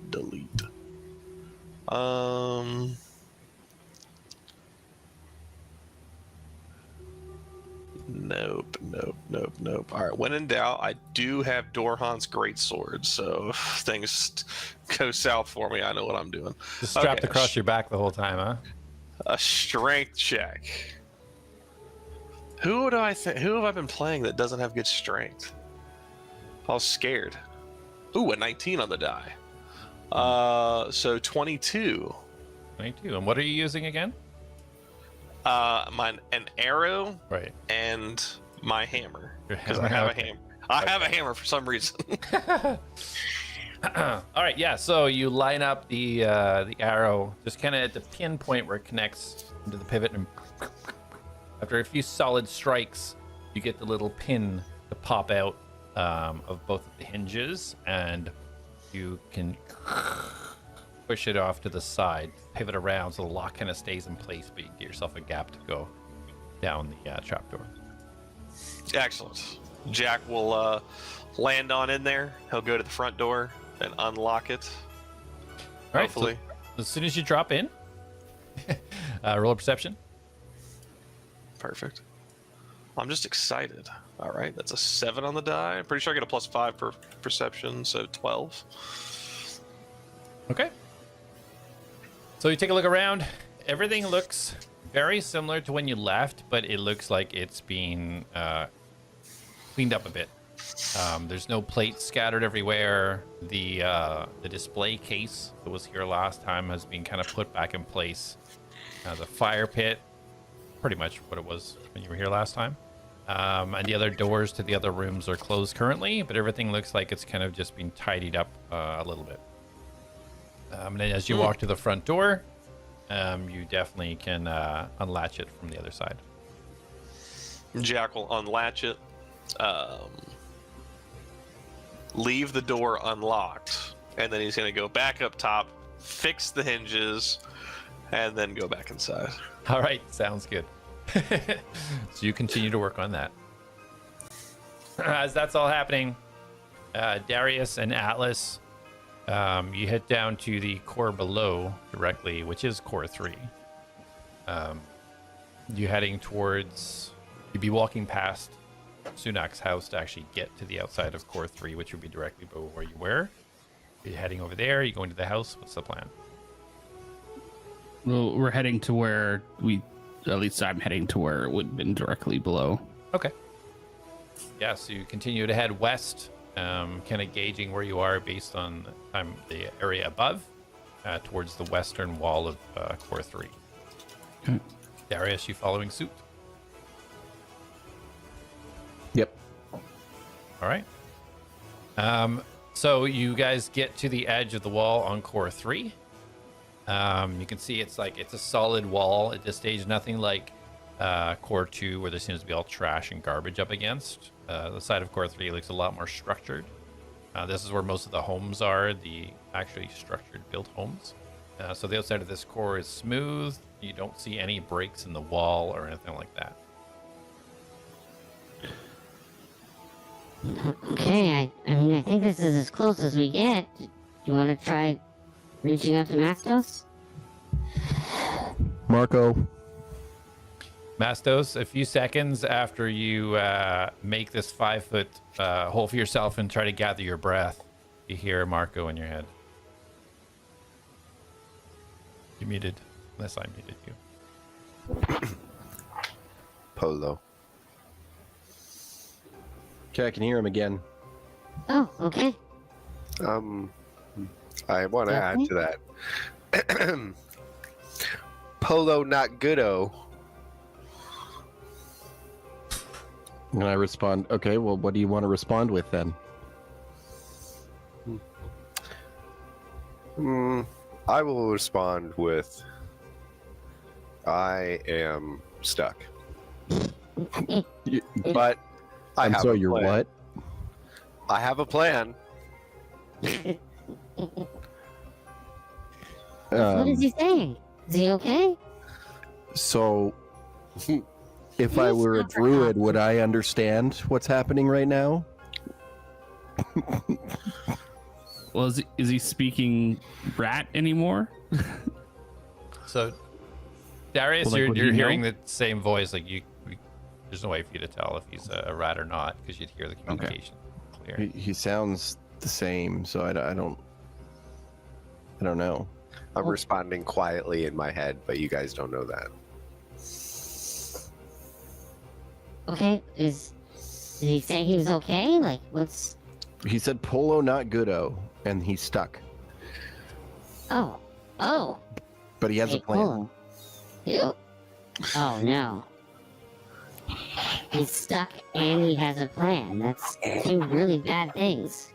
Delete. Nope. All right, when in doubt, I do have Dorhan's greatsword, so if things go south for me, I know what I'm doing. Just strapped Okay, across your back the whole time, huh? a strength check. Who have I been playing that doesn't have good strength? I was scared. Ooh, a 19 on the die. So 22. 22. And what are you using again? An arrow Right. and my hammer. Your Because hammer, I have okay. I have a hammer for some reason. All right, yeah. So you line up the arrow just kind of at the pinpoint where it connects into the pivot, and after a few solid strikes, you get the little pin to pop out of both of the hinges, and you can push it off to the side, pivot around so the lock kind of stays in place, but you get yourself a gap to go down the trapdoor. Excellent. Jak will land on in there. He'll go to the front door and unlock it. All right, Hopefully. so as soon as you drop in, roll a perception. Perfect. I'm just excited. All right, that's a 7 on the die. I'm pretty sure I get a +5 for perception, so 12. Okay. So you take a look around. Everything looks very similar to when you left, but it looks like it's been cleaned up a bit. There's no plates scattered everywhere. The display case that was here last time has been kind of put back in place. The fire pit, pretty much what it was when you were here last time. And the other doors to the other rooms are closed currently, but everything looks like it's kind of just been tidied up a little bit. And then as you walk to the front door, you definitely can unlatch it from the other side. Jak will unlatch it, leave the door unlocked, and then he's going to go back up top, fix the hinges, and then go back inside. All right, sounds good. So you continue to work on that. As that's all happening, Darius and Atlas, you head down to the core below directly, which is core 3. You're heading towards, you'd be walking past Sunak's house to actually get to the outside of core 3, which would be directly below where you were. You're heading over there, you going to the house. What's the plan? Well, we're heading to where at least I'm heading to where it would have been directly below. Okay. Yeah, so you continue to head west, kind of gauging where you are based on the area above, towards the western wall of core 3. Okay. Darius, you following suit? Yep. All right. So you guys get to the edge of the wall on core 3. You can see it's a solid wall at this stage, nothing like core 2 where there seems to be all trash and garbage up against. The side of core 3 looks a lot more structured. This is where most of the homes are, the actually structured built homes. So the outside of this core is smooth. You don't see any breaks in the wall or anything like that. Okay, I mean, I think this is as close as we get. Do you want to try reaching out to Mastos? Marco. Mastos, a few seconds after you make this 5-foot hole for yourself and try to gather your breath, you hear Marco in your head. You muted, unless I muted you. Polo. Okay, I can hear him again. Oh, okay. I want to add Okay. to that. Polo not goodo. And I respond, okay, well, what do you want to respond with then? I will respond with, I am stuck. But I I'm have sorry, a you're plan. what? I have a plan. What is he saying? Is he okay? So, if I were a druid, would I understand what's happening right now? Well, is he speaking rat anymore? So, Darius, Well, like, would you're he hearing know? the same voice. Like there's no way for you to tell if he's a rat or not because you'd hear the communication clear. He sounds the same, so I don't know. I'm responding quietly in my head, but you guys don't know that. Okay, did he say he was okay? Like, what's... He said polo not goodo, and he's stuck. Oh, But he has a hey, plan. cool. You... Oh, no. he's stuck and he has a plan. That's two really bad things.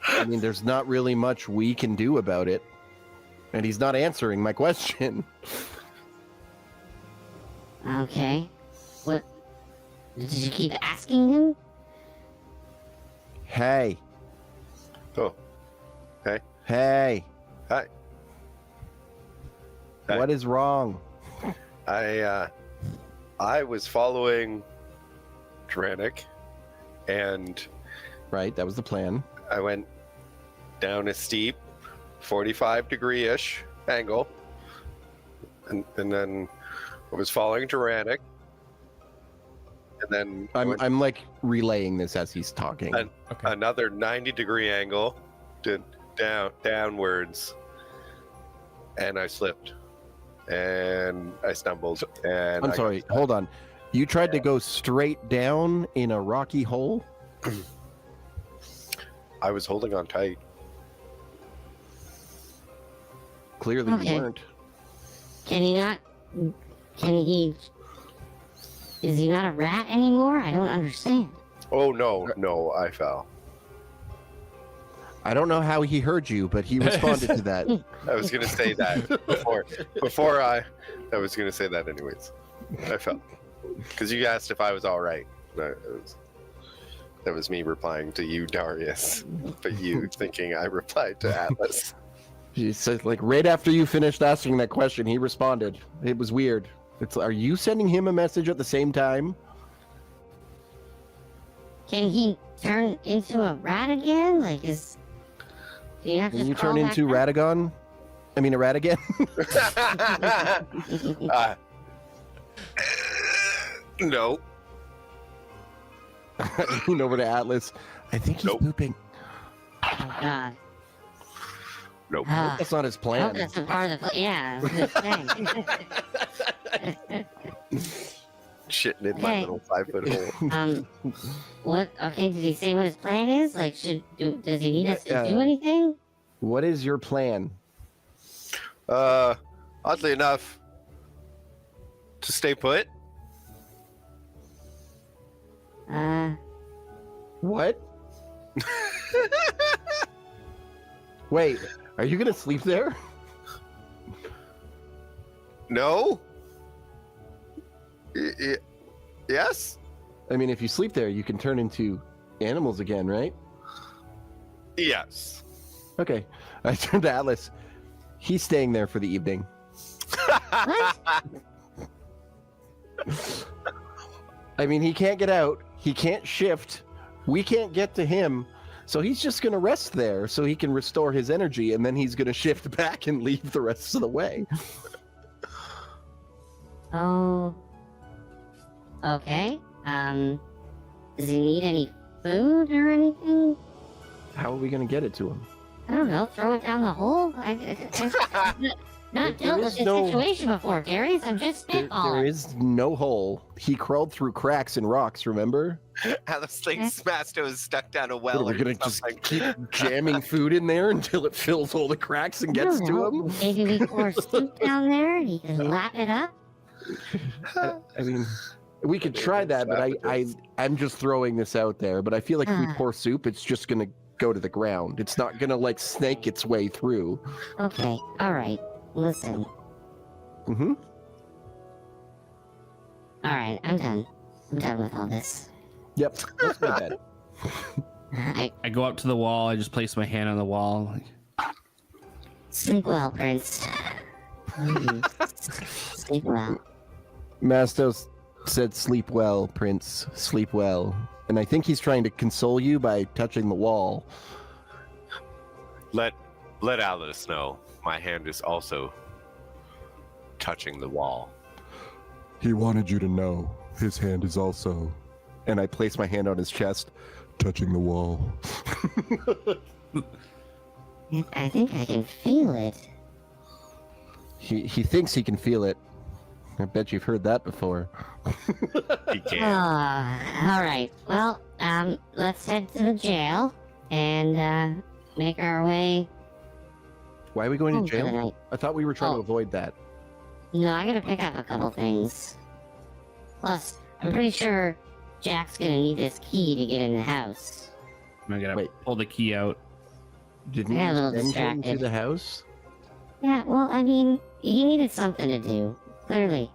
I mean, there's not really much we can do about it. And he's not answering my question. Okay. What? Did you keep asking him? Hey. Oh. Hey. Hey. Hi. Hey. What is wrong? I was following Dranic, and Right, that was the plan. I went down a steep 45-degree-ish angle, and then I was following Dranic, and then I went I'm like relaying this as he's talking. And- another 90-degree angle downwards, and I slipped, and I stumbled, and I'm sorry, hold on. You tried to go straight down in a rocky hole? I was holding on tight. Clearly Okay. you weren't. Can he not? Can he? Is he not a rat anymore? I don't understand. Oh no, I fell. I don't know how he heard you, but he responded to that. I was gonna say that before I was gonna say that anyways. I fell because you asked if I was all right. That was me replying to you, Darius, but you thinking I replied to Atlas. He said, like, right after you finished asking that question, he responded. It was weird. Are you sending him a message at the same time? Can he turn into a rat again? Like, do you have to Can you crawl turn back into up? rat again? I mean, a rat again? No. Lean over to Atlas. I think he's Nope. pooping. Oh God. Nope. Ah, That's not his I hope plan. that's a part of the yeah. I was gonna say. Shitting in my Hey. little 5-foot hole. What? Okay, did he say what his plan is? Like, does he need us to do Yeah. anything? What is your plan? Oddly enough, to stay put. What? Wait, are you gonna sleep there? No. Yes. I mean, if you sleep there, you can turn into animals again, right? Yes. Okay. I turned to Atlas. He's staying there for the evening. I mean, he can't get out. He can't shift. We can't get to him. So he's just going to rest there so he can restore his energy, and then he's going to shift back and leave the rest of the way. Oh. Okay. Does he need any food or anything? How are we going to get it to him? I don't know. Throw it down the hole. Not There dealt with is this no- situation before, Darius. I'm just There spitballing. is no hole. He crawled through cracks and rocks, remember? Atlas thinks Mastos is stuck down a well. We're or going to just something. keep jamming food in there until it fills all the cracks and gets I to don't him? know. Maybe we pour soup down there and he can lap it up. I mean, we could try that, but I'm just throwing this out there. But I feel like if we pour soup, it's just gonna go to the ground. It's not gonna like snake its way through. Okay. All right. Listen. Mm-hmm. All right. I'm done. I'm done with all this. Yep. Let's go to bed. I go up to the wall. I just place my hand on the wall. Like, Sleep well, Prince. Sleep well. Mastos said, "Sleep well, Prince. Sleep well." And I think he's trying to console you by touching the wall. Let Atlas know. My hand is also touching the wall. He wanted you to know his hand is also. And I place my hand on his chest, touching the wall. I think I can feel it. He thinks he can feel it. I bet you've heard that before. He can't. All right. Well, let's head to the jail and make our way. Why are we going home to for the jail? night. I thought we were trying to Oh. avoid that. No, I gotta pick up a couple things. Plus, I'm pretty sure Jack's gonna need this key to get in the house. I gotta Wait. pull the key out. Didn't Yeah, a little you send him to distracted. the house? Yeah, well, I mean, he needed something to do. Clearly.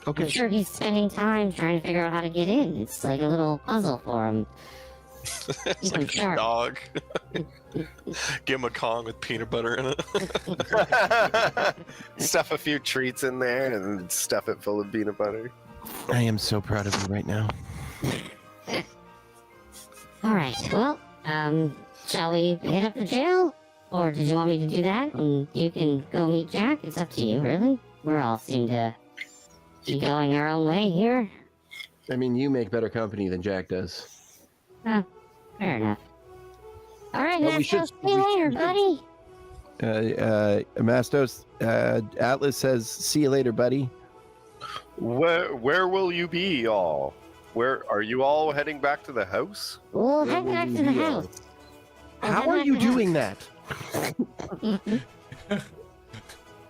Okay. I'm sure he's spending time trying to figure out how to get in. It's like a little puzzle for him. It's He's like a sharp. dog. Give him a Kong with peanut butter in it. Stuff a few treats in there and stuff it full of peanut butter. I am so proud of you right now. Alright, well, shall we hit up the jail? Or did you want me to do that? And you can go meet Jack? It's up to you, really. We're all seem to be going our own way here. I mean, you make better company than Jack does. Oh, fair enough. Alright, Well, we Mastos, should- see you later, buddy. Mastos, Atlas says, "See you later, buddy." Where will you be, all? Where are you all heading back to the house? We'll Where head will back you to the be, house. We'll How head are back you to the house. doing that?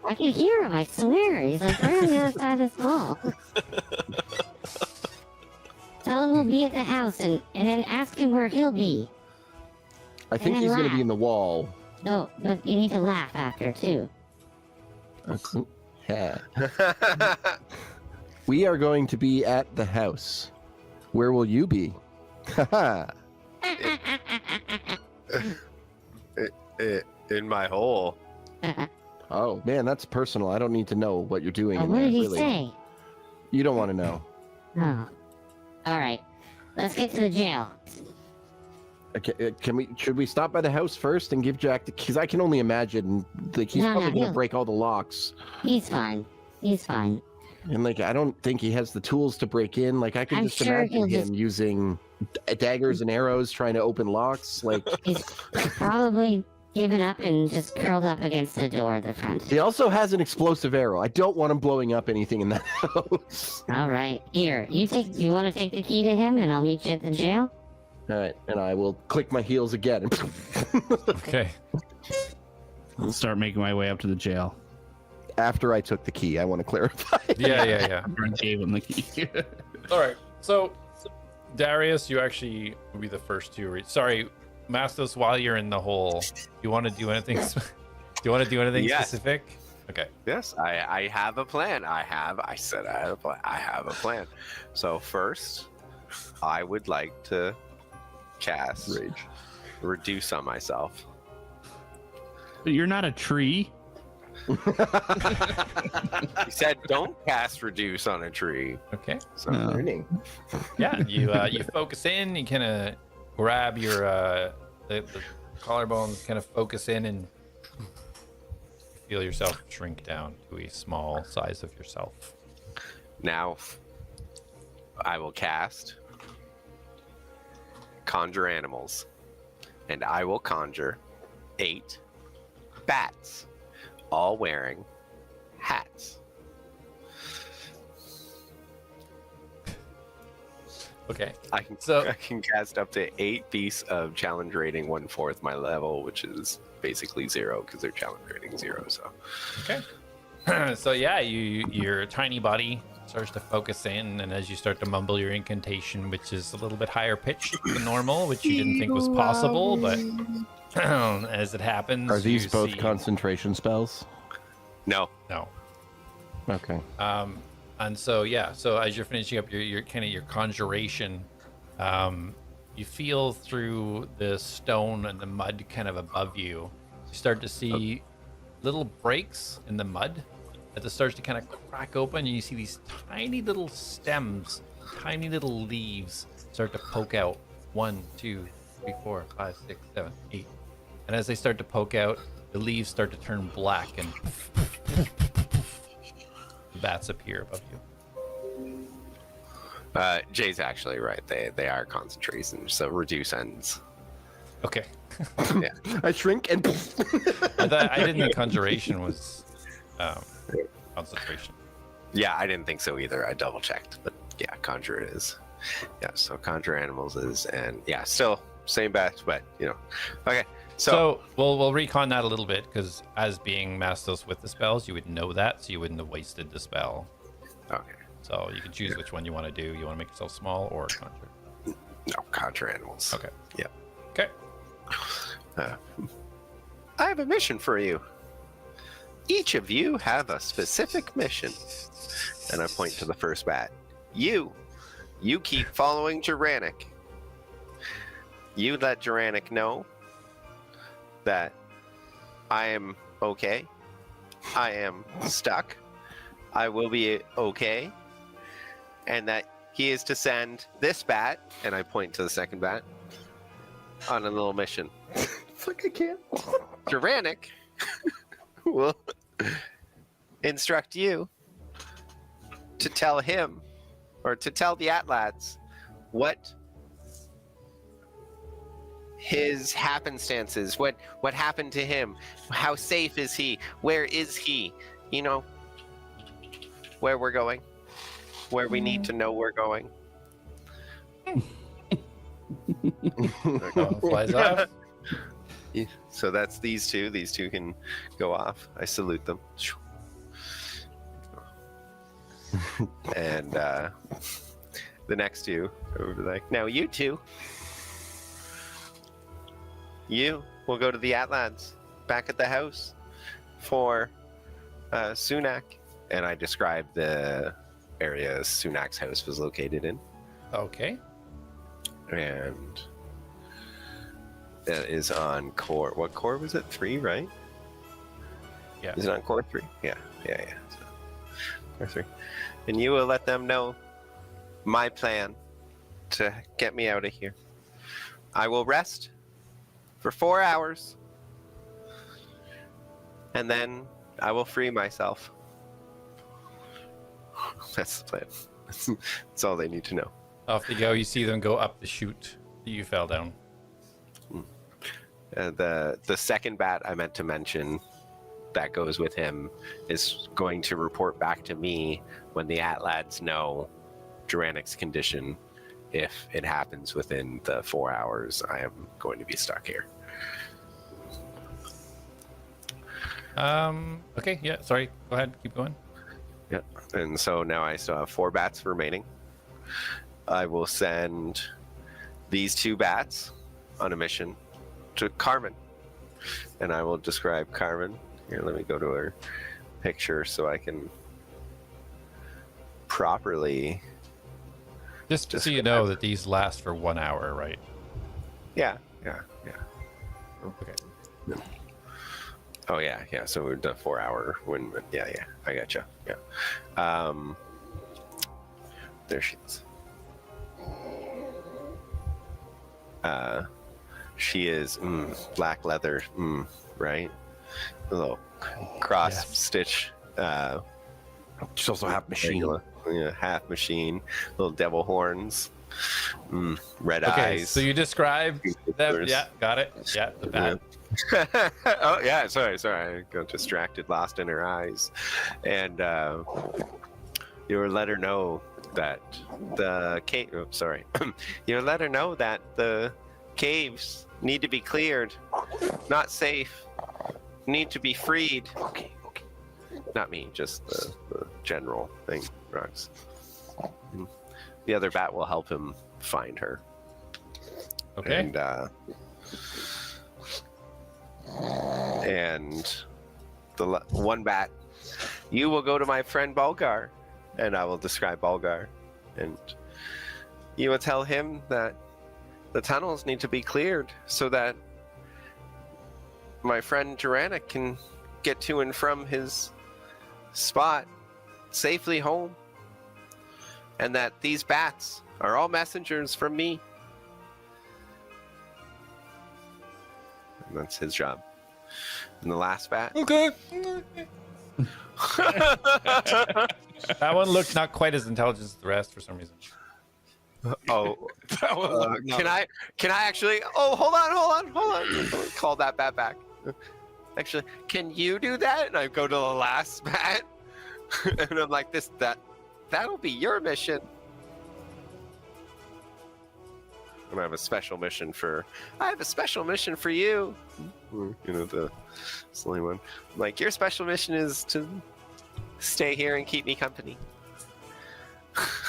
I can hear him, I swear. He's like right on the other side of this wall. Tell him we'll be at the house and then ask him where he'll be. I think And he's then going to be laugh. in the wall. No, but you need to laugh after, too. Yeah. We are going to be at the house. Where will you be? Haha. In my hole. Oh man, that's personal. I don't need to know what you're doing. Oh, in what there, did he really. say? You don't want to know. Oh. Alright. Let's get to the jail. Okay, should we stop by the house first and give Jack the keys? I can only imagine like he's No, probably gonna he'll- break all the locks. He's fine. He's fine. And like I don't think he has the tools to break in. Like I can I'm just sure imagine he'll him just- using daggers and arrows trying to open locks. Like He's probably given up and just curled up against the door at the front. he also has an explosive arrow. I don't want him blowing up anything in that house. Alright. Here, you want to take the key to him and I'll meet you at the jail? All right, and I will click my heels again. Okay. I'll start making my way up to the jail. After I took the key, I want to clarify. Yeah. I gave him the key. All right. So, Darius, you actually will be the first to read. Sorry, Mastos. While you're in the hole, you want to do anything? Do you want to do anything Yes. specific? Okay. Yes, I have a plan. I said I have a plan. I have a plan. So first, I would like to cast Rage. reduce on myself. But you're not a tree. He said, "Don't cast reduce on a tree." Okay. So No. Learning. Yeah. You focus in. You kind of grab your the collarbones. Kind of focus in and feel yourself shrink down to a small size of yourself. now, I will cast conjure animals, and I will conjure 8 bats, all wearing hats. Okay. I can So- I can cast up to 8 beasts of challenge rating 1/4 my level, which is basically 0 because they're challenge rating 0. So Okay. So yeah, your tiny body starts to focus in, and as you start to mumble your incantation, which is a little bit higher pitched than normal, which you didn't think was possible, but as it happens, Are these you both see- concentration spells? no, No. Okay. And so yeah, so as you're finishing up your kind of your conjuration, you feel through the stone and the mud kind of above you. You start to see little breaks in the mud as it starts to kind of crack open, and you see these tiny little stems, tiny little leaves start to poke out. 1, 2, 3, 4, 5, 6, 7, 8. And as they start to poke out, the leaves start to turn black and bats appear above you. Jay's actually right. They are concentration, so reduce ends. Okay. I shrink and I didn't think conjuration was concentration. Yeah, I didn't think so either. I double checked, but yeah, conjure it is. Yeah, so conjure animals is, and yeah, still same batch, but you know. Okay, So we'll recon that a little bit, because as being Mastos with the spells, you would know that, so you wouldn't have wasted the spell. Okay. So you can choose which one you want to do. You want to make yourself small or conjure? No, conjure animals. Okay. Yeah. Okay. I have a mission for you. Each of you have a specific mission. And I point to the first bat. You keep following Duranic. You let Duranic know that I am okay. I am stuck. I will be okay. And that he is to send this bat, and I point to the second bat, on a little mission. Fuck, I can't. Duranic will instruct you to tell him, or to tell the ATLADS, what his happenstances, what happened to him, how safe is he, where is he, you know, where we're going, where we need to know we're going. Flies off. So that's these two. These two can go off. I salute them. And the next two over like, now you two, you will go to the ATLADS back at the house for Sunak. And I described the area Sunak's house was located in. Okay. And that is on core. What core was it? 3, right? Yeah. Is it on core 3? Yeah. So, core 3. And you will let them know my plan to get me out of here. I will rest for 4 hours. And then I will free myself. That's the plan. That's all they need to know. Off they go. You see them go up the chute that you fell down. The second bat I meant to mention that goes with him is going to report back to me when the ATLADS know Duranic's condition. If it happens within the 4 hours, I am going to be stuck here. Okay. Yeah. Sorry. Go ahead. Keep going. Yeah. And so now I still have 4 bats remaining. I will send these 2 bats on a mission to Carmen. And I will describe Carmen. Here, let me go to her picture so I can properly... Just so you know that these last for 1 hour, right? Yeah. Okay. Oh, yeah. So we're done 4 hour when... Yeah. I gotcha. Yeah. There she is. She is black leather, right? A little cross stitch. She's also half machine. Half machine. Little devil horns. Red Okay. eyes. So you described them. Yeah. Got it. Yeah. The bat. Oh yeah. Sorry. I got distracted, lost in her eyes, and you will let her know that the cave. Oh, sorry. You will let her know that the caves need to be cleared, not safe, need to be freed. Okay. Not me, just the general thing, Rux. The other bat will help him find her. Okay. And the one bat, you will go to my friend Bulgar, and I will describe Bulgar, and you will tell him that the tunnels need to be cleared so that my friend Duranic can get to and from his spot safely home, and that these bats are all messengers from me. And that's his job. And the last bat. Okay. That one looked not quite as intelligent as the rest for some reason. Oh, That one looked can I actually? Oh, hold on. Call that bat back. Actually, can you do that? And I go to the last bat, and I'm like, that'll be your mission. And I have a special mission for. I have a special mission for you. You know, the silly one. I'm like, your special mission is to stay here and keep me company.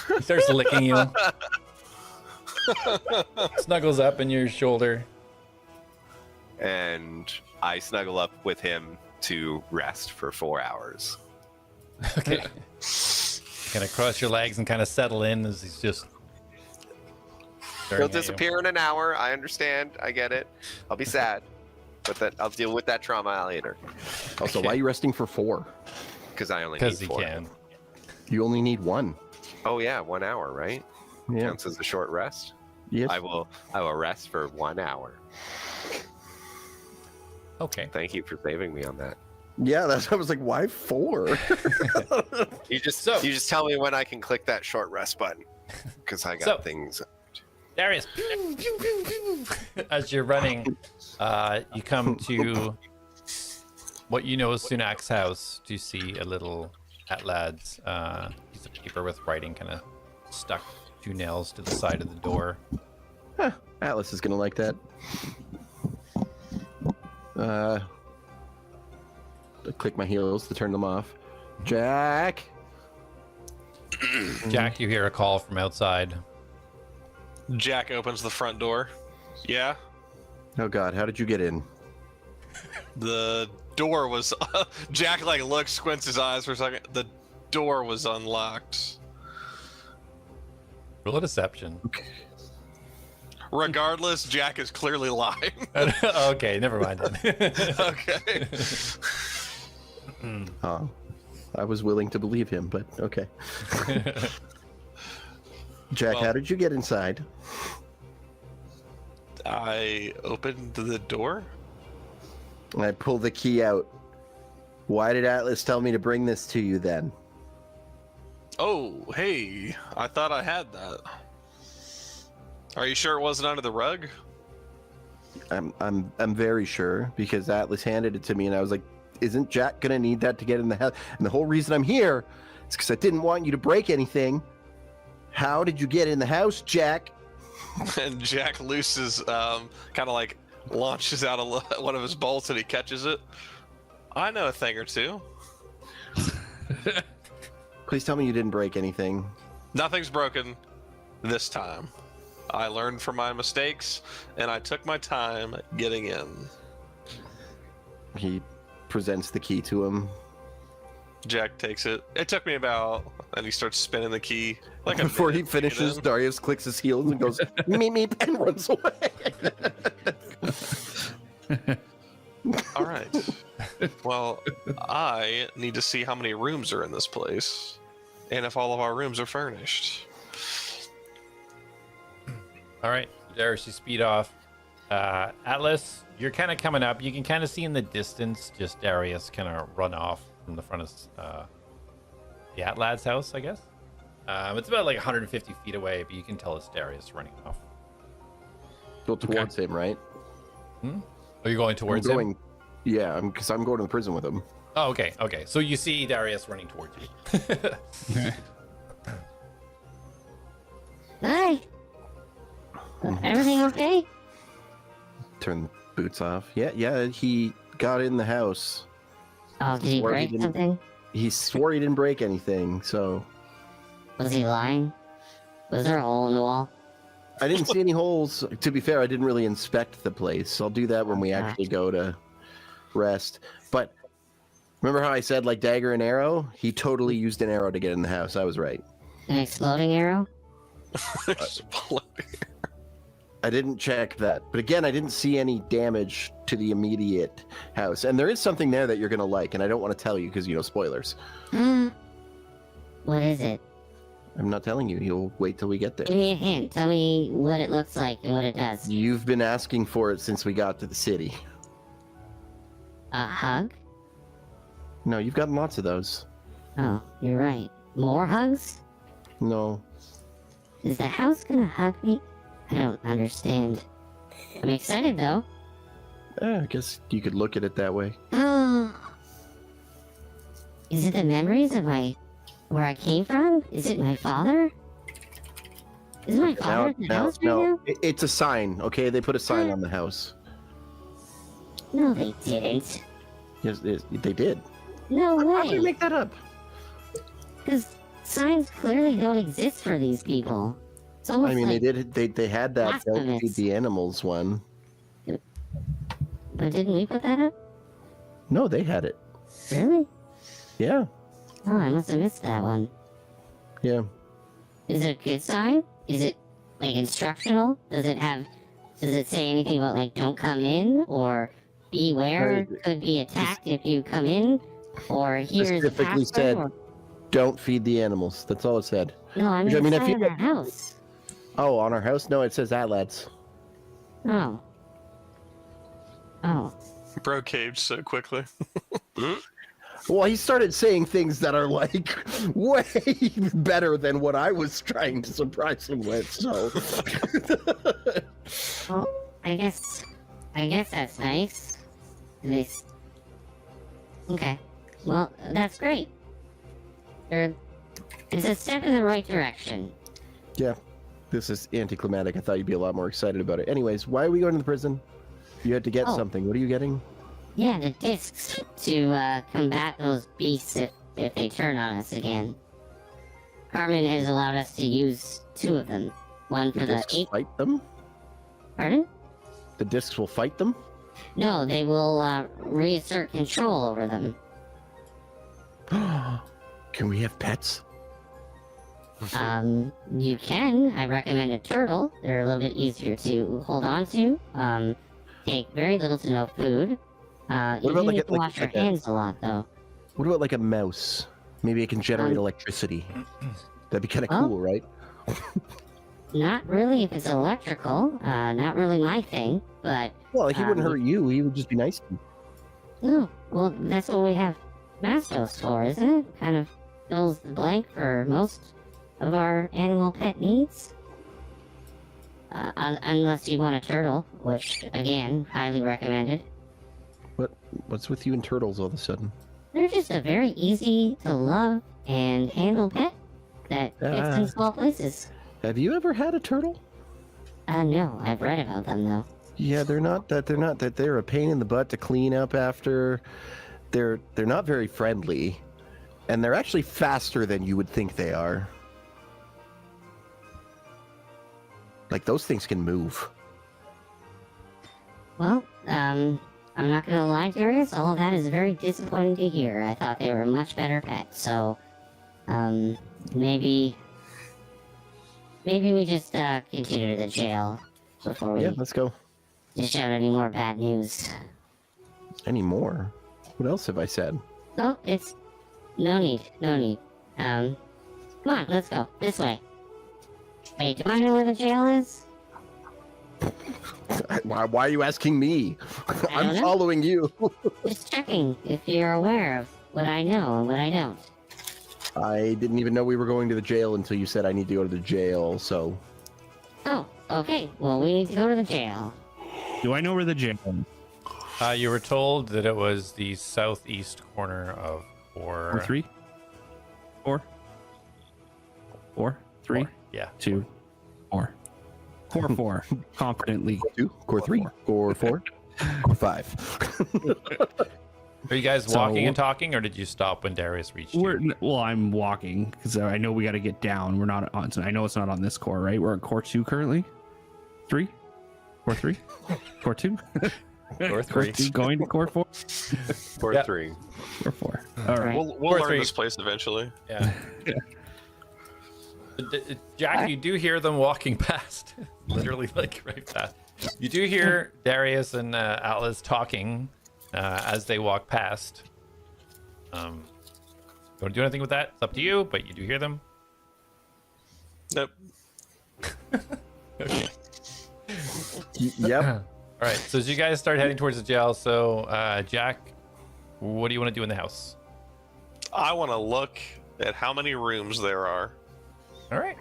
He starts licking you. Snuggles up in your shoulder. And I snuggle up with him to rest for 4 hours. Okay. Kind of cross your legs and kind of settle in as he's just. He'll disappear in an hour. I understand. I get it. I'll be sad, but that I'll deal with that trauma later. Also, why are you resting for 4? Because I only Because need he 4. can. You only need 1. Oh yeah, 1 hour, right? Yeah. Counts as a short rest. Yes. I will rest for 1 hour. Okay. Thank you for saving me on that. Yeah, that's. I was like, why 4? You just So- you just tell me when I can click that short rest button, because I got So- things. Darius, as you're running, you come to what you know is Sunak's house to see a little ATLADS piece of paper with writing kind of stuck 2 nails to the side of the door. Atlas is gonna like that. I click my heels to turn them off. Jack. Jak, you hear a call from outside. Jak opens the front door. Yeah, Oh God, how did you get in? the door was. Jak like looks, squints his eyes for a second. The door was unlocked. Roll a deception. Regardless, Jak is clearly lying. Okay, never mind then. Okay. Oh, I was willing to believe him, but okay. Jack, Well- how did you get inside? I opened the door. I pull the key out. Why did Atlas tell me to bring this to you then? Oh, hey, I thought I had that. Are you sure it wasn't under the rug? I'm very sure because Atlas handed it to me and I was like, isn't Jack gonna need that to get in the house? And the whole reason I'm here is because I didn't want you to break anything. How did you get in the house, Jack? And Jak looses, kind of like launches out one of his bolts and he catches it. I know a thing or two. Please tell me you didn't break anything. Nothing's broken this time. I learned from my mistakes and I took my time getting in. He presents the key to him. Jak takes it. It took me about, and he starts spinning the key. Like a Before he minute to get finishes, in. Darius clicks his heels and goes, meep, meep, and runs away. All right. Well, I need to see how many rooms are in this place, and if all of our rooms are furnished. All right, Darius, you speed off. Atlas, you're kind of coming up. You can kind of see in the distance just Darius kind of run off from the front of the ATLADS house, I guess. It's about like 150 feet away, but you can tell it's Darius running off. Go towards him, right? Are you going towards I'm going, him? Yeah, because I'm going to the prison with him. Oh, okay, okay. So you see Darius running towards you. Hi. Everything okay? Turn the boots off. Yeah, he got in the house. Oh, did he Or he break didn't- something? He swore he didn't break anything, so Was he lying? Was there a hole in the wall? I didn't see any holes. To be fair, I didn't really inspect the place. I'll do that when we actually go to rest. But remember how I said like dagger and arrow? He totally used an arrow to get in the house. I was right. An exploding arrow? I didn't check that. But again, I didn't see any damage to the immediate house. And there is something there that you're going to like, and I don't want to tell you because, spoilers. What is it? I'm not telling you. You'll wait till we get Give there. me a hint. Tell me what it looks like and what it does. You've been asking for it since we got to the city. A hug? No, you've gotten lots of those. Oh, you're right. More hugs? No. Is the house gonna hug me? I don't understand. I'm excited though. I guess you could look at it that way. Oh. Is it the memories of where I came from? Is it my father? Is my father at the house right now? It's a sign. Okay, they put a sign on the house. No, they didn't. Yes, they did. No How did you way. make that up? Because signs clearly don't exist for these people. It's almost I mean, like, they did. They had that "Don't feed blasphemous. the animals" one. But didn't we put that up? No, they had it. Really? Yeah, Oh, I must have missed that one. yeah. Is it a good sign? Is it like instructional? Does it say anything about like don't come in or beware could be attacked if you come in? Or here's a Specifically password? said, Or... "Don't feed the animals." That's all it said. No, I mean, I mean, it's if not you- in our house. Oh, on our house? No, it says ATLADS. Oh. Oh. Bro caved so quickly. Well, he started saying things that are like way better than what I was trying to surprise him with. So, Well, I guess that's nice. At least. Okay. Well, that's great. It's a step in the right direction. yeah, this is anticlimactic. I thought you'd be a lot more excited about it. Anyways, why are we going to the prison? You had to get Oh. something. What are you getting? Yeah, the discs to combat those beasts if they turn on us again. Carmen has allowed us to use 2 of them. One for The the discs 8. fight them? Pardon? The discs will fight them? No, they will reassert control over them. Can we have pets? You can. I recommend a turtle. They're a little bit easier to hold on to. Take very little to no food. You about do like need a- to like- wash your like a- hands a lot, though. What about like a mouse? Maybe it can generate Um, electricity. That'd be kind of oh. cool, right? Not really if it's electrical. Not really my thing, but... Well, he wouldn't hurt you. He would just be nice to you. No, well, that's what we have Mastos for, isn't it? Kind of fills the blank for most of our animal pet needs. Unless you want a turtle, which, again, highly recommended. What's with you and turtles all of a sudden? They're just a very easy to love and handle pet that fits in small places. Have you ever had a turtle? No, I've read about them, though. Yeah, they're not that they're a pain in the butt to clean up after. They're not very friendly, and they're actually faster than you would think they are. Like those things can move. Well, I'm not gonna lie, Darius, all of that is very disappointing to hear. I thought they were a much better pet, so, maybe we just, continue to the jail before we Yeah, let's go. dish out any more bad news. Any more? What else have I said? Oh, it's... no need. Come on, let's go. This way. Wait, do I know where the jail is? Why are you asking me? don't I'm know. following you. Just checking if you're aware of what I know and what I don't. I didn't even know we were going to the jail until you said I need to go to the jail, so... Oh, okay. Well, we need to go to the jail. Do I know where the jail is? You were told that it was the southeast corner of 4... 4, 3? 4? 4, 3, Yeah. 2, 4. Core 4. Confidently. 2, core 3, core 4, core 5. Are you guys So- walking and talking, or did you stop when Darius reached you? Well, I'm walking because I know we got to get down. We're not on. So I know it's not on this core, right? We're at core 2 currently. 3, core 3, core 2, Core 3. 2 going to core 4, Core Yep. 3. core 4. All right. We'll Core learn 3. this place eventually. Yeah. Jack, you do hear them walking past. Literally, like, right past. You do hear Darius and A.T.L.A.S talking as they walk past. You want to do anything with that? It's up to you, but you do hear them. Nope. Okay. Yep. All right. So as you guys start heading towards the jail, so Jack, what do you want to do in the house? I want to look at how many rooms there are. All right.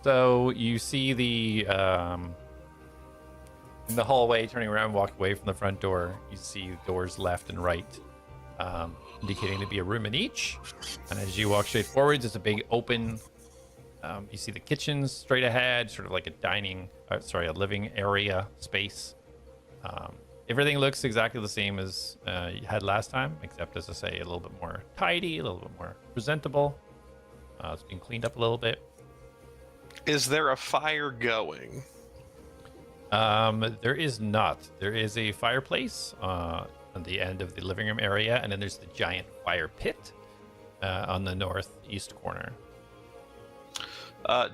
So you see the in the hallway, turning around, walk away from the front door. You see doors left and right, indicating to be a room in each. And as you walk straight forwards, it's a big open You see the kitchens straight ahead, sort of like a living area space. Everything looks exactly the same as you had last time, except, as I say, a little bit more tidy, a little bit more presentable. It's been cleaned up a little bit. Is there a fire going? There is not. There is a fireplace on the end of the living room area, and then there's the giant fire pit on the northeast corner.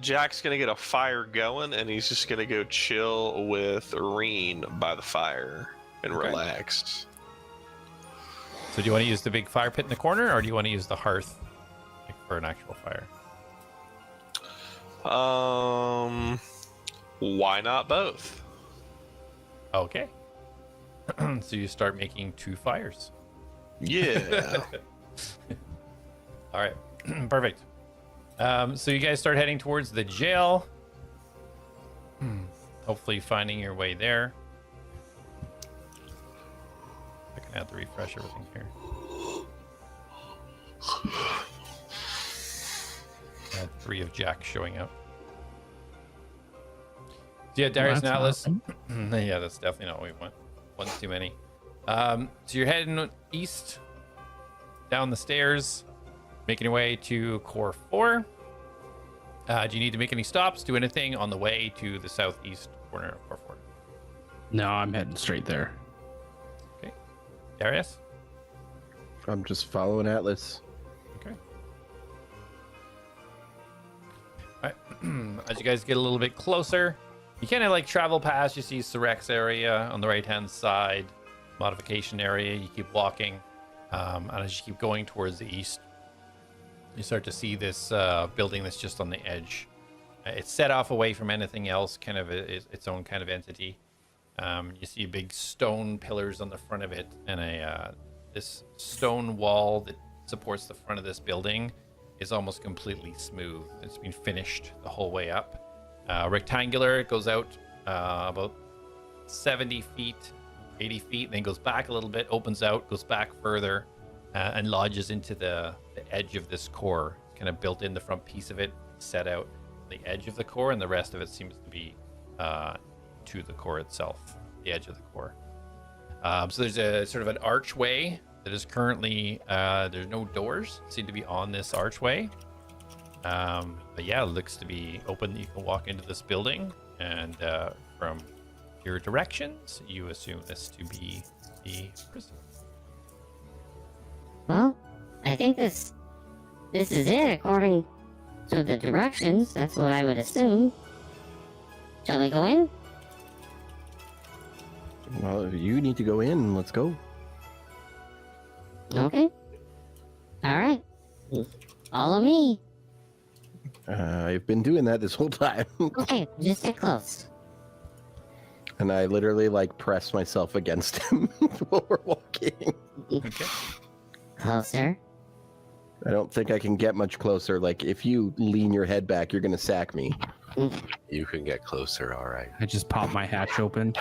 Jack's gonna get a fire going, and he's just gonna go chill with Reen by the fire and Okay. relax. So do you want to use the big fire pit in the corner, or do you want to use the hearth for an actual fire? Why not both? Okay. So you start making 2 fires. Yeah. All right. Perfect. So you guys start heading towards the jail. Hopefully finding your way there. I can have to refresh everything here. Add 3 of Jak showing up. So yeah, Darius and that's A.T.L.A.S. Yeah, that's definitely not what we want. One's too many. So you're heading east, down the stairs, making your way to Core 4. Do you need to make any stops? Do anything on the way to the southeast corner of Core 4? No, I'm heading straight there. Okay. Darius? I'm just following Atlas. Okay. All right. As you guys get a little bit closer, you kind of like travel past. You see Sirek's area on the right-hand side, modification area. You keep walking, and as you keep going towards the east, you start to see this building that's just on the edge. It's set off away from anything else, kind of its own kind of entity. You see big stone pillars on the front of it, and this stone wall that supports the front of this building is almost completely smooth. It's been finished the whole way up. Rectangular, it goes out about 70 feet, 80 feet, and then goes back a little bit, opens out, goes back further, and lodges into the edge of this core. It's kind of built in the front piece of it, set out the edge of the core, and the rest of it seems to be to the core itself, the edge of the core. So there's a sort of an archway that is currently, there's no doors, seem to be on this archway. But yeah, it looks to be open. You can walk into this building, and from your directions, you assume this to be the prison. Well, I think this is it according to the directions. That's what I would assume. Shall we go in? Well, you need to go in. Let's go. Okay. All right. Follow me. I've been doing that this whole time. Okay, just get close. And I literally like press myself against him while we're walking. Okay. Closer. I don't think I can get much closer. Like, if you lean your head back, you're gonna sack me. You can get closer, all right. I just pop my hatch open.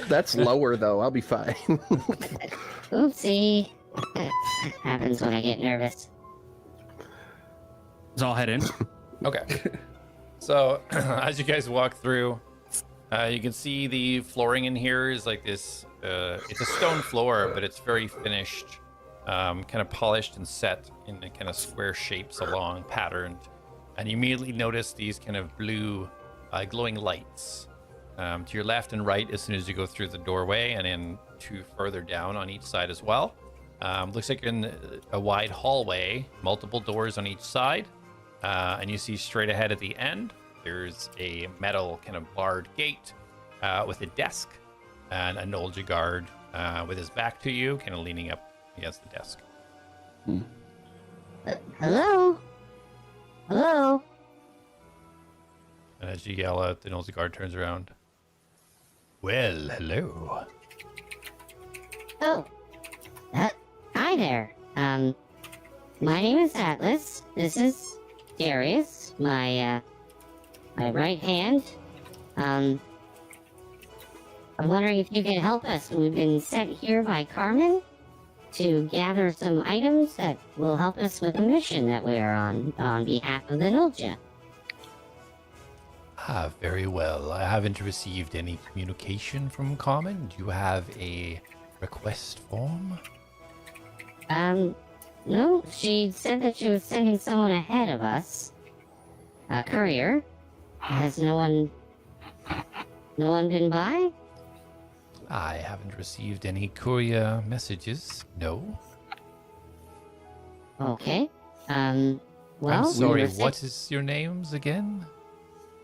That's lower though. I'll be fine. Oopsie. That happens when I get nervous. So I'll head in. Okay. So as you guys walk through, you can see the flooring in here is like this. It's a stone floor, but it's very finished, kind of polished and set in the kind of square shapes along, patterned. And you immediately notice these kind of blue glowing lights to your left and right as soon as you go through the doorway, and then 2 further down on each side as well. Looks like you're in a wide hallway, multiple doors on each side. And you see straight ahead at the end, there's a metal kind of barred gate with a desk and a Nolja guard with his back to you, kind of leaning up against the desk. Hello? Hello? And as you yell out, the Nolja guard turns around. Well, hello. Oh. Hi there. My name is Atlas. This is Darius, my right hand. I'm wondering if you can help us. We've been sent here by Carmen. to gather some items that will help us with the mission that we are on behalf of the Nulja. Ah, very well. I haven't received any communication from Carmen. Do you have a request form? No, she said that she was sending someone ahead of us. A courier. Has no one been by? I haven't received any courier messages. No. Okay. Well, I'm we sorry, were sent- what is your names again?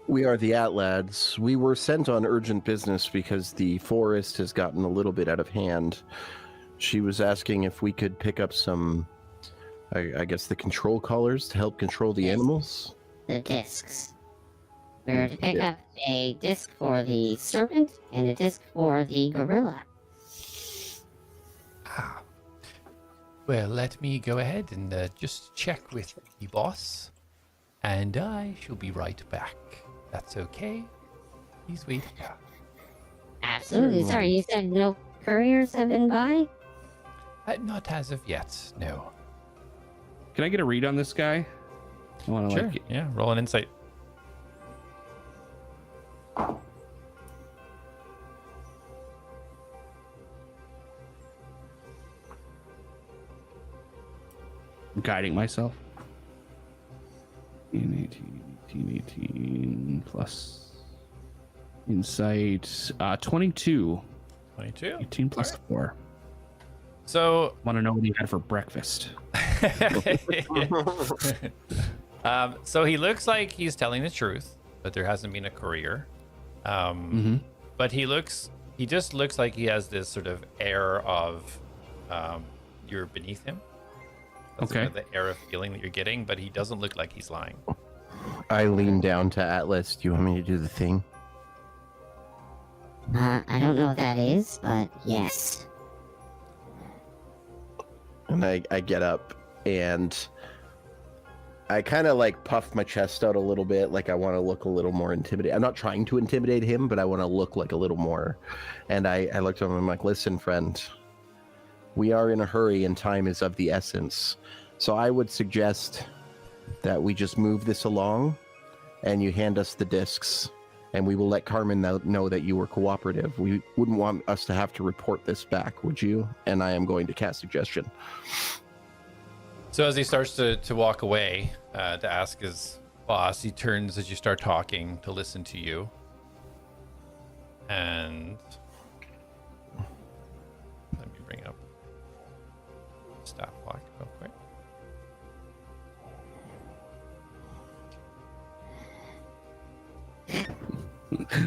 We are the ATLADS. We were sent on urgent business because the forest has gotten a little bit out of hand. She was asking if we could pick up some, I guess, the control collars to help control the animals. the discs. We're to pick up a disc for the serpent and a disc for the gorilla. Ah. Well, let me go ahead and just check with the boss, and I shall be right back. That's okay. Please wait here. Absolutely. Sorry, you said no couriers have been by? Not as of yet, no. Can I get a read on this guy? I want to Sure. like. Yeah, roll an insight. Guiding myself. 18 plus insight. 22. 22. 18 plus 4. So, Want to know what he had for breakfast? so he looks like he's telling the truth, but there hasn't been a courier. But he just looks like he has this sort of air of you're beneath him. That's Okay. kind of the air of feeling that you're getting, but he doesn't look like he's lying. I lean down to Atlas. Do you want me to do the thing? I don't know what that is, but yes. And I get up and I kind of like puff my chest out a little bit, like I want to look a little more intimidated. I'm not trying to intimidate him, but I want to look like a little more. And I looked at him and I'm like, listen, friend, we are in a hurry and time is of the essence. So I would suggest that we just move this along and you hand us the discs and we will let Carmen know that you were cooperative. We wouldn't want us to have to report this back, would you? And I am going to cast suggestion. So as he starts to walk away to ask his boss, he turns as you start talking to listen to you. And let me bring up stat block real quick.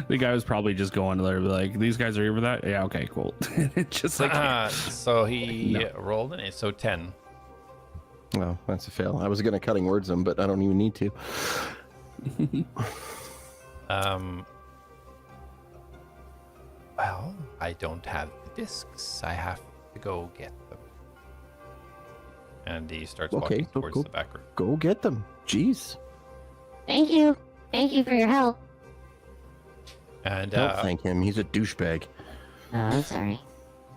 The guy was probably just going to there, be like, these guys are here for that? Yeah, okay, cool. Just like, So he rolled it. So 10. Well, that's a fail. I was going to cutting words him, but I don't even need to. Well, I don't have the discs. I have to go get them. And he starts walking towards the back room. Go get them. Jeez. Thank you. Thank you for your help. And Don't thank him. He's a douchebag. Oh, I'm sorry.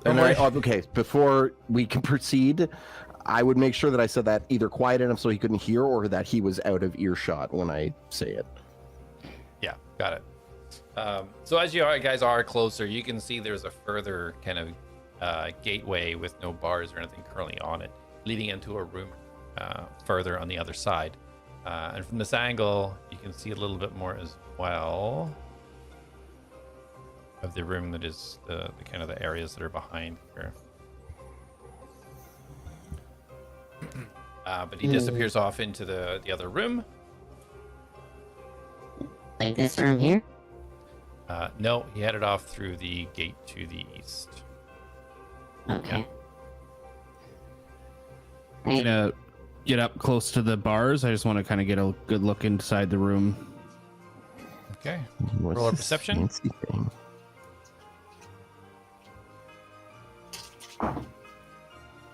And okay, before we can proceed, I would make sure that I said that either quiet enough so he couldn't hear or that he was out of earshot when I say it. Yeah, got it. So as you guys are closer, you can see there's a further kind of gateway with no bars or anything currently on it, leading into a room further on the other side. And from this angle, you can see a little bit more as well of the room that is the kind of the areas that are behind here. But he disappears off into the other room. Like this room here? No, he headed off through the gate to the east. Okay. I'm gonna get up close to the bars. I just want to kind of get a good look inside the room. Okay. What's Roll a this perception. fancy thing?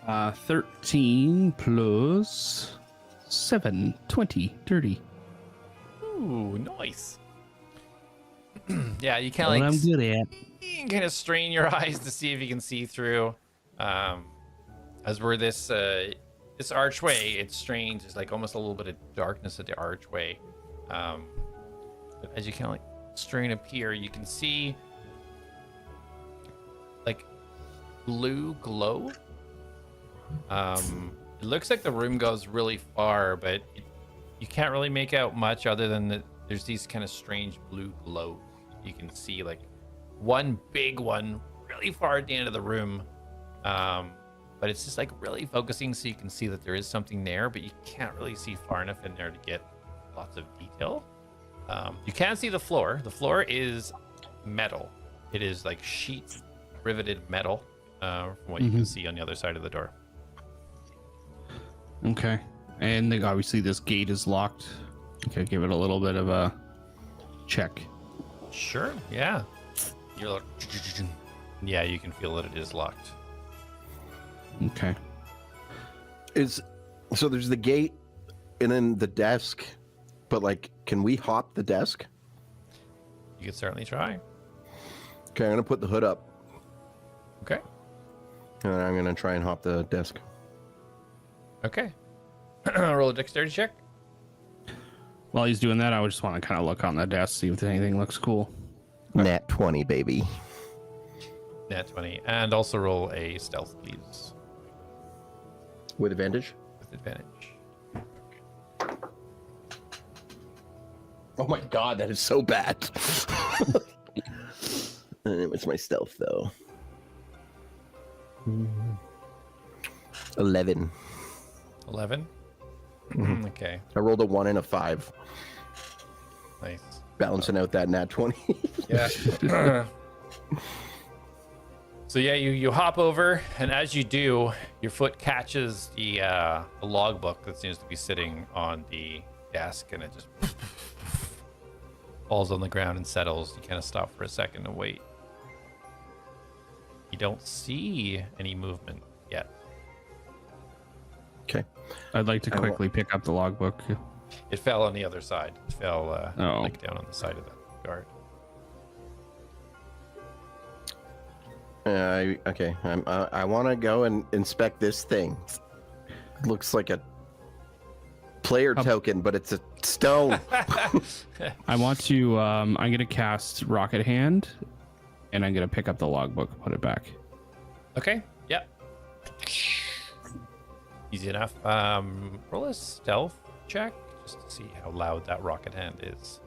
Uh, 13 plus 7, 20, 30. Ooh, nice. Yeah, you kind What of I'm like good at. you can kind of strain your eyes to see if you can see through. as we're this archway, it's strange. There's like almost a little bit of darkness at the archway. But as you kind of like strain up here, you can see like blue glow. It looks like the room goes really far, but you can't really make out much other than that there's these kind of strange blue glows. You can see like one big one really far at the end of the room. But it's just like really focusing so you can see that there is something there, but you can't really see far enough in there to get lots of detail. You can see the floor. The floor is metal. It is like sheet riveted metal from what you can see on the other side of the door. Okay. And then obviously this gate is locked. Okay, give it a little bit of a check. Sure, yeah. You're like, yeah, you can feel that it is locked. Okay. So there's the gate and then the desk, but like, can we hop the desk? You could certainly try. Okay, I'm gonna put the hood up Okay. and I'm gonna try and hop the desk. Okay. Roll a dexterity check. While he's doing that, I would just want to kind of look on the desk, see if anything looks cool. Nat 20, baby. Nat 20. And also roll a stealth, please. With advantage? With advantage. Oh my god, that is so bad. And it was my stealth though. 11. 11? Okay. I rolled a 1 and a 5, Nice. balancing out that nat 20. Yeah. So yeah, you hop over, and as you do, your foot catches the logbook that seems to be sitting on the desk, and it just falls on the ground and settles. You kind of stop for a second and wait. You don't see any movement yet. Okay. I'd like to quickly pick up the logbook. It fell on the other side. It fell Oh. like down on the side of the guard. Okay. I want to go and inspect this thing. Looks like a player token, but it's a stone. I want to, I'm going to cast Rocket Hand, and I'm going to pick up the logbook and put it back. Okay. Yep. Easy enough. Roll a stealth check just to see how loud that rocket hand is.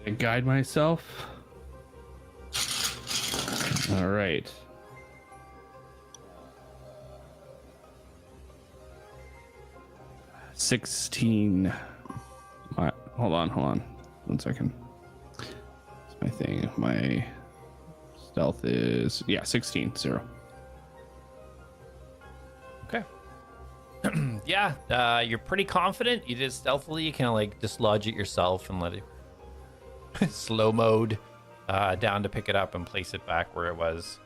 I guide myself. All right. $16. Hold on. 1 second. It's my thing. My stealth is 16. 0. Okay. Yeah, you're pretty confident. You did stealthily. You kind of like dislodge it yourself and let it slow mode down to pick it up and place it back where it was.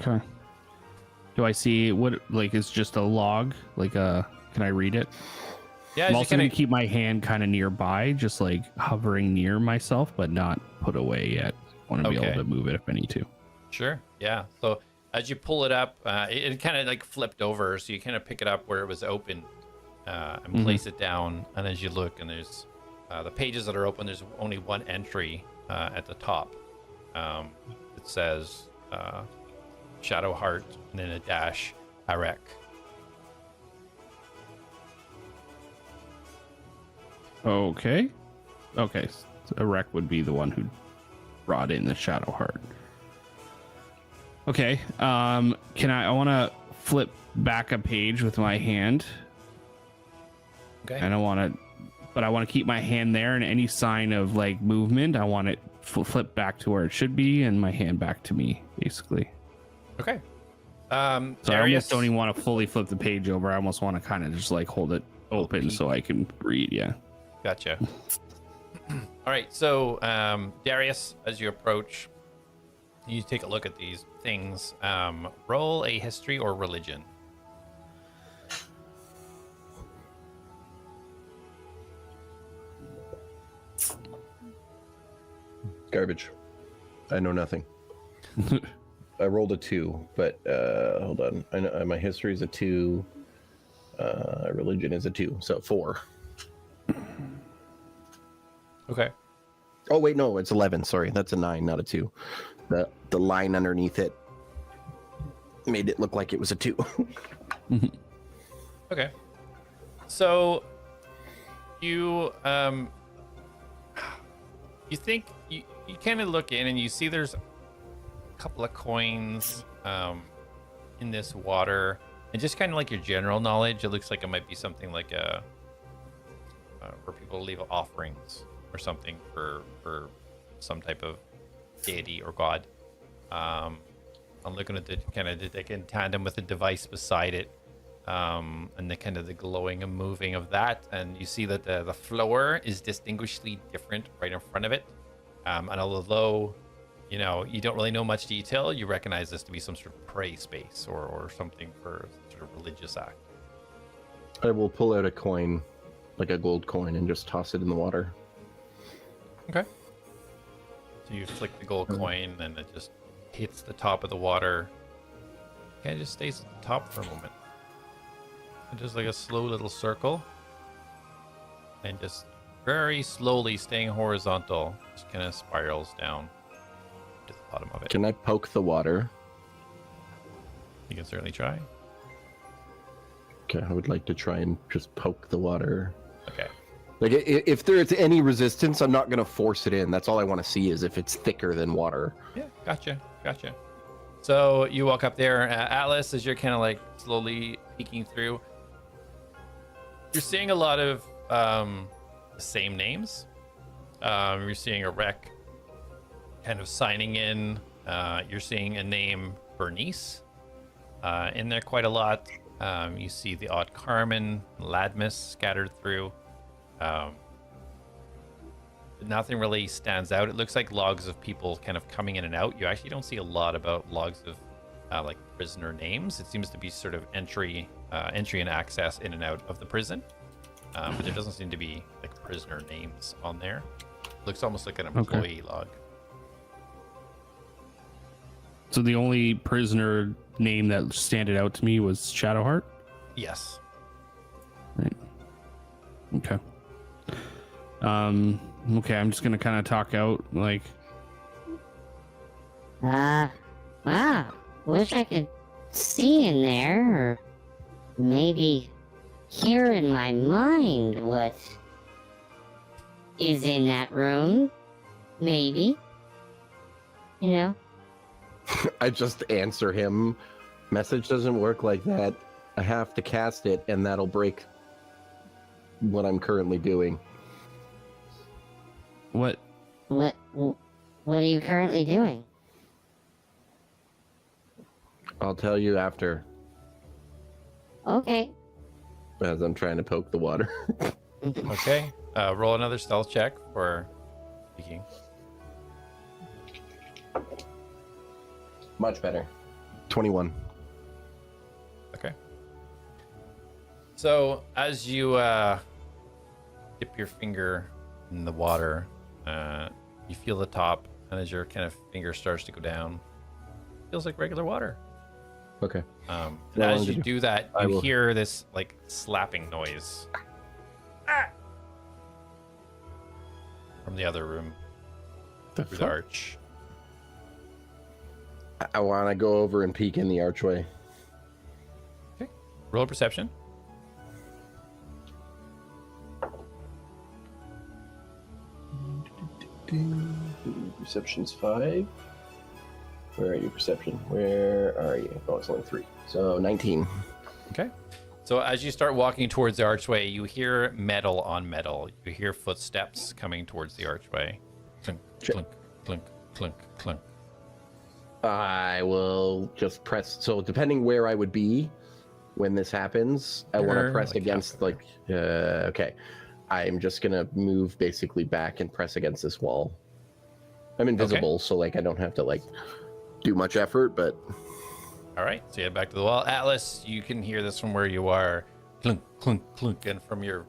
Okay. Do I see what is just a log? Can I read it? Yeah, I'm you also kinda- going to keep my hand kind of nearby, just like hovering near myself, but not put away yet. I want to be Okay. able to move it if I need to. Sure. Yeah. So as you pull it up, it kind of like flipped over. So you kind of pick it up where it was open and place it down. And as you look, and there's the pages that are open, there's only one entry at the top. It says Shadow Heart and then a dash Arek. Okay. Okay. So Arek would be the one who brought in the Shadow Heart. Okay. I want to flip back a page with my hand. Okay. And I want to keep my hand there, and any sign of like movement, I want it flip back to where it should be, and my hand back to me, basically. Okay. So I almost don't even want to fully flip the page over. I almost want to kind of just like hold it open so I can read. Yeah. Gotcha. All right. So, Darius, as you approach, you take a look at these things. Roll a history or religion. Garbage. I know nothing. I rolled a 2, but hold on. I know my history is a 2. Religion is a 2, so 4. Okay. Oh wait, no, it's 11. Sorry, that's a 9, not a 2. The line underneath it made it look like it was a 2. Okay. So you think you kind of look in and you see there's a couple of coins in this water, and just kind of like your general knowledge, it looks like it might be something like a for people to leave offerings or something for some type of deity or god. I'm looking at the kind of in tandem with the device beside it, and the kind of the glowing and moving of that, and you see that the floor is distinguishedly different right in front of it. And although you don't really know much detail, you recognize this to be some sort of pray space or something for sort of religious act. I will pull out a coin, like a gold coin, and just toss it in the water. Okay. So you flick the gold coin, and it just hits the top of the water. Kind of just stays at the top for a moment. And just like a slow little circle. And just very slowly staying horizontal, just kind of spirals down to the bottom of it. Can I poke the water? You can certainly try. Okay, I would like to try and just poke the water. Okay. Like, if there's any resistance, I'm not going to force it in. That's all I want to see is if it's thicker than water. Yeah, gotcha. So you walk up there, Atlas, as you're kind of like slowly peeking through. You're seeing a lot of the same names. You're seeing a rec kind of signing in. You're seeing a name, Bernice, in there quite a lot. You see the odd Carmen, Ladmus scattered through. Nothing really stands out. It looks like logs of people kind of coming in and out. You actually don't see a lot about logs of like prisoner names. It seems to be sort of entry and access in and out of the prison. But there doesn't seem to be like prisoner names on there. Looks almost like an employee log. So the only prisoner name that standed out to me was Shadowheart? Yes. Right. Okay. Okay, I'm just gonna kind of talk out, like... Wow. Wish I could see in there, or maybe hear in my mind what is in that room. Maybe. You know? I just answer him. Message doesn't work like that. I have to cast it, and that'll break what I'm currently doing. What? What are you currently doing? I'll tell you after, Okay. as I'm trying to poke the water. Okay. Roll another stealth check for speaking. Much better. 21. Okay. So as you dip your finger in the water, you feel the top, and as your kind of finger starts to go down, it feels like regular water. Okay. And Well, as you do that, I you will- hear this like slapping noise from the other room The through the arch. I want to go over and peek in the archway. Okay. Roll a perception. Perception's 5. Where are you, Perception? Where are you? Oh, it's only 3. So 19. Okay. So as you start walking towards the archway, you hear metal on metal. You hear footsteps coming towards the archway. Clink, clink, clink, clink, clink. I will just press. So depending where I would be when this happens, I want to Sure, press like against halfway. okay. I'm just gonna move basically back and press against this wall. I'm invisible, so like I don't have to like do much effort, but All right. So you head back to the wall. Atlas, you can hear this from where you are. Clunk, clunk, clunk. And from your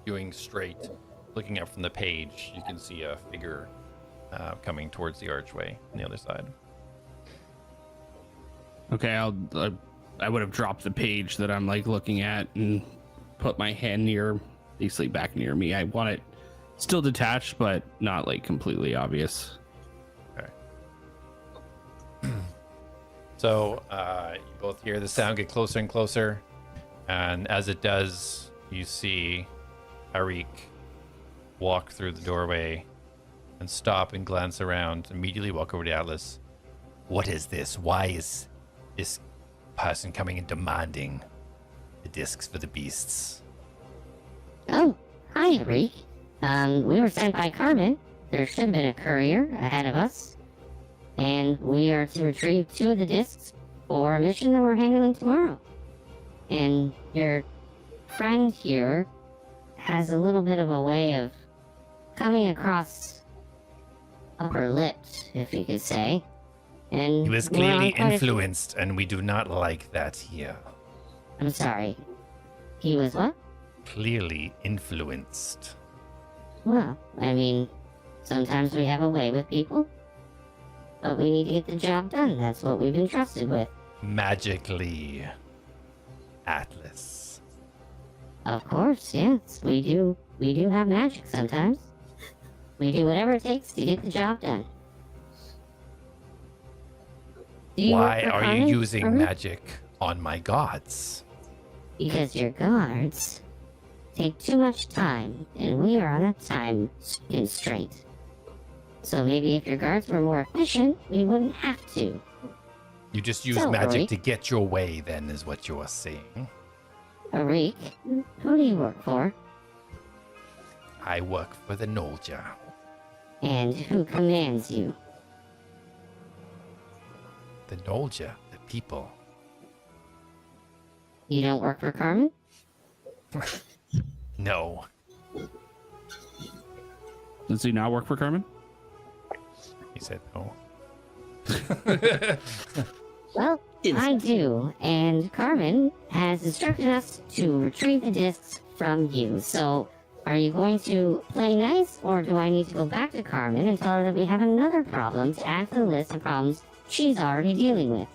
viewing straight, looking up from the page, you can see a figure coming towards the archway on the other side. Okay, I would have dropped the page that I'm like looking at and put my hand near, basically back near me. I want it still detached, but not like completely obvious. Okay. So you both hear the sound get closer and closer, and as it does, you see Arik walk through the doorway and stop and glance around. Immediately walk over to Atlas. What is this? Why is this person coming and demanding the discs for the beasts? Oh, hi, Reek. We were sent by Carmen. There should have been a courier ahead of us. And we are to retrieve 2 of the discs for a mission that we're handling tomorrow. And your friend here has a little bit of a way of coming across upper lipped, if you could say. And He was we're on clearly quite a- influenced, and we do not like that here. I'm sorry. He was what? Clearly influenced. Well, I mean, sometimes we have a way with people, but we need to get the job done. That's what we've been trusted with. Magically. Atlas. Of course, yes, we do. We do have magic sometimes. We do whatever it takes to get the job done. Do you Why work for are you Carmen, using Carmen? magic on my gods? Because your guards take too much time, and we are on a time constraint. So maybe if your guards were more efficient, we wouldn't have to. You just use So, magic Arik. to get your way, then, is what you are saying. Arik, who do you work for? I work for the Nolja. And who commands you? The Nolja, the people. You don't work for Carmen? No. Does he not work for Carmen? He said no. Well, I do, and Carmen has instructed us to retrieve the discs from you. So, are you going to play nice, or do I need to go back to Carmen and tell her that we have another problem to add to the list of problems she's already dealing with?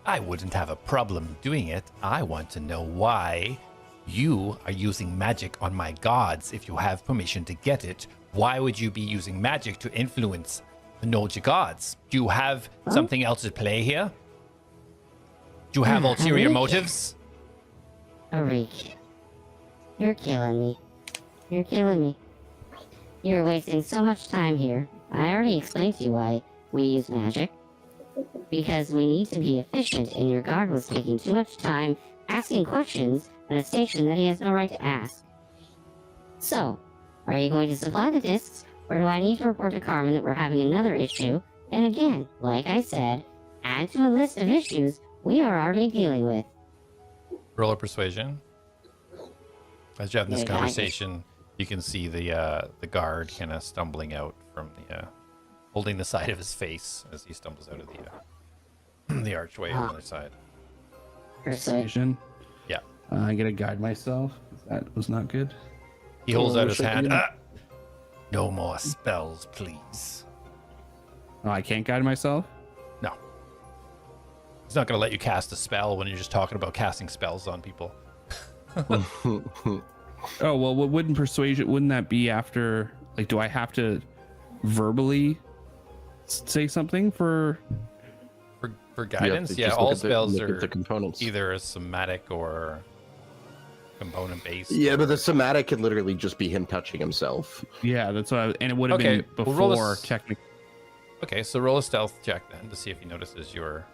I wouldn't have a problem doing it. I want to know why you are using magic on my gods if you have permission to get it. Why would you be using magic to influence the Nolja gods? Do you have something else at play here? Do you have ulterior Arik. motives? Arik, you're killing me. You're killing me. You're wasting so much time here. I already explained to you why we use magic. Because we need to be efficient, and your guard was taking too much time asking questions at a station that he has no right to ask. So, are you going to supply the discs, or do I need to report to Carmen that we're having another issue? And again, like I said, add to a list of issues we are already dealing with. Roll a persuasion. As you're having this Yeah, I- conversation, you can see the guard kind of stumbling out from the holding the side of his face as he stumbles out of the the archway on the other side. Persuasion. Yeah. I gotta guide myself. That was not good. He holds Oh, out his shit, hand. yeah. No more spells, please. Oh, I can't guide myself? No. He's not going to let you cast a spell when you're just talking about casting spells on people. Oh, well, wouldn't that be after, like, do I have to verbally say something for? For You have guidance, to yeah, just all look at the- spells look at are the components. either somatic or component based. Yeah, but the somatic could literally just be him touching himself. Yeah, that's what and it would have Okay, been we'll roll before a technically. Okay, so roll a stealth check then to see if he notices your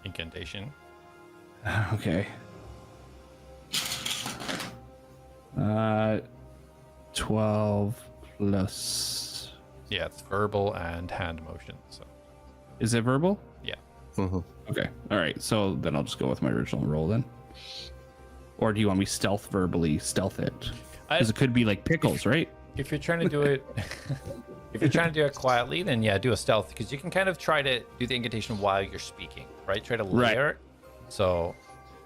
incantation. Okay. 12 plus. Yeah, it's verbal and hand motion. So Is it verbal? yeah. Mhm. Okay. All right. So then I'll just go with my original roll then. Or do you want me verbally stealth it? Because it could be like pickles, right? If you're trying to do it, if you're trying to do it quietly, then yeah, do a stealth because you can kind of try to do the incantation while you're speaking, right? Try to Right. layer it. So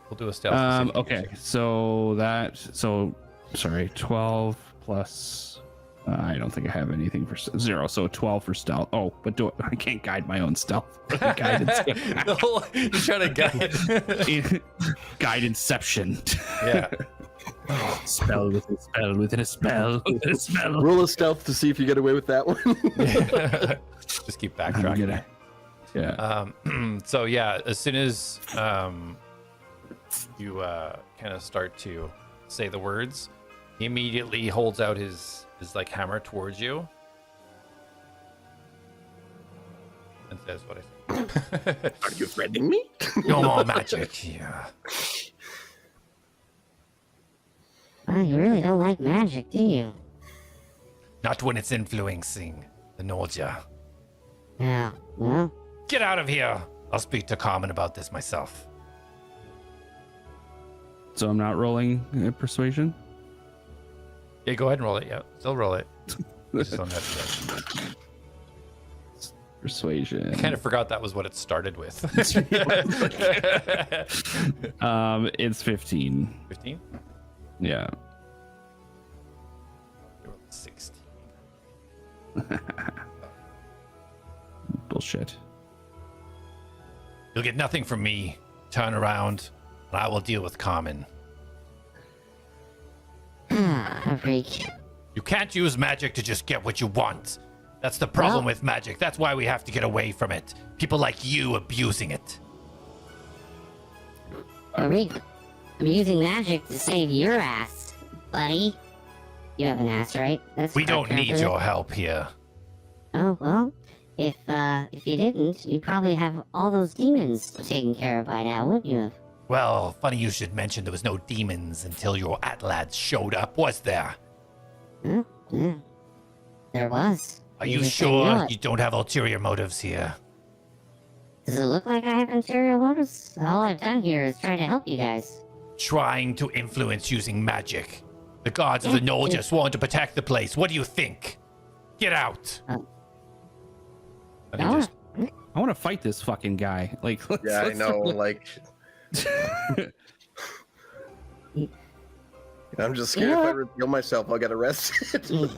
we'll do a stealth. to see if you can Okay. So sorry, 12 plus I don't think I have anything for 0, so 12 for stealth. Oh, but I can't guide my own stealth. Guidance. You're trying to guide. Guide inception. Yeah. Spell within a spell within a spell within a spell. Roll a stealth to see if you get away with that one. Just keep backtracking. Yeah. So yeah, as soon as you kind of start to say the words, he immediately holds out his like hammer towards you and says what I say. Are you threatening me? No more magic here. Oh, you really don't like magic, do you? Not when it's influencing the Nordja. Yeah, well, Get out of here. I'll speak to Carmen about this myself. So I'm not rolling persuasion? Yeah, go ahead and roll it. Yeah, still roll it. Just don't have to. Persuasion. I kind of forgot that was what it started with. It's 15. 15? Yeah. 16. Bullshit. You'll get nothing from me. Turn around, and I will deal with Carmen. a freak. You can't use magic to just get what you want. That's the problem Well- with magic. That's why we have to get away from it. People like you abusing it. A freak. I'm using magic to save your ass, buddy. You have an ass, right? That's We what don't I need counted. your help here. Oh, well, if you didn't, you'd probably have all those demons taken care of by now, wouldn't you have? Well, funny you should mention there was no demons until your ATLADS showed up, was there? Huh? Yeah. There was. Are you just didn't know sure it. you don't have ulterior motives here? Does it look like I have interior motives? All I've done here is try to help you guys. Trying to influence using magic. The gods of the Knoll just want to protect the place. What do you think? Get out. And he No, just- I want to fight this fucking guy. Like, Yeah, I know. Like, I'm just scared if I reveal myself, I'll get arrested.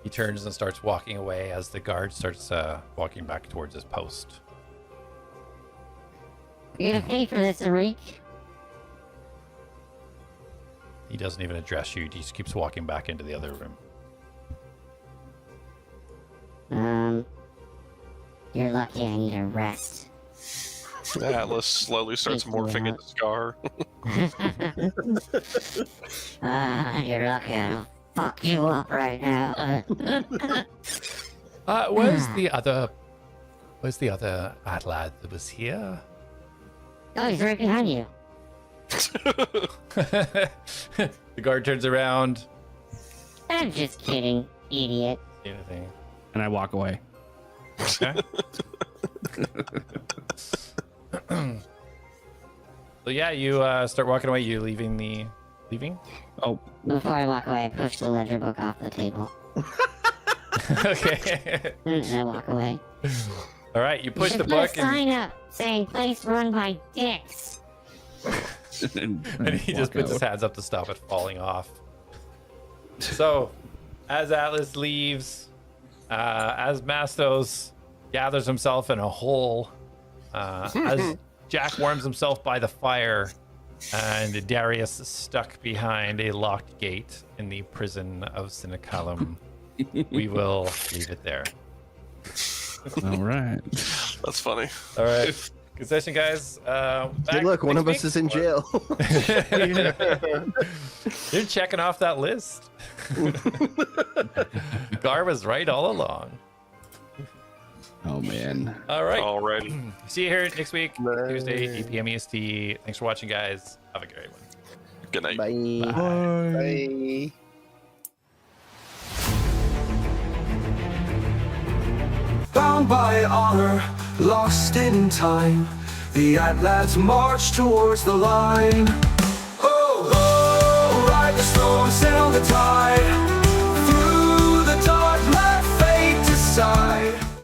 He turns and starts walking away as the guard starts walking back towards his post. You're gonna pay for this, Arik. He doesn't even address you. He just keeps walking back into the other room. You're lucky I need a rest. Atlas slowly starts Thank you, morphing into Scar. You're lucky I don't fuck you up right now. Where's the other ATLAD that was here? Oh, he's right behind you. The guard turns around. I'm just kidding, idiot. Anything. and I walk away. Okay. So yeah, you start walking away. You leaving? Oh, Before I walk away, I push the ledger book off the table. Okay. And I walk away. All right, you push You the should put a book and sign up saying place run by dicks. and he just puts his hands up to stop it falling off. So, as Atlas leaves, as Mastos gathers himself in a hole, as Jak warms himself by the fire, and Darius is stuck behind a locked gate in the prison of Sinacalum, we will leave it there. All right. That's funny. All right. Good session, guys. Hey, Back look, one next of us week. is in jail. You're checking off that list. Gar was right all along. Oh man. All right. Alrighty. See you here next week, Bye. Tuesday, 8 p.m. EST. Thanks for watching, guys. Have a great one. Good night. Bye. Bye. Bound by honor, lost in time, the ATLADS march towards the line. Oh, oh, ride the storm, sail the tide, through the dark, let fate decide.